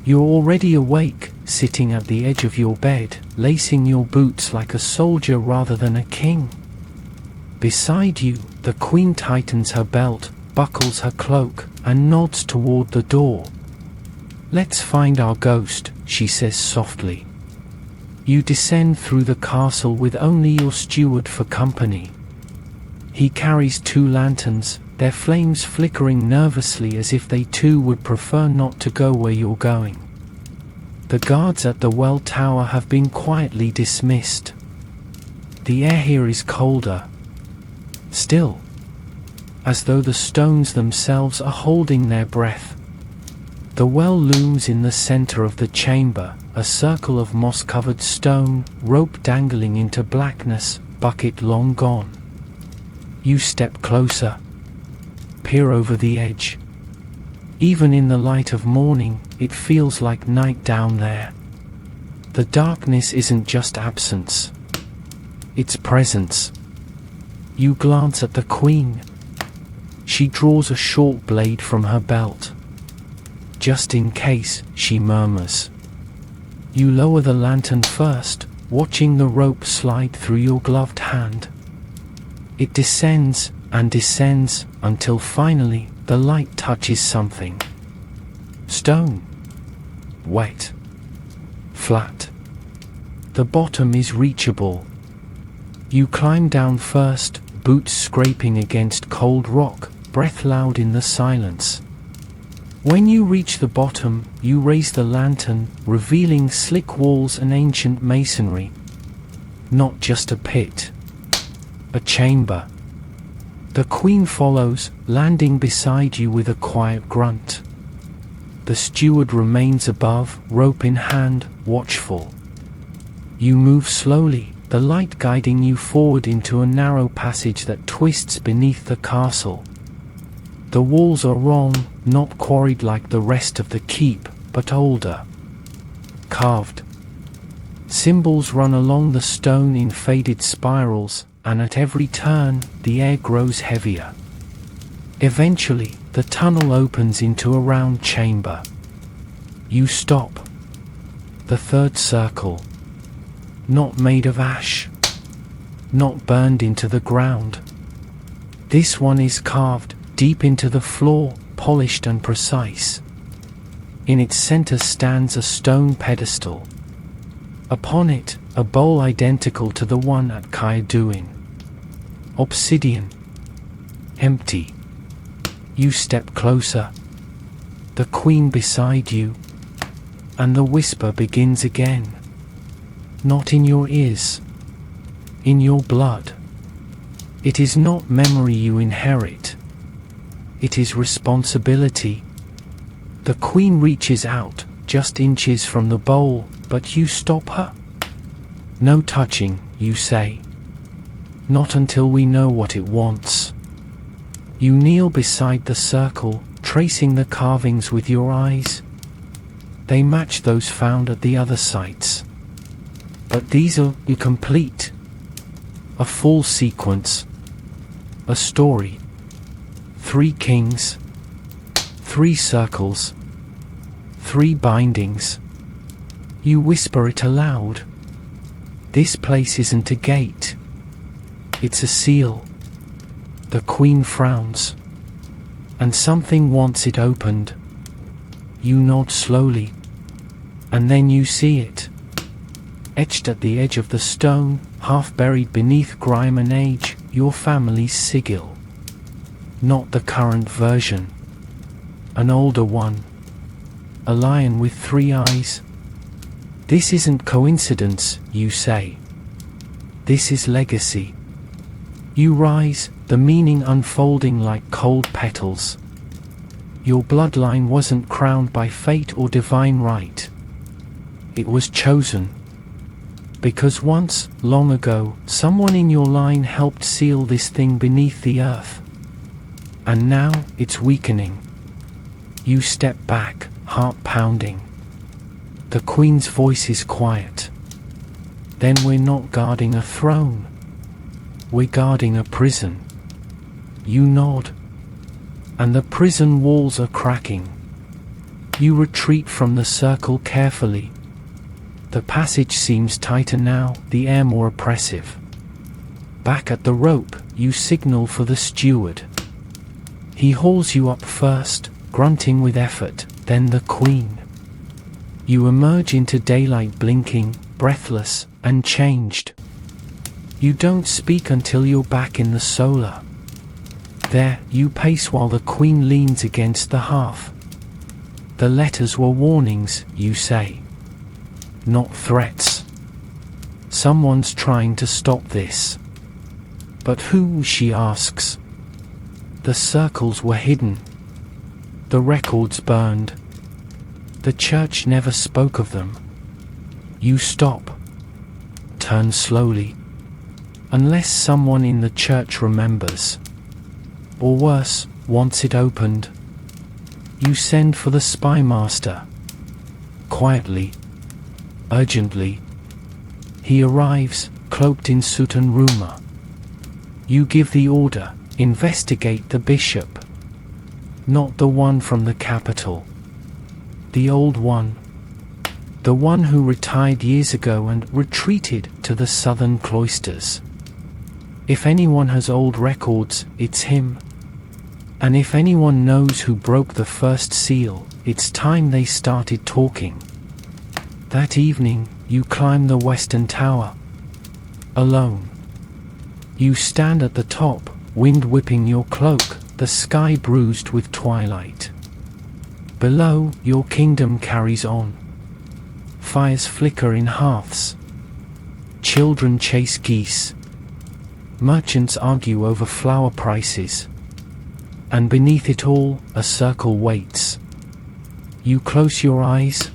You're already awake, sitting at the edge of your bed, lacing your boots like a soldier rather than a king. Beside you, the Queen tightens her belt, buckles her cloak, and nods toward the door. Let's find our ghost, she says softly. You descend through the castle with only your steward for company. He carries 2 lanterns, their flames flickering nervously as if they too would prefer not to go where you're going. The guards at the well tower have been quietly dismissed. The air here is colder. Still. As though the stones themselves are holding their breath. The well looms in the center of the chamber, a circle of moss-covered stone, rope dangling into blackness, bucket long gone. You step closer. Peer over the edge. Even in the light of morning, it feels like night down there. The darkness isn't just absence. It's presence. You glance at the Queen. She draws a short blade from her belt. Just in case, she murmurs. You lower the lantern first, watching the rope slide through your gloved hand. It descends and descends until finally the light touches something. Stone. Wet. Flat. The bottom is reachable. You climb down first, boots scraping against cold rock, breath loud in the silence. When you reach the bottom, you raise the lantern, revealing slick walls and ancient masonry. Not just a pit. A chamber. The Queen follows, landing beside you with a quiet grunt. The steward remains above, rope in hand, watchful. You move slowly, the light guiding you forward into a narrow passage that twists beneath the castle. The walls are wrong, not quarried like the rest of the keep, but older. Carved. Symbols run along the stone in faded spirals, and at every turn, the air grows heavier. Eventually, the tunnel opens into a round chamber. You stop. The third circle. Not made of ash. Not burned into the ground. This one is carved deep into the floor, polished and precise. In its center stands a stone pedestal. Upon it, a bowl identical to the one at Kaiduin. Obsidian. Empty. You step closer. The queen beside you. And the whisper begins again. Not in your ears. In your blood. It is not memory you inherit. It is responsibility. The queen reaches out, just inches from the bowl, but you stop her. No touching, you say. Not until we know what it wants. You kneel beside the circle, tracing the carvings with your eyes. They match those found at the other sites. But these are incomplete. A full sequence. A story. 3 kings. 3 circles. 3 bindings. You whisper it aloud. This place isn't a gate. It's a seal. The queen frowns. And something wants it opened. You nod slowly. And then you see it. Etched at the edge of the stone, half buried beneath grime and age, your family's sigil. Not the current version. An older one. A lion with 3 eyes. This isn't coincidence, you say. This is legacy. You rise, the meaning unfolding like cold petals. Your bloodline wasn't crowned by fate or divine right. It was chosen. Because once, long ago, someone in your line helped seal this thing beneath the earth. And now, it's weakening. You step back, heart pounding. The queen's voice is quiet. Then we're not guarding a throne. We're guarding a prison. You nod. And the prison walls are cracking. You retreat from the circle carefully. The passage seems tighter now, the air more oppressive. Back at the rope, you signal for the steward. He hauls you up first, grunting with effort, then the queen. You emerge into daylight blinking, breathless, and changed. You don't speak until you're back in the solar. There, you pace while the queen leans against the hearth. The letters were warnings, you say. Not threats. Someone's trying to stop this. But who, she asks. The circles were hidden. The records burned. The church never spoke of them. You stop. Turn slowly. Unless someone in the church remembers. Or worse, wants it opened. You send for the spy master. Quietly. Urgently. He arrives, cloaked in soot and rumor. You give the order, investigate the bishop. Not the one from the capital. The old one. The one who retired years ago and retreated to the southern cloisters. If anyone has old records, it's him. And if anyone knows who broke the first seal, it's time they started talking. That evening, you climb the western tower. Alone. You stand at the top, wind whipping your cloak, the sky bruised with twilight. Below, your kingdom carries on. Fires flicker in hearths. Children chase geese. Merchants argue over flower prices. And beneath it all, a circle waits. You close your eyes.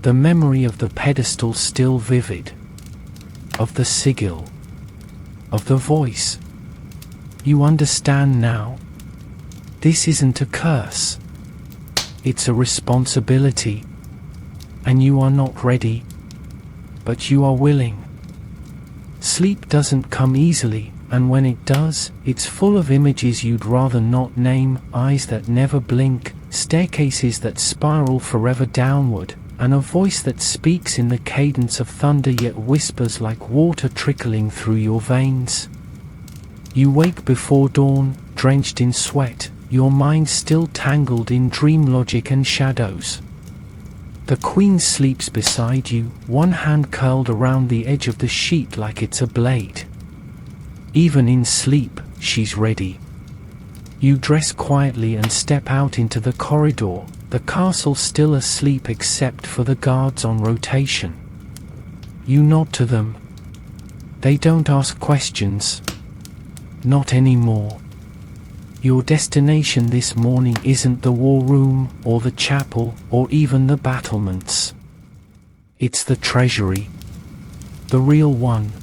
The memory of the pedestal still vivid. Of the sigil. Of the voice. You understand now. This isn't a curse. It's a responsibility. And you are not ready. But you are willing. Sleep doesn't come easily, and when it does, it's full of images you'd rather not name, eyes that never blink, staircases that spiral forever downward, and a voice that speaks in the cadence of thunder yet whispers like water trickling through your veins. You wake before dawn, drenched in sweat, your mind still tangled in dream logic and shadows. The Queen sleeps beside you, one hand curled around the edge of the sheet like it's a blade. Even in sleep, she's ready. You dress quietly and step out into the corridor, the castle still asleep except for the guards on rotation. You nod to them. They don't ask questions. Not anymore. Your destination this morning isn't the war room, or the chapel, or even the battlements. It's the treasury. The real one.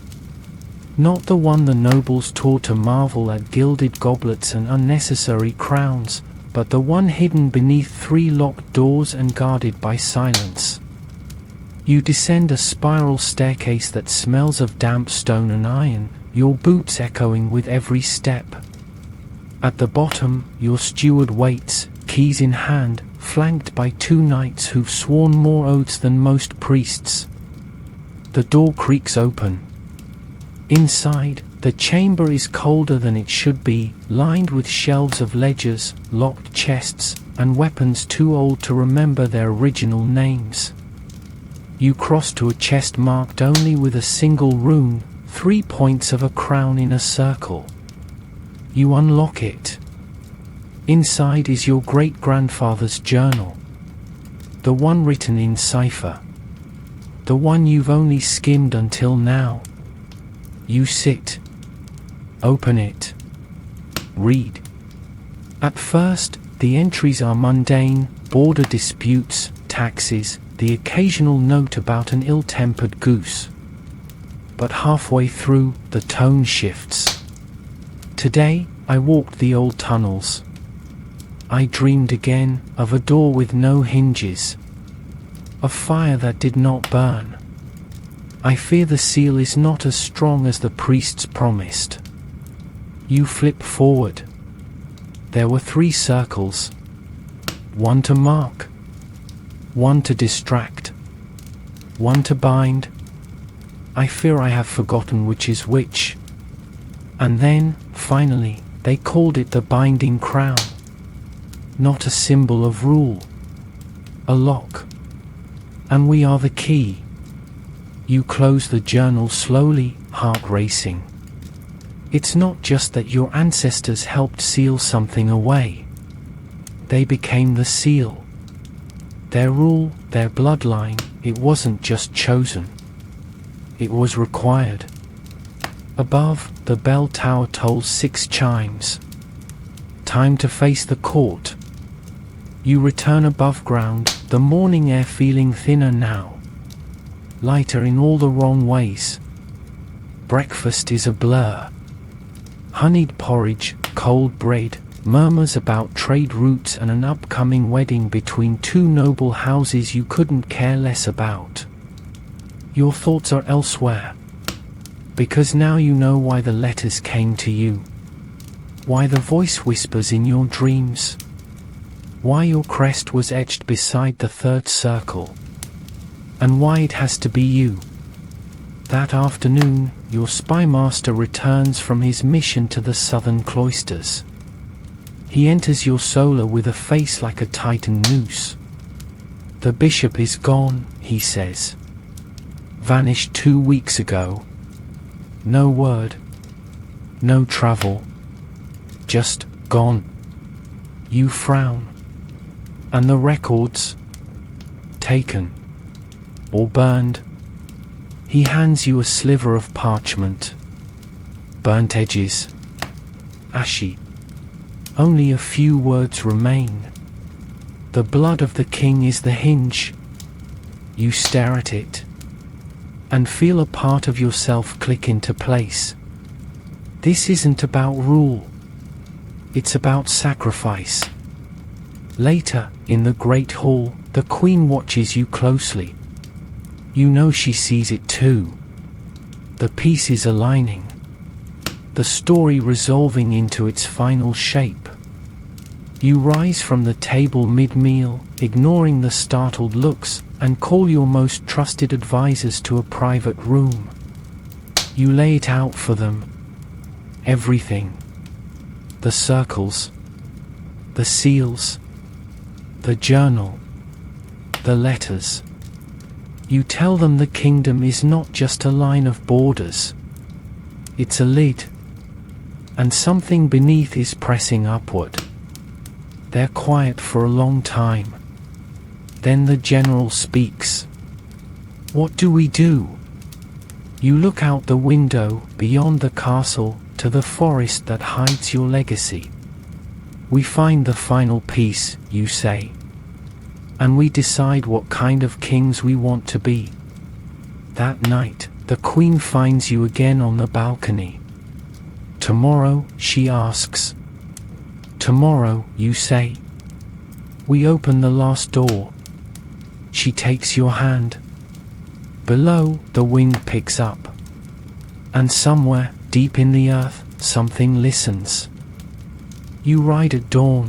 Not the one the nobles taught to marvel at gilded goblets and unnecessary crowns, but the one hidden beneath 3 locked doors and guarded by silence. You descend a spiral staircase that smells of damp stone and iron, your boots echoing with every step. At the bottom, your steward waits, keys in hand, flanked by 2 knights who've sworn more oaths than most priests. The door creaks open. Inside, the chamber is colder than it should be, lined with shelves of ledgers, locked chests, and weapons too old to remember their original names. You cross to a chest marked only with a single rune, 3 points of a crown in a circle. You unlock it. Inside is your great-grandfather's journal. The one written in cipher. The one you've only skimmed until now. You sit. Open it. Read. At first, the entries are mundane: border disputes, taxes, the occasional note about an ill-tempered goose. But halfway through, the tone shifts. Today, I walked the old tunnels. I dreamed again of a door with no hinges. A fire that did not burn. I fear the seal is not as strong as the priests promised. You flip forward. There were 3 circles. 1 to mark. 1 to distract. 1 to bind. I fear I have forgotten which is which. And then, finally, they called it the binding crown. Not a symbol of rule. A lock. And we are the key. You close the journal slowly, heart racing. It's not just that your ancestors helped seal something away. They became the seal. Their rule, their bloodline, it wasn't just chosen. It was required. Above, the bell tower tolls 6 chimes. Time to face the court. You return above ground, the morning air feeling thinner now. Lighter in all the wrong ways. Breakfast is a blur. Honeyed porridge, cold bread, murmurs about trade routes and an upcoming wedding between 2 noble houses you couldn't care less about. Your thoughts are elsewhere. Because now you know why the letters came to you. Why the voice whispers in your dreams. Why your crest was etched beside the 3rd circle. And why it has to be you. That afternoon, your spy master returns from his mission to the southern cloisters. He enters your solar with a face like a tightened noose. The bishop is gone, he says. Vanished 2 weeks ago. No word. No travel. Just gone. You frown. And the records? Taken. Or burned. He hands you a sliver of parchment. Burnt edges. Ashy. Only a few words remain. The blood of the king is the hinge. You stare at it. And feel a part of yourself click into place. This isn't about rule. It's about sacrifice. Later, in the great hall, the queen watches you closely. You know she sees it too. The pieces aligning. The story resolving into its final shape. You rise from the table mid-meal, ignoring the startled looks, and call your most trusted advisors to a private room. You lay it out for them. Everything. The circles. The seals. The journal. The letters. You tell them the kingdom is not just a line of borders. It's a lid. And something beneath is pressing upward. They're quiet for a long time. Then the general speaks. What do we do? You look out the window, beyond the castle, to the forest that hides your legacy. We find the final piece, you say. And we decide what kind of kings we want to be. That night, the queen finds you again on the balcony. Tomorrow, she asks. Tomorrow, you say. We open the last door. She takes your hand. Below, the wind picks up. And somewhere, deep in the earth, something listens. You ride at dawn.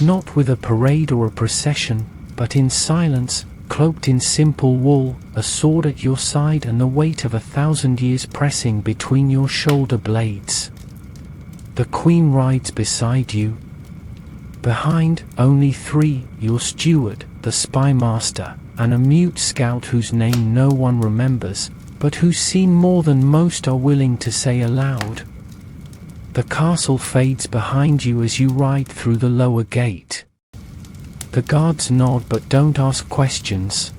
Not with a parade or a procession, but in silence, cloaked in simple wool, a sword at your side and the weight of 1,000 years pressing between your shoulder blades. The queen rides beside you. Behind, only three, your steward, the spy master, and a mute scout whose name no one remembers, but who's seen more than most are willing to say aloud. The castle fades behind you as you ride through the lower gate. The guards nod but don't ask questions.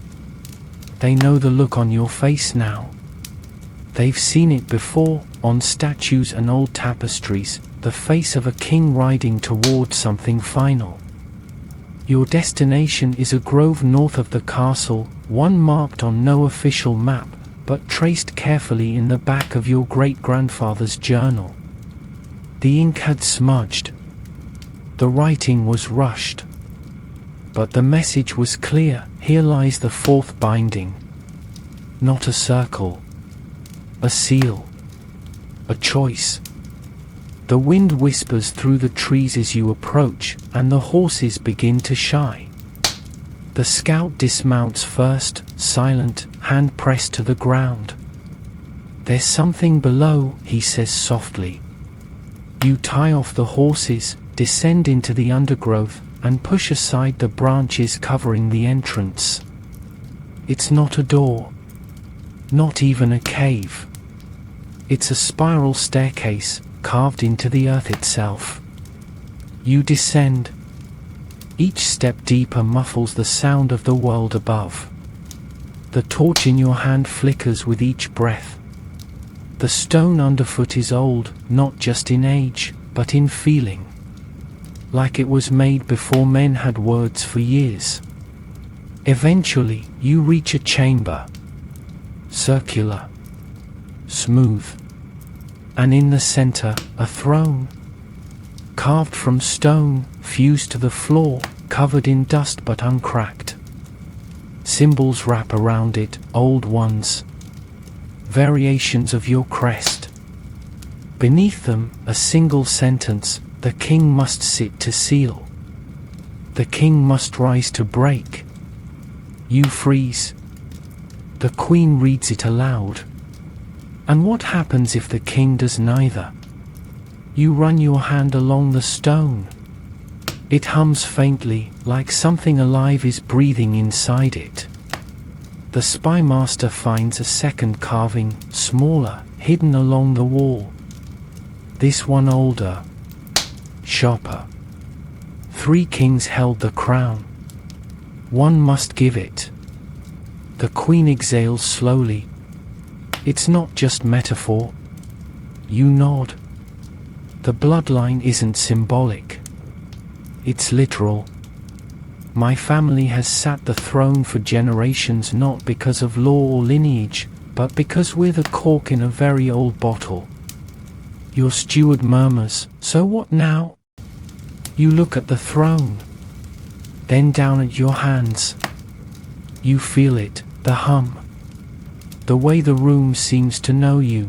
They know the look on your face now. They've seen it before, on statues and old tapestries, the face of a king riding towards something final. Your destination is a grove north of the castle, one marked on no official map, but traced carefully in the back of your great-grandfather's journal. The ink had smudged. The writing was rushed. But the message was clear. Here lies the fourth binding. Not a circle. A seal. A choice. The wind whispers through the trees as you approach, and the horses begin to shy. The scout dismounts first, silent, hand pressed to the ground. There's something below, he says softly. You tie off the horses, descend into the undergrowth, and push aside the branches covering the entrance. It's not a door. Not even a cave. It's a spiral staircase, carved into the earth itself. You descend. Each step deeper muffles the sound of the world above. The torch in your hand flickers with each breath. The stone underfoot is old, not just in age, but in feeling. Like it was made before men had words for years. Eventually, you reach a chamber. Circular. Smooth. And in the center, a throne. Carved from stone, fused to the floor, covered in dust but uncracked. Symbols wrap around it, old ones. Variations of your crest. Beneath them, a single sentence, the king must sit to seal. The king must rise to break. You freeze. The queen reads it aloud. And what happens if the king does neither? You run your hand along the stone. It hums faintly, like something alive is breathing inside it. The spy master finds a second carving, smaller, hidden along the wall. This one older. Sharper. 3 kings held the crown. One must give it. The queen exhales slowly. It's not just metaphor. You nod. The bloodline isn't symbolic. It's literal. My family has sat the throne for generations not because of law or lineage, but because we're the cork in a very old bottle. Your steward murmurs, "So what now?" You look at the throne. Then down at your hands. You feel it, the hum. The way the room seems to know you.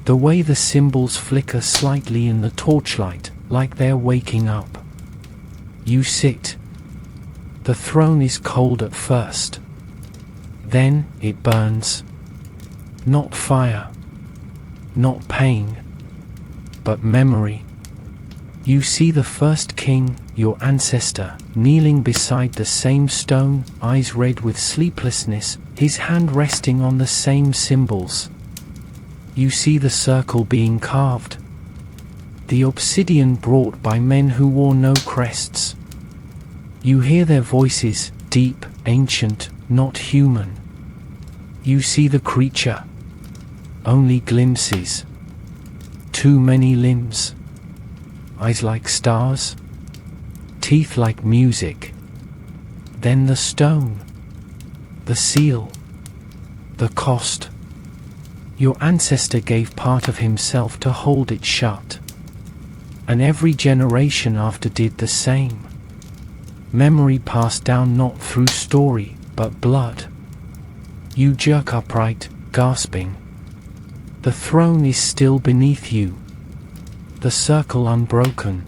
The way the symbols flicker slightly in the torchlight, like they're waking up. You sit. The throne is cold at first. Then it burns. Not fire, not pain, but memory. You see the first king, your ancestor, kneeling beside the same stone, eyes red with sleeplessness, his hand resting on the same symbols. You see the circle being carved, the obsidian brought by men who wore no crests. You hear their voices, deep, ancient, not human. You see the creature. Only glimpses. Too many limbs. Eyes like stars. Teeth like music. Then the stone. The seal. The cost. Your ancestor gave part of himself to hold it shut. And every generation after did the same. Memory passed down not through story, but blood. You jerk upright, gasping. The throne is still beneath you. The circle unbroken.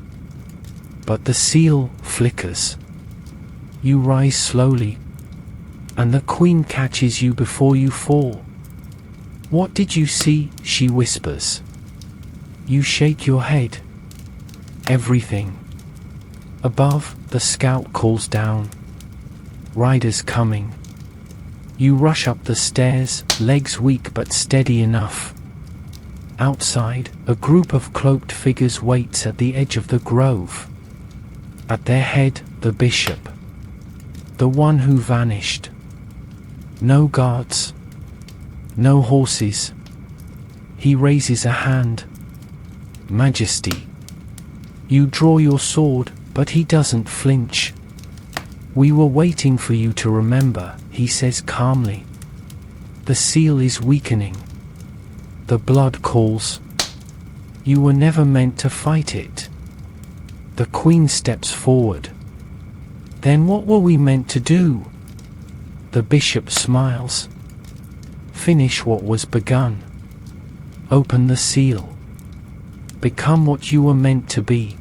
But the seal flickers. You rise slowly. And the queen catches you before you fall. "What did you see?" she whispers. You shake your head. Everything. Above, the scout calls down. Riders coming. You rush up the stairs, legs weak but steady enough. Outside, a group of cloaked figures waits at the edge of the grove. At their head, the bishop. The one who vanished. No guards. No horses. He raises a hand. "Majesty." You draw your sword, but he doesn't flinch. "We were waiting for you to remember," he says calmly. The seal is weakening. The blood calls. You were never meant to fight it. The queen steps forward. "Then what were we meant to do?" The bishop smiles. "Finish what was begun. Open the seal. Become what you were meant to be."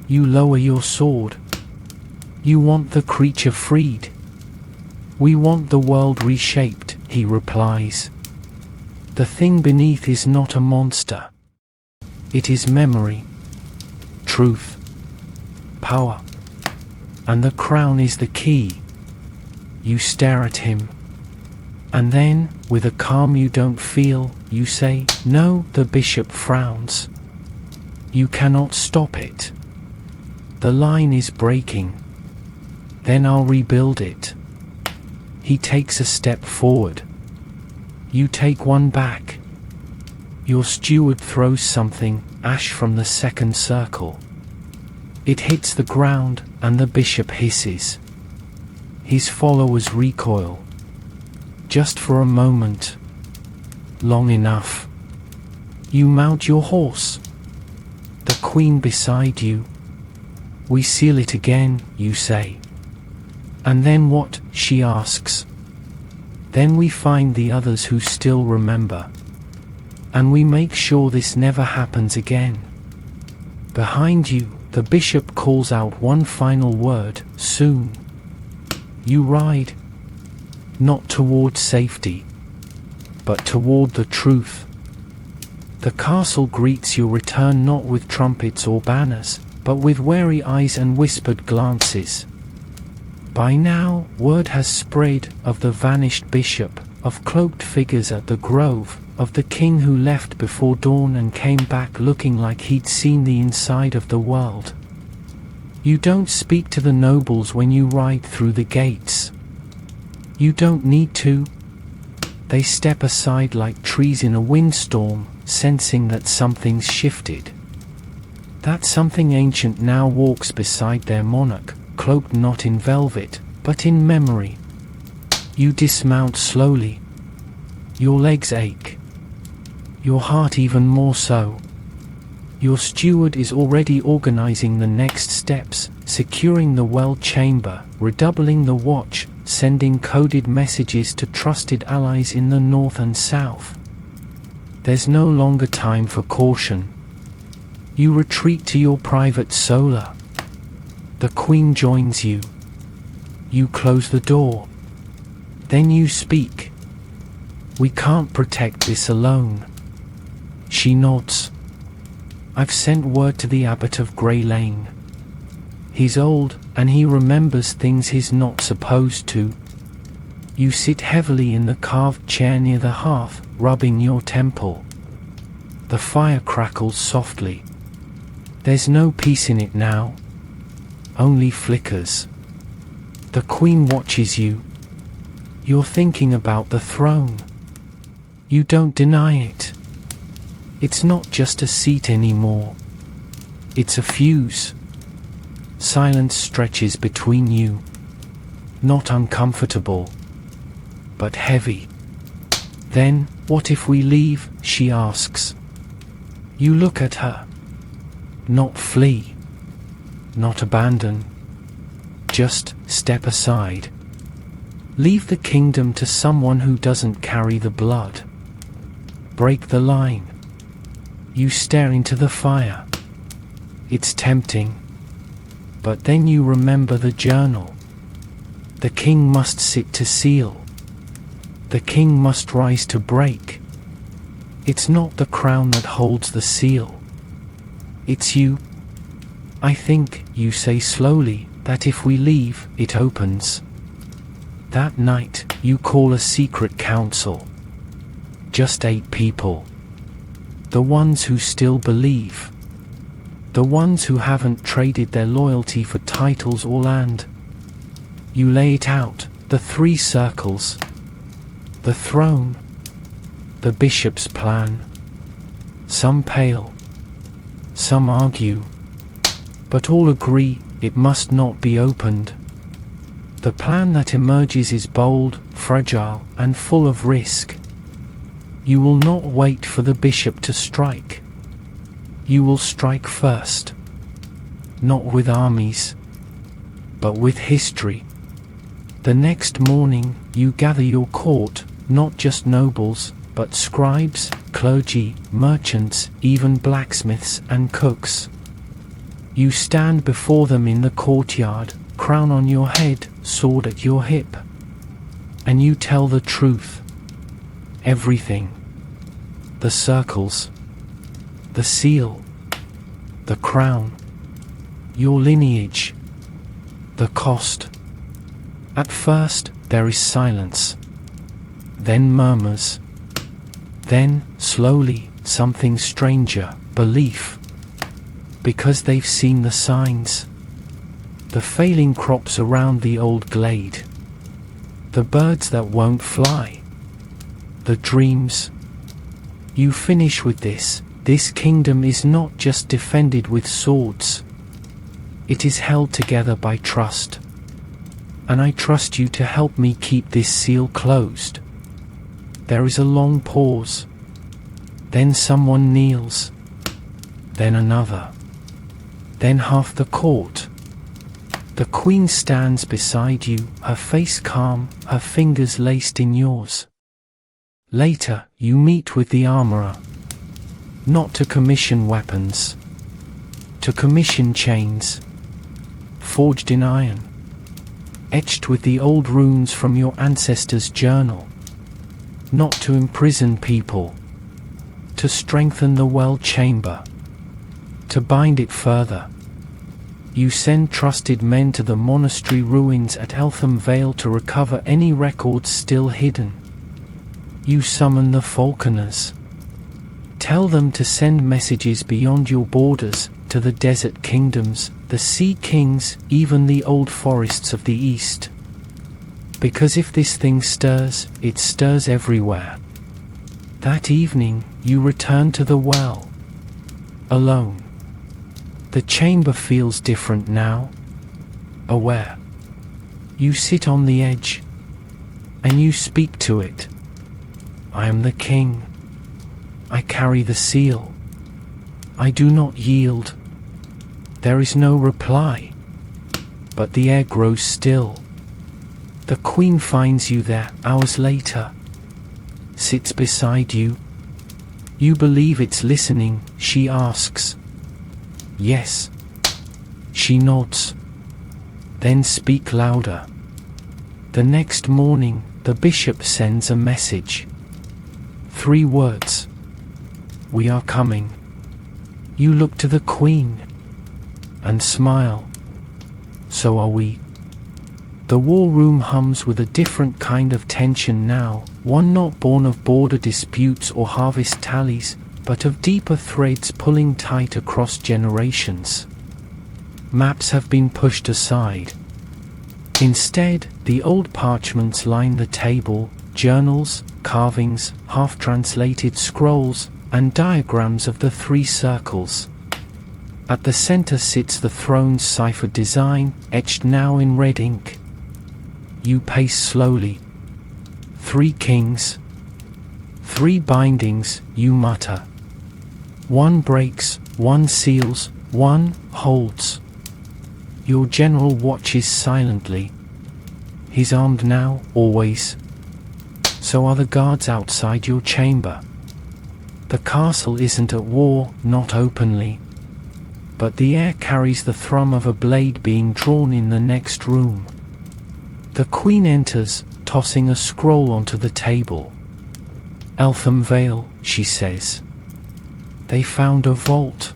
You lower your sword. "You want the creature freed." "We want the world reshaped," he replies. "The thing beneath is not a monster. It is memory, truth, power, and the crown is the key." You stare at him. And then, with a calm you don't feel, you say, "No." The bishop frowns. You cannot stop it. The line is breaking. "Then I'll rebuild it." He takes a step forward. You take one back. Your steward throws something, ash from the second circle. It hits the ground, and the bishop hisses. His followers recoil. Just for a moment. Long enough. You mount your horse. The queen beside you. "We seal it again," you say. "And then what?" she asks. "Then we find the others who still remember. And we make sure this never happens again." Behind you, the bishop calls out one final word, "Soon." You ride. Not toward safety, but toward the truth. The castle greets your return not with trumpets or banners, but with wary eyes and whispered glances. By now, word has spread of the vanished bishop, of cloaked figures at the grove, of the king who left before dawn and came back looking like he'd seen the inside of the world. You don't speak to the nobles when you ride through the gates. You don't need to. They step aside like trees in a windstorm, sensing that something's shifted. That something ancient now walks beside their monarch, cloaked not in velvet, but in memory. You dismount slowly. Your legs ache. Your heart even more so. Your steward is already organizing the next steps, securing the well chamber, redoubling the watch, sending coded messages to trusted allies in the north and south. There's no longer time for caution. You retreat to your private solar. The queen joins you. You close the door. Then you speak. We can't protect this alone. She nods. I've sent word to the abbot of Grey Lane. He's old, and he remembers things he's not supposed to. You sit heavily in the carved chair near the hearth, rubbing your temple. The fire crackles softly. There's no peace in it now. Only flickers. The queen watches you. You're thinking about the throne. You don't deny it. It's not just a seat anymore. It's a fuse. Silence stretches between you. Not uncomfortable, but heavy. Then, what if we leave? She asks. You look at her. Not flee. Not abandon. Just step aside. Leave the kingdom to someone who doesn't carry the blood. Break the line. You stare into the fire. It's tempting. But then you remember the journal. The king must sit to seal. The king must rise to break. It's not the crown that holds the seal. It's you. I think, you say slowly, that if we leave, it opens. That night, you call a secret council. Just 8 people. The ones who still believe. The ones who haven't traded their loyalty for titles or land. You lay it out, the 3 circles. The throne. The bishop's plan. Some pale. Some argue. But all agree, it must not be opened. The plan that emerges is bold, fragile, and full of risk. You will not wait for the bishop to strike. You will strike first. Not with armies, but with history. The next morning, you gather your court, not just nobles, but scribes, clergy, merchants, even blacksmiths and cooks. You stand before them in the courtyard, crown on your head, sword at your hip. And you tell the truth. Everything. The circles. The seal. The crown. Your lineage. The cost. At first, there is silence. Then murmurs. Then, slowly, something stranger, belief. Because they've seen the signs. The failing crops around the old glade. The birds that won't fly. The dreams. You finish with this. This kingdom is not just defended with swords. It is held together by trust. And I trust you to help me keep this seal closed. There is a long pause. Then someone kneels. Then another. Then half the court. The queen stands beside you, her face calm, her fingers laced in yours. Later, you meet with the armorer. Not to commission weapons. To commission chains. Forged in iron. Etched with the old runes from your ancestors' journal. Not to imprison people. To strengthen the well chamber. To bind it further. You send trusted men to the monastery ruins at Eltham Vale to recover any records still hidden. You summon the falconers. Tell them to send messages beyond your borders, to the desert kingdoms, the sea kings, even the old forests of the east. Because if this thing stirs, it stirs everywhere. That evening, you return to the well. Alone. The chamber feels different now. Aware. You sit on the edge. And you speak to it. I am the king. I carry the seal. I do not yield. There is no reply. But the air grows still. The queen finds you there hours later. Sits beside you. You believe it's listening, she asks. Yes. She nods. Then speak louder. The next morning, the bishop sends a message. 3 words. We are coming. You look to the Queen and smile. So are we. The war room hums with a different kind of tension now, one not born of border disputes or harvest tallies, but of deeper threads pulling tight across generations. Maps have been pushed aside. Instead, the old parchments line the table, journals, carvings, half-translated scrolls, and diagrams of the 3 circles. At the center sits the throne's ciphered design, etched now in red ink. You pace slowly. 3 kings. 3 bindings, you mutter. 1 breaks, 1 seals, 1 holds. Your general watches silently. He's armed now, always. So are the guards outside your chamber. The castle isn't at war, not openly. But the air carries the thrum of a blade being drawn in the next room. The Queen enters, tossing a scroll onto the table. Eltham Vale, she says. They found a vault.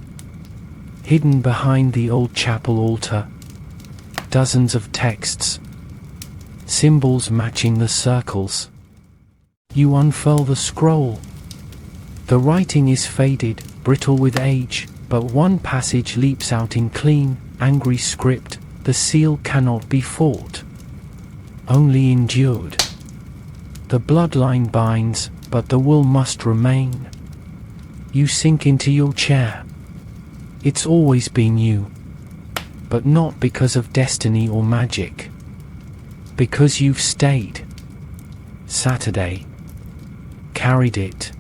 Hidden behind the old chapel altar. Dozens of texts. Symbols matching the circles. You unfurl the scroll. The writing is faded, brittle with age, but one passage leaps out in clean, angry script. The seal cannot be fought, only endured. The bloodline binds, but the will must remain. You sink into your chair. It's always been you. But not because of destiny or magic. Because you've stayed. Saturday. Carried it.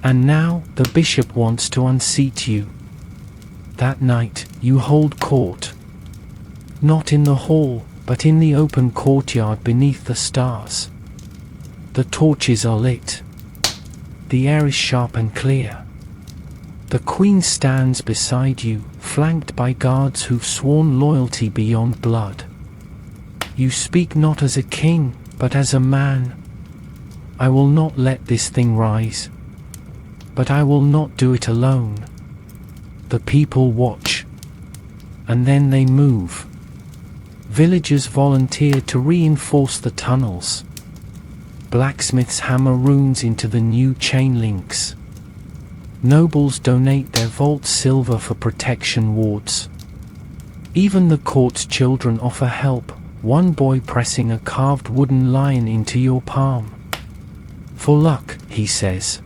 And now, the bishop wants to unseat you. That night, you hold court. Not in the hall, but in the open courtyard beneath the stars. The torches are lit. The air is sharp and clear. The Queen stands beside you, flanked by guards who've sworn loyalty beyond blood. You speak not as a king, but as a man. I will not let this thing rise. But I will not do it alone. The people watch. And then they move. Villagers volunteer to reinforce the tunnels. Blacksmiths hammer runes into the new chain links. Nobles donate their vault silver for protection wards. Even the court's children offer help, one boy pressing a carved wooden lion into your palm. For luck, he says.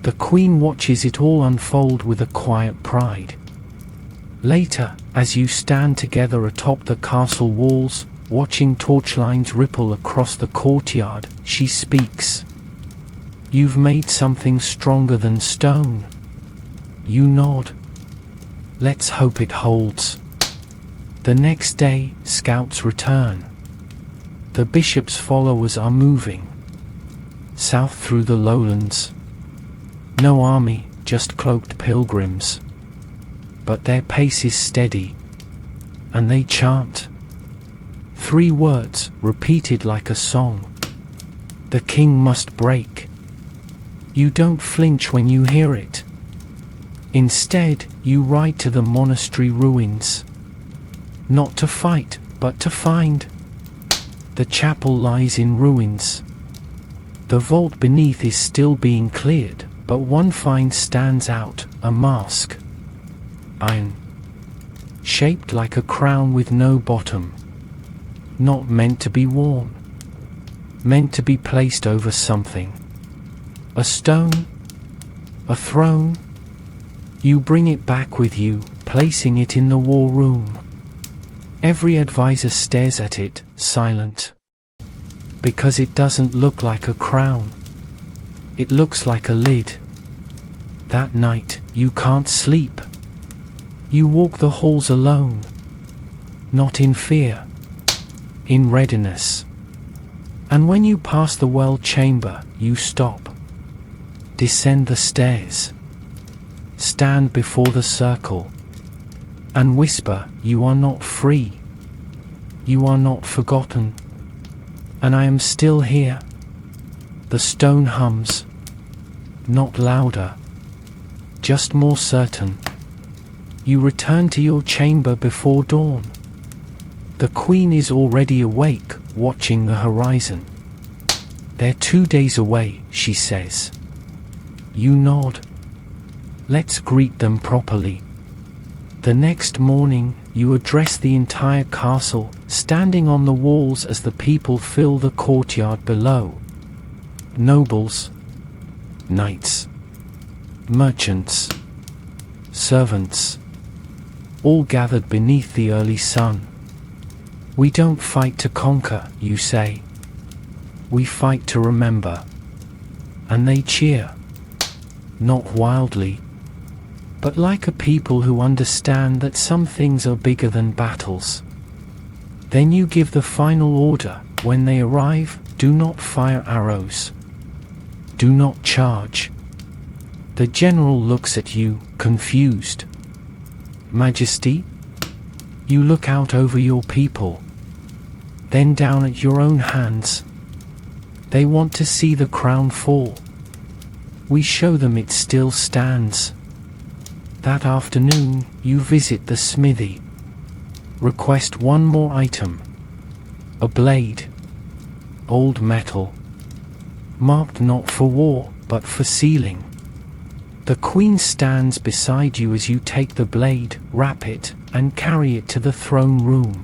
The Queen watches it all unfold with a quiet pride. Later, as you stand together atop the castle walls, watching torchlines ripple across the courtyard, she speaks. You've made something stronger than stone. You nod. Let's hope it holds. The next day, scouts return. The bishop's followers are moving. South through the lowlands. No army, just cloaked pilgrims. But their pace is steady. And they chant. 3 words, repeated like a song. The king must break. You don't flinch when you hear it. Instead, you ride to the monastery ruins. Not to fight, but to find. The chapel lies in ruins. The vault beneath is still being cleared, but one find stands out, a mask. Iron. Shaped like a crown with no bottom. Not meant to be worn. Meant to be placed over something. A stone? A throne? You bring it back with you, placing it in the war room. Every advisor stares at it, silent. Because it doesn't look like a crown. It looks like a lid. That night, you can't sleep. You walk the halls alone. Not in fear. In readiness. And when you pass the well chamber, you stop. Descend the stairs. stand before the circle, and whisper, "You are not free. You are not forgotten. And I am still here." The stone hums, not louder, just more certain. You return to your chamber before dawn. The queen is already awake, watching the horizon. "They're 2 days away," she says. You nod. "Let's greet them properly." The next morning, you address the entire castle, standing on the walls as the people fill the courtyard below. Nobles, knights, merchants, servants, all gathered beneath the early sun. "We don't fight to conquer," you say. "We fight to remember." And they cheer. Not wildly, but like a people who understand that some things are bigger than battles. Then you give the final order. When they arrive, do not fire arrows. Do not charge. The general looks at you, confused. "Majesty?" You look out over your people, then down at your own hands. They want to see the crown fall. We show them it still stands. That afternoon, you visit the smithy. Request one more item. A blade. Old metal. Marked not for war, but for sealing. The queen stands beside you as you take the blade, wrap it, and carry it to the throne room.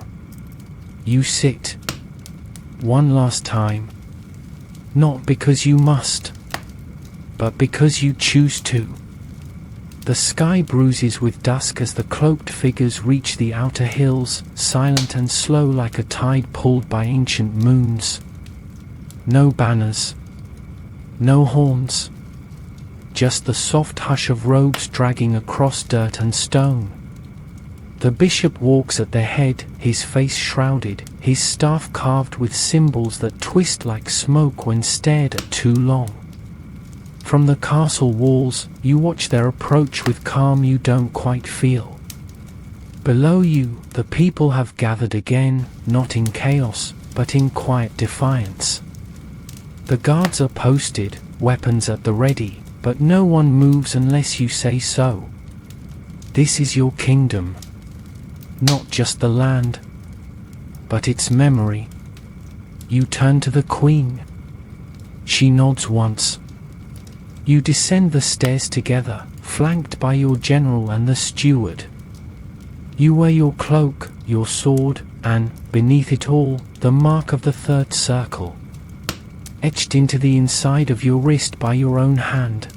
You sit. One last time. Not because you must, but because you choose to. The sky bruises with dusk as the cloaked figures reach the outer hills, silent and slow like a tide pulled by ancient moons. No banners. No horns. Just the soft hush of robes dragging across dirt and stone. The bishop walks at their head, his face shrouded, his staff carved with symbols that twist like smoke when stared at too long. From the castle walls, you watch their approach with calm you don't quite feel. Below you, the people have gathered again, not in chaos, but in quiet defiance. The guards are posted, weapons at the ready, but no one moves unless you say so. This is your kingdom. Not just the land, but its memory. You turn to the queen. She nods once. You descend the stairs together, flanked by your general and the steward. You wear your cloak, your sword, and, beneath it all, the mark of the third circle, etched into the inside of your wrist by your own hand.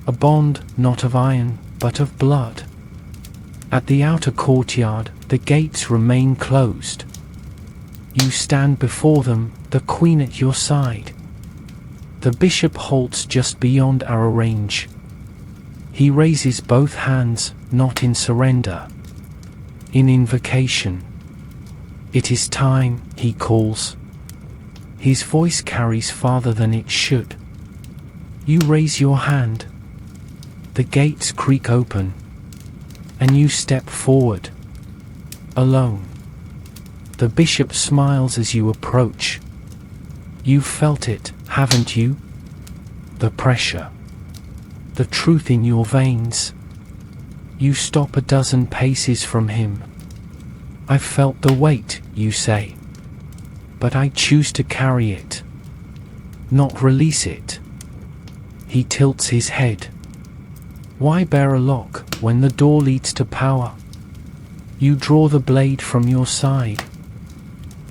A bond, not of iron, but of blood. At the outer courtyard, the gates remain closed. You stand before them, the queen at your side. The bishop halts just beyond arrow range. He raises both hands, not in surrender, in invocation. "It is time," he calls. His voice carries farther than it should. You raise your hand. The gates creak open, and you step forward, alone. The bishop smiles as you approach. You've felt it, haven't you? The pressure. The truth in your veins. You stop a dozen paces from him. "I've felt the weight," you say. "But I choose to carry it, not release it." He tilts his head. Why bear a lock when the door leads to power? You draw the blade from your side,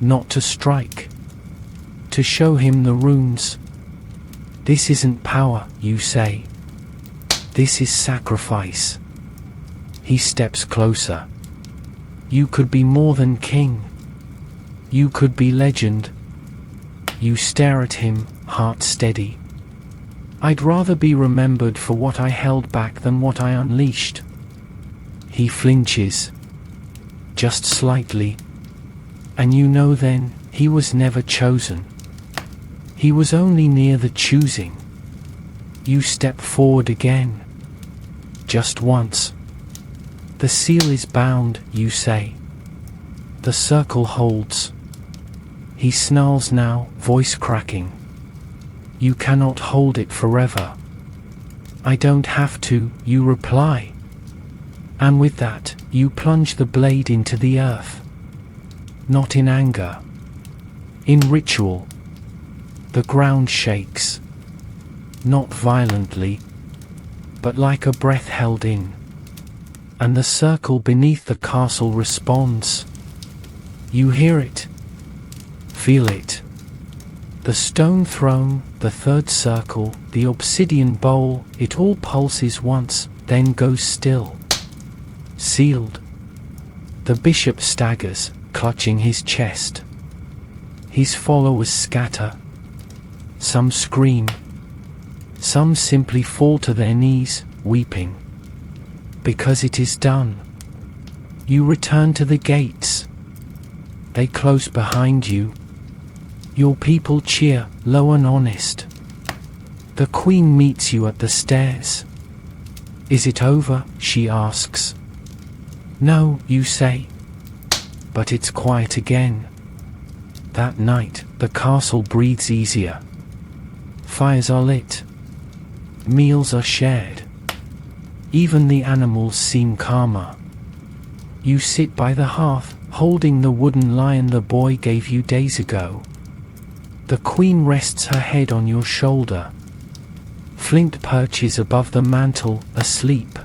not to strike, to show him the runes. "This isn't power," you say. "This is sacrifice." He steps closer. You could be more than king. You could be legend. You stare at him, heart steady. "I'd rather be remembered for what I held back than what I unleashed." He flinches, just slightly, and you know then, he was never chosen. He was only near the choosing. You step forward again. just once. The seal is bound, you say. The circle holds. He snarls now, voice cracking. You cannot hold it forever. I don't have to, you reply. And with that, you plunge the blade into the earth. Not in anger. In ritual. The ground shakes. Not violently, but like a breath held in. And the circle beneath the castle responds. You hear it. Feel it. The stone throne, the third circle, the obsidian bowl, it all pulses once, then goes still. Sealed. The bishop staggers, clutching his chest. His followers scatter. Some scream. Some simply fall to their knees, weeping. Because it is done. You return to the gates. They close behind you. Your people cheer, low and honest. The queen meets you at the stairs. Is it over? She asks. No, you say. But it's quiet again. That night, the castle breathes easier. Fires are lit. Meals are shared. Even the animals seem calmer. You sit by the hearth, holding the wooden lion the boy gave you days ago. The queen rests her head on your shoulder. Flint perches above the mantle, asleep.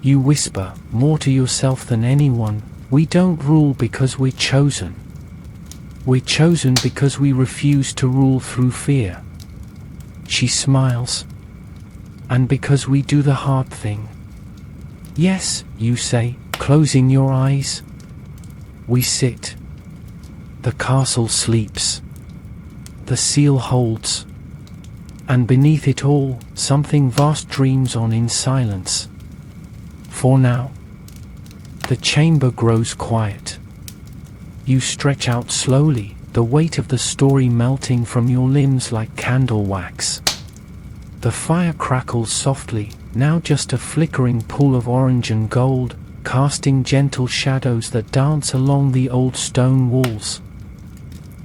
You whisper, more to yourself than anyone, we don't rule because we're chosen. We're chosen because we refuse to rule through fear. She smiles. And because we do the hard thing. Yes, you say, closing your eyes. We sit. The castle sleeps. The seal holds. And beneath it all, something vast dreams on in silence. For now. The chamber grows quiet. You stretch out slowly, the weight of the story melting from your limbs like candle wax. The fire crackles softly, now just a flickering pool of orange and gold, casting gentle shadows that dance along the old stone walls.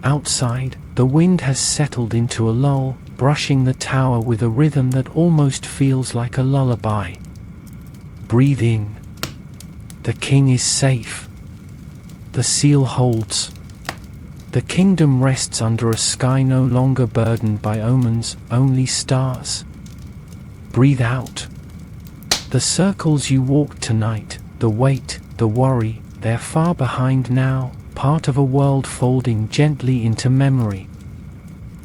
Outside, the wind has settled into a lull, brushing the tower with a rhythm that almost feels like a lullaby. Breathe in. The king is safe. The seal holds. The kingdom rests under a sky no longer burdened by omens, only stars. Breathe out. The circles you walked tonight, the weight, the worry, they're far behind now, part of a world folding gently into memory.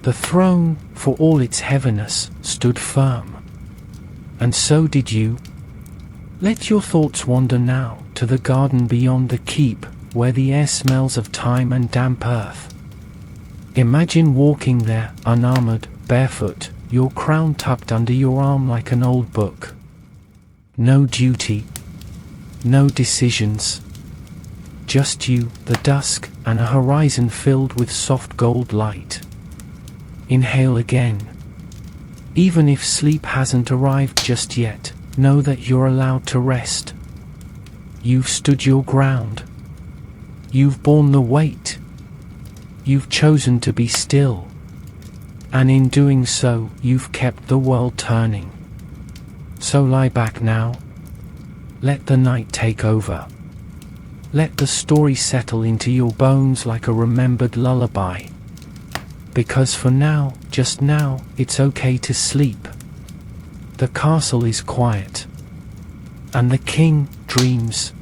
The throne, for all its heaviness, stood firm. And so did you. Let your thoughts wander now, to the garden beyond the keep, where the air smells of time and damp earth. Imagine walking there, unarmored, barefoot, your crown tucked under your arm like an old book. No duty. No decisions. Just you, the dusk, and a horizon filled with soft gold light. Inhale again. Even if sleep hasn't arrived just yet, know that you're allowed to rest. You've stood your ground. You've borne the weight. You've chosen to be still. And in doing so, you've kept the world turning. So lie back now. Let the night take over. Let the story settle into your bones like a remembered lullaby. Because for now, just now, it's okay to sleep. The castle is quiet. And the king dreams.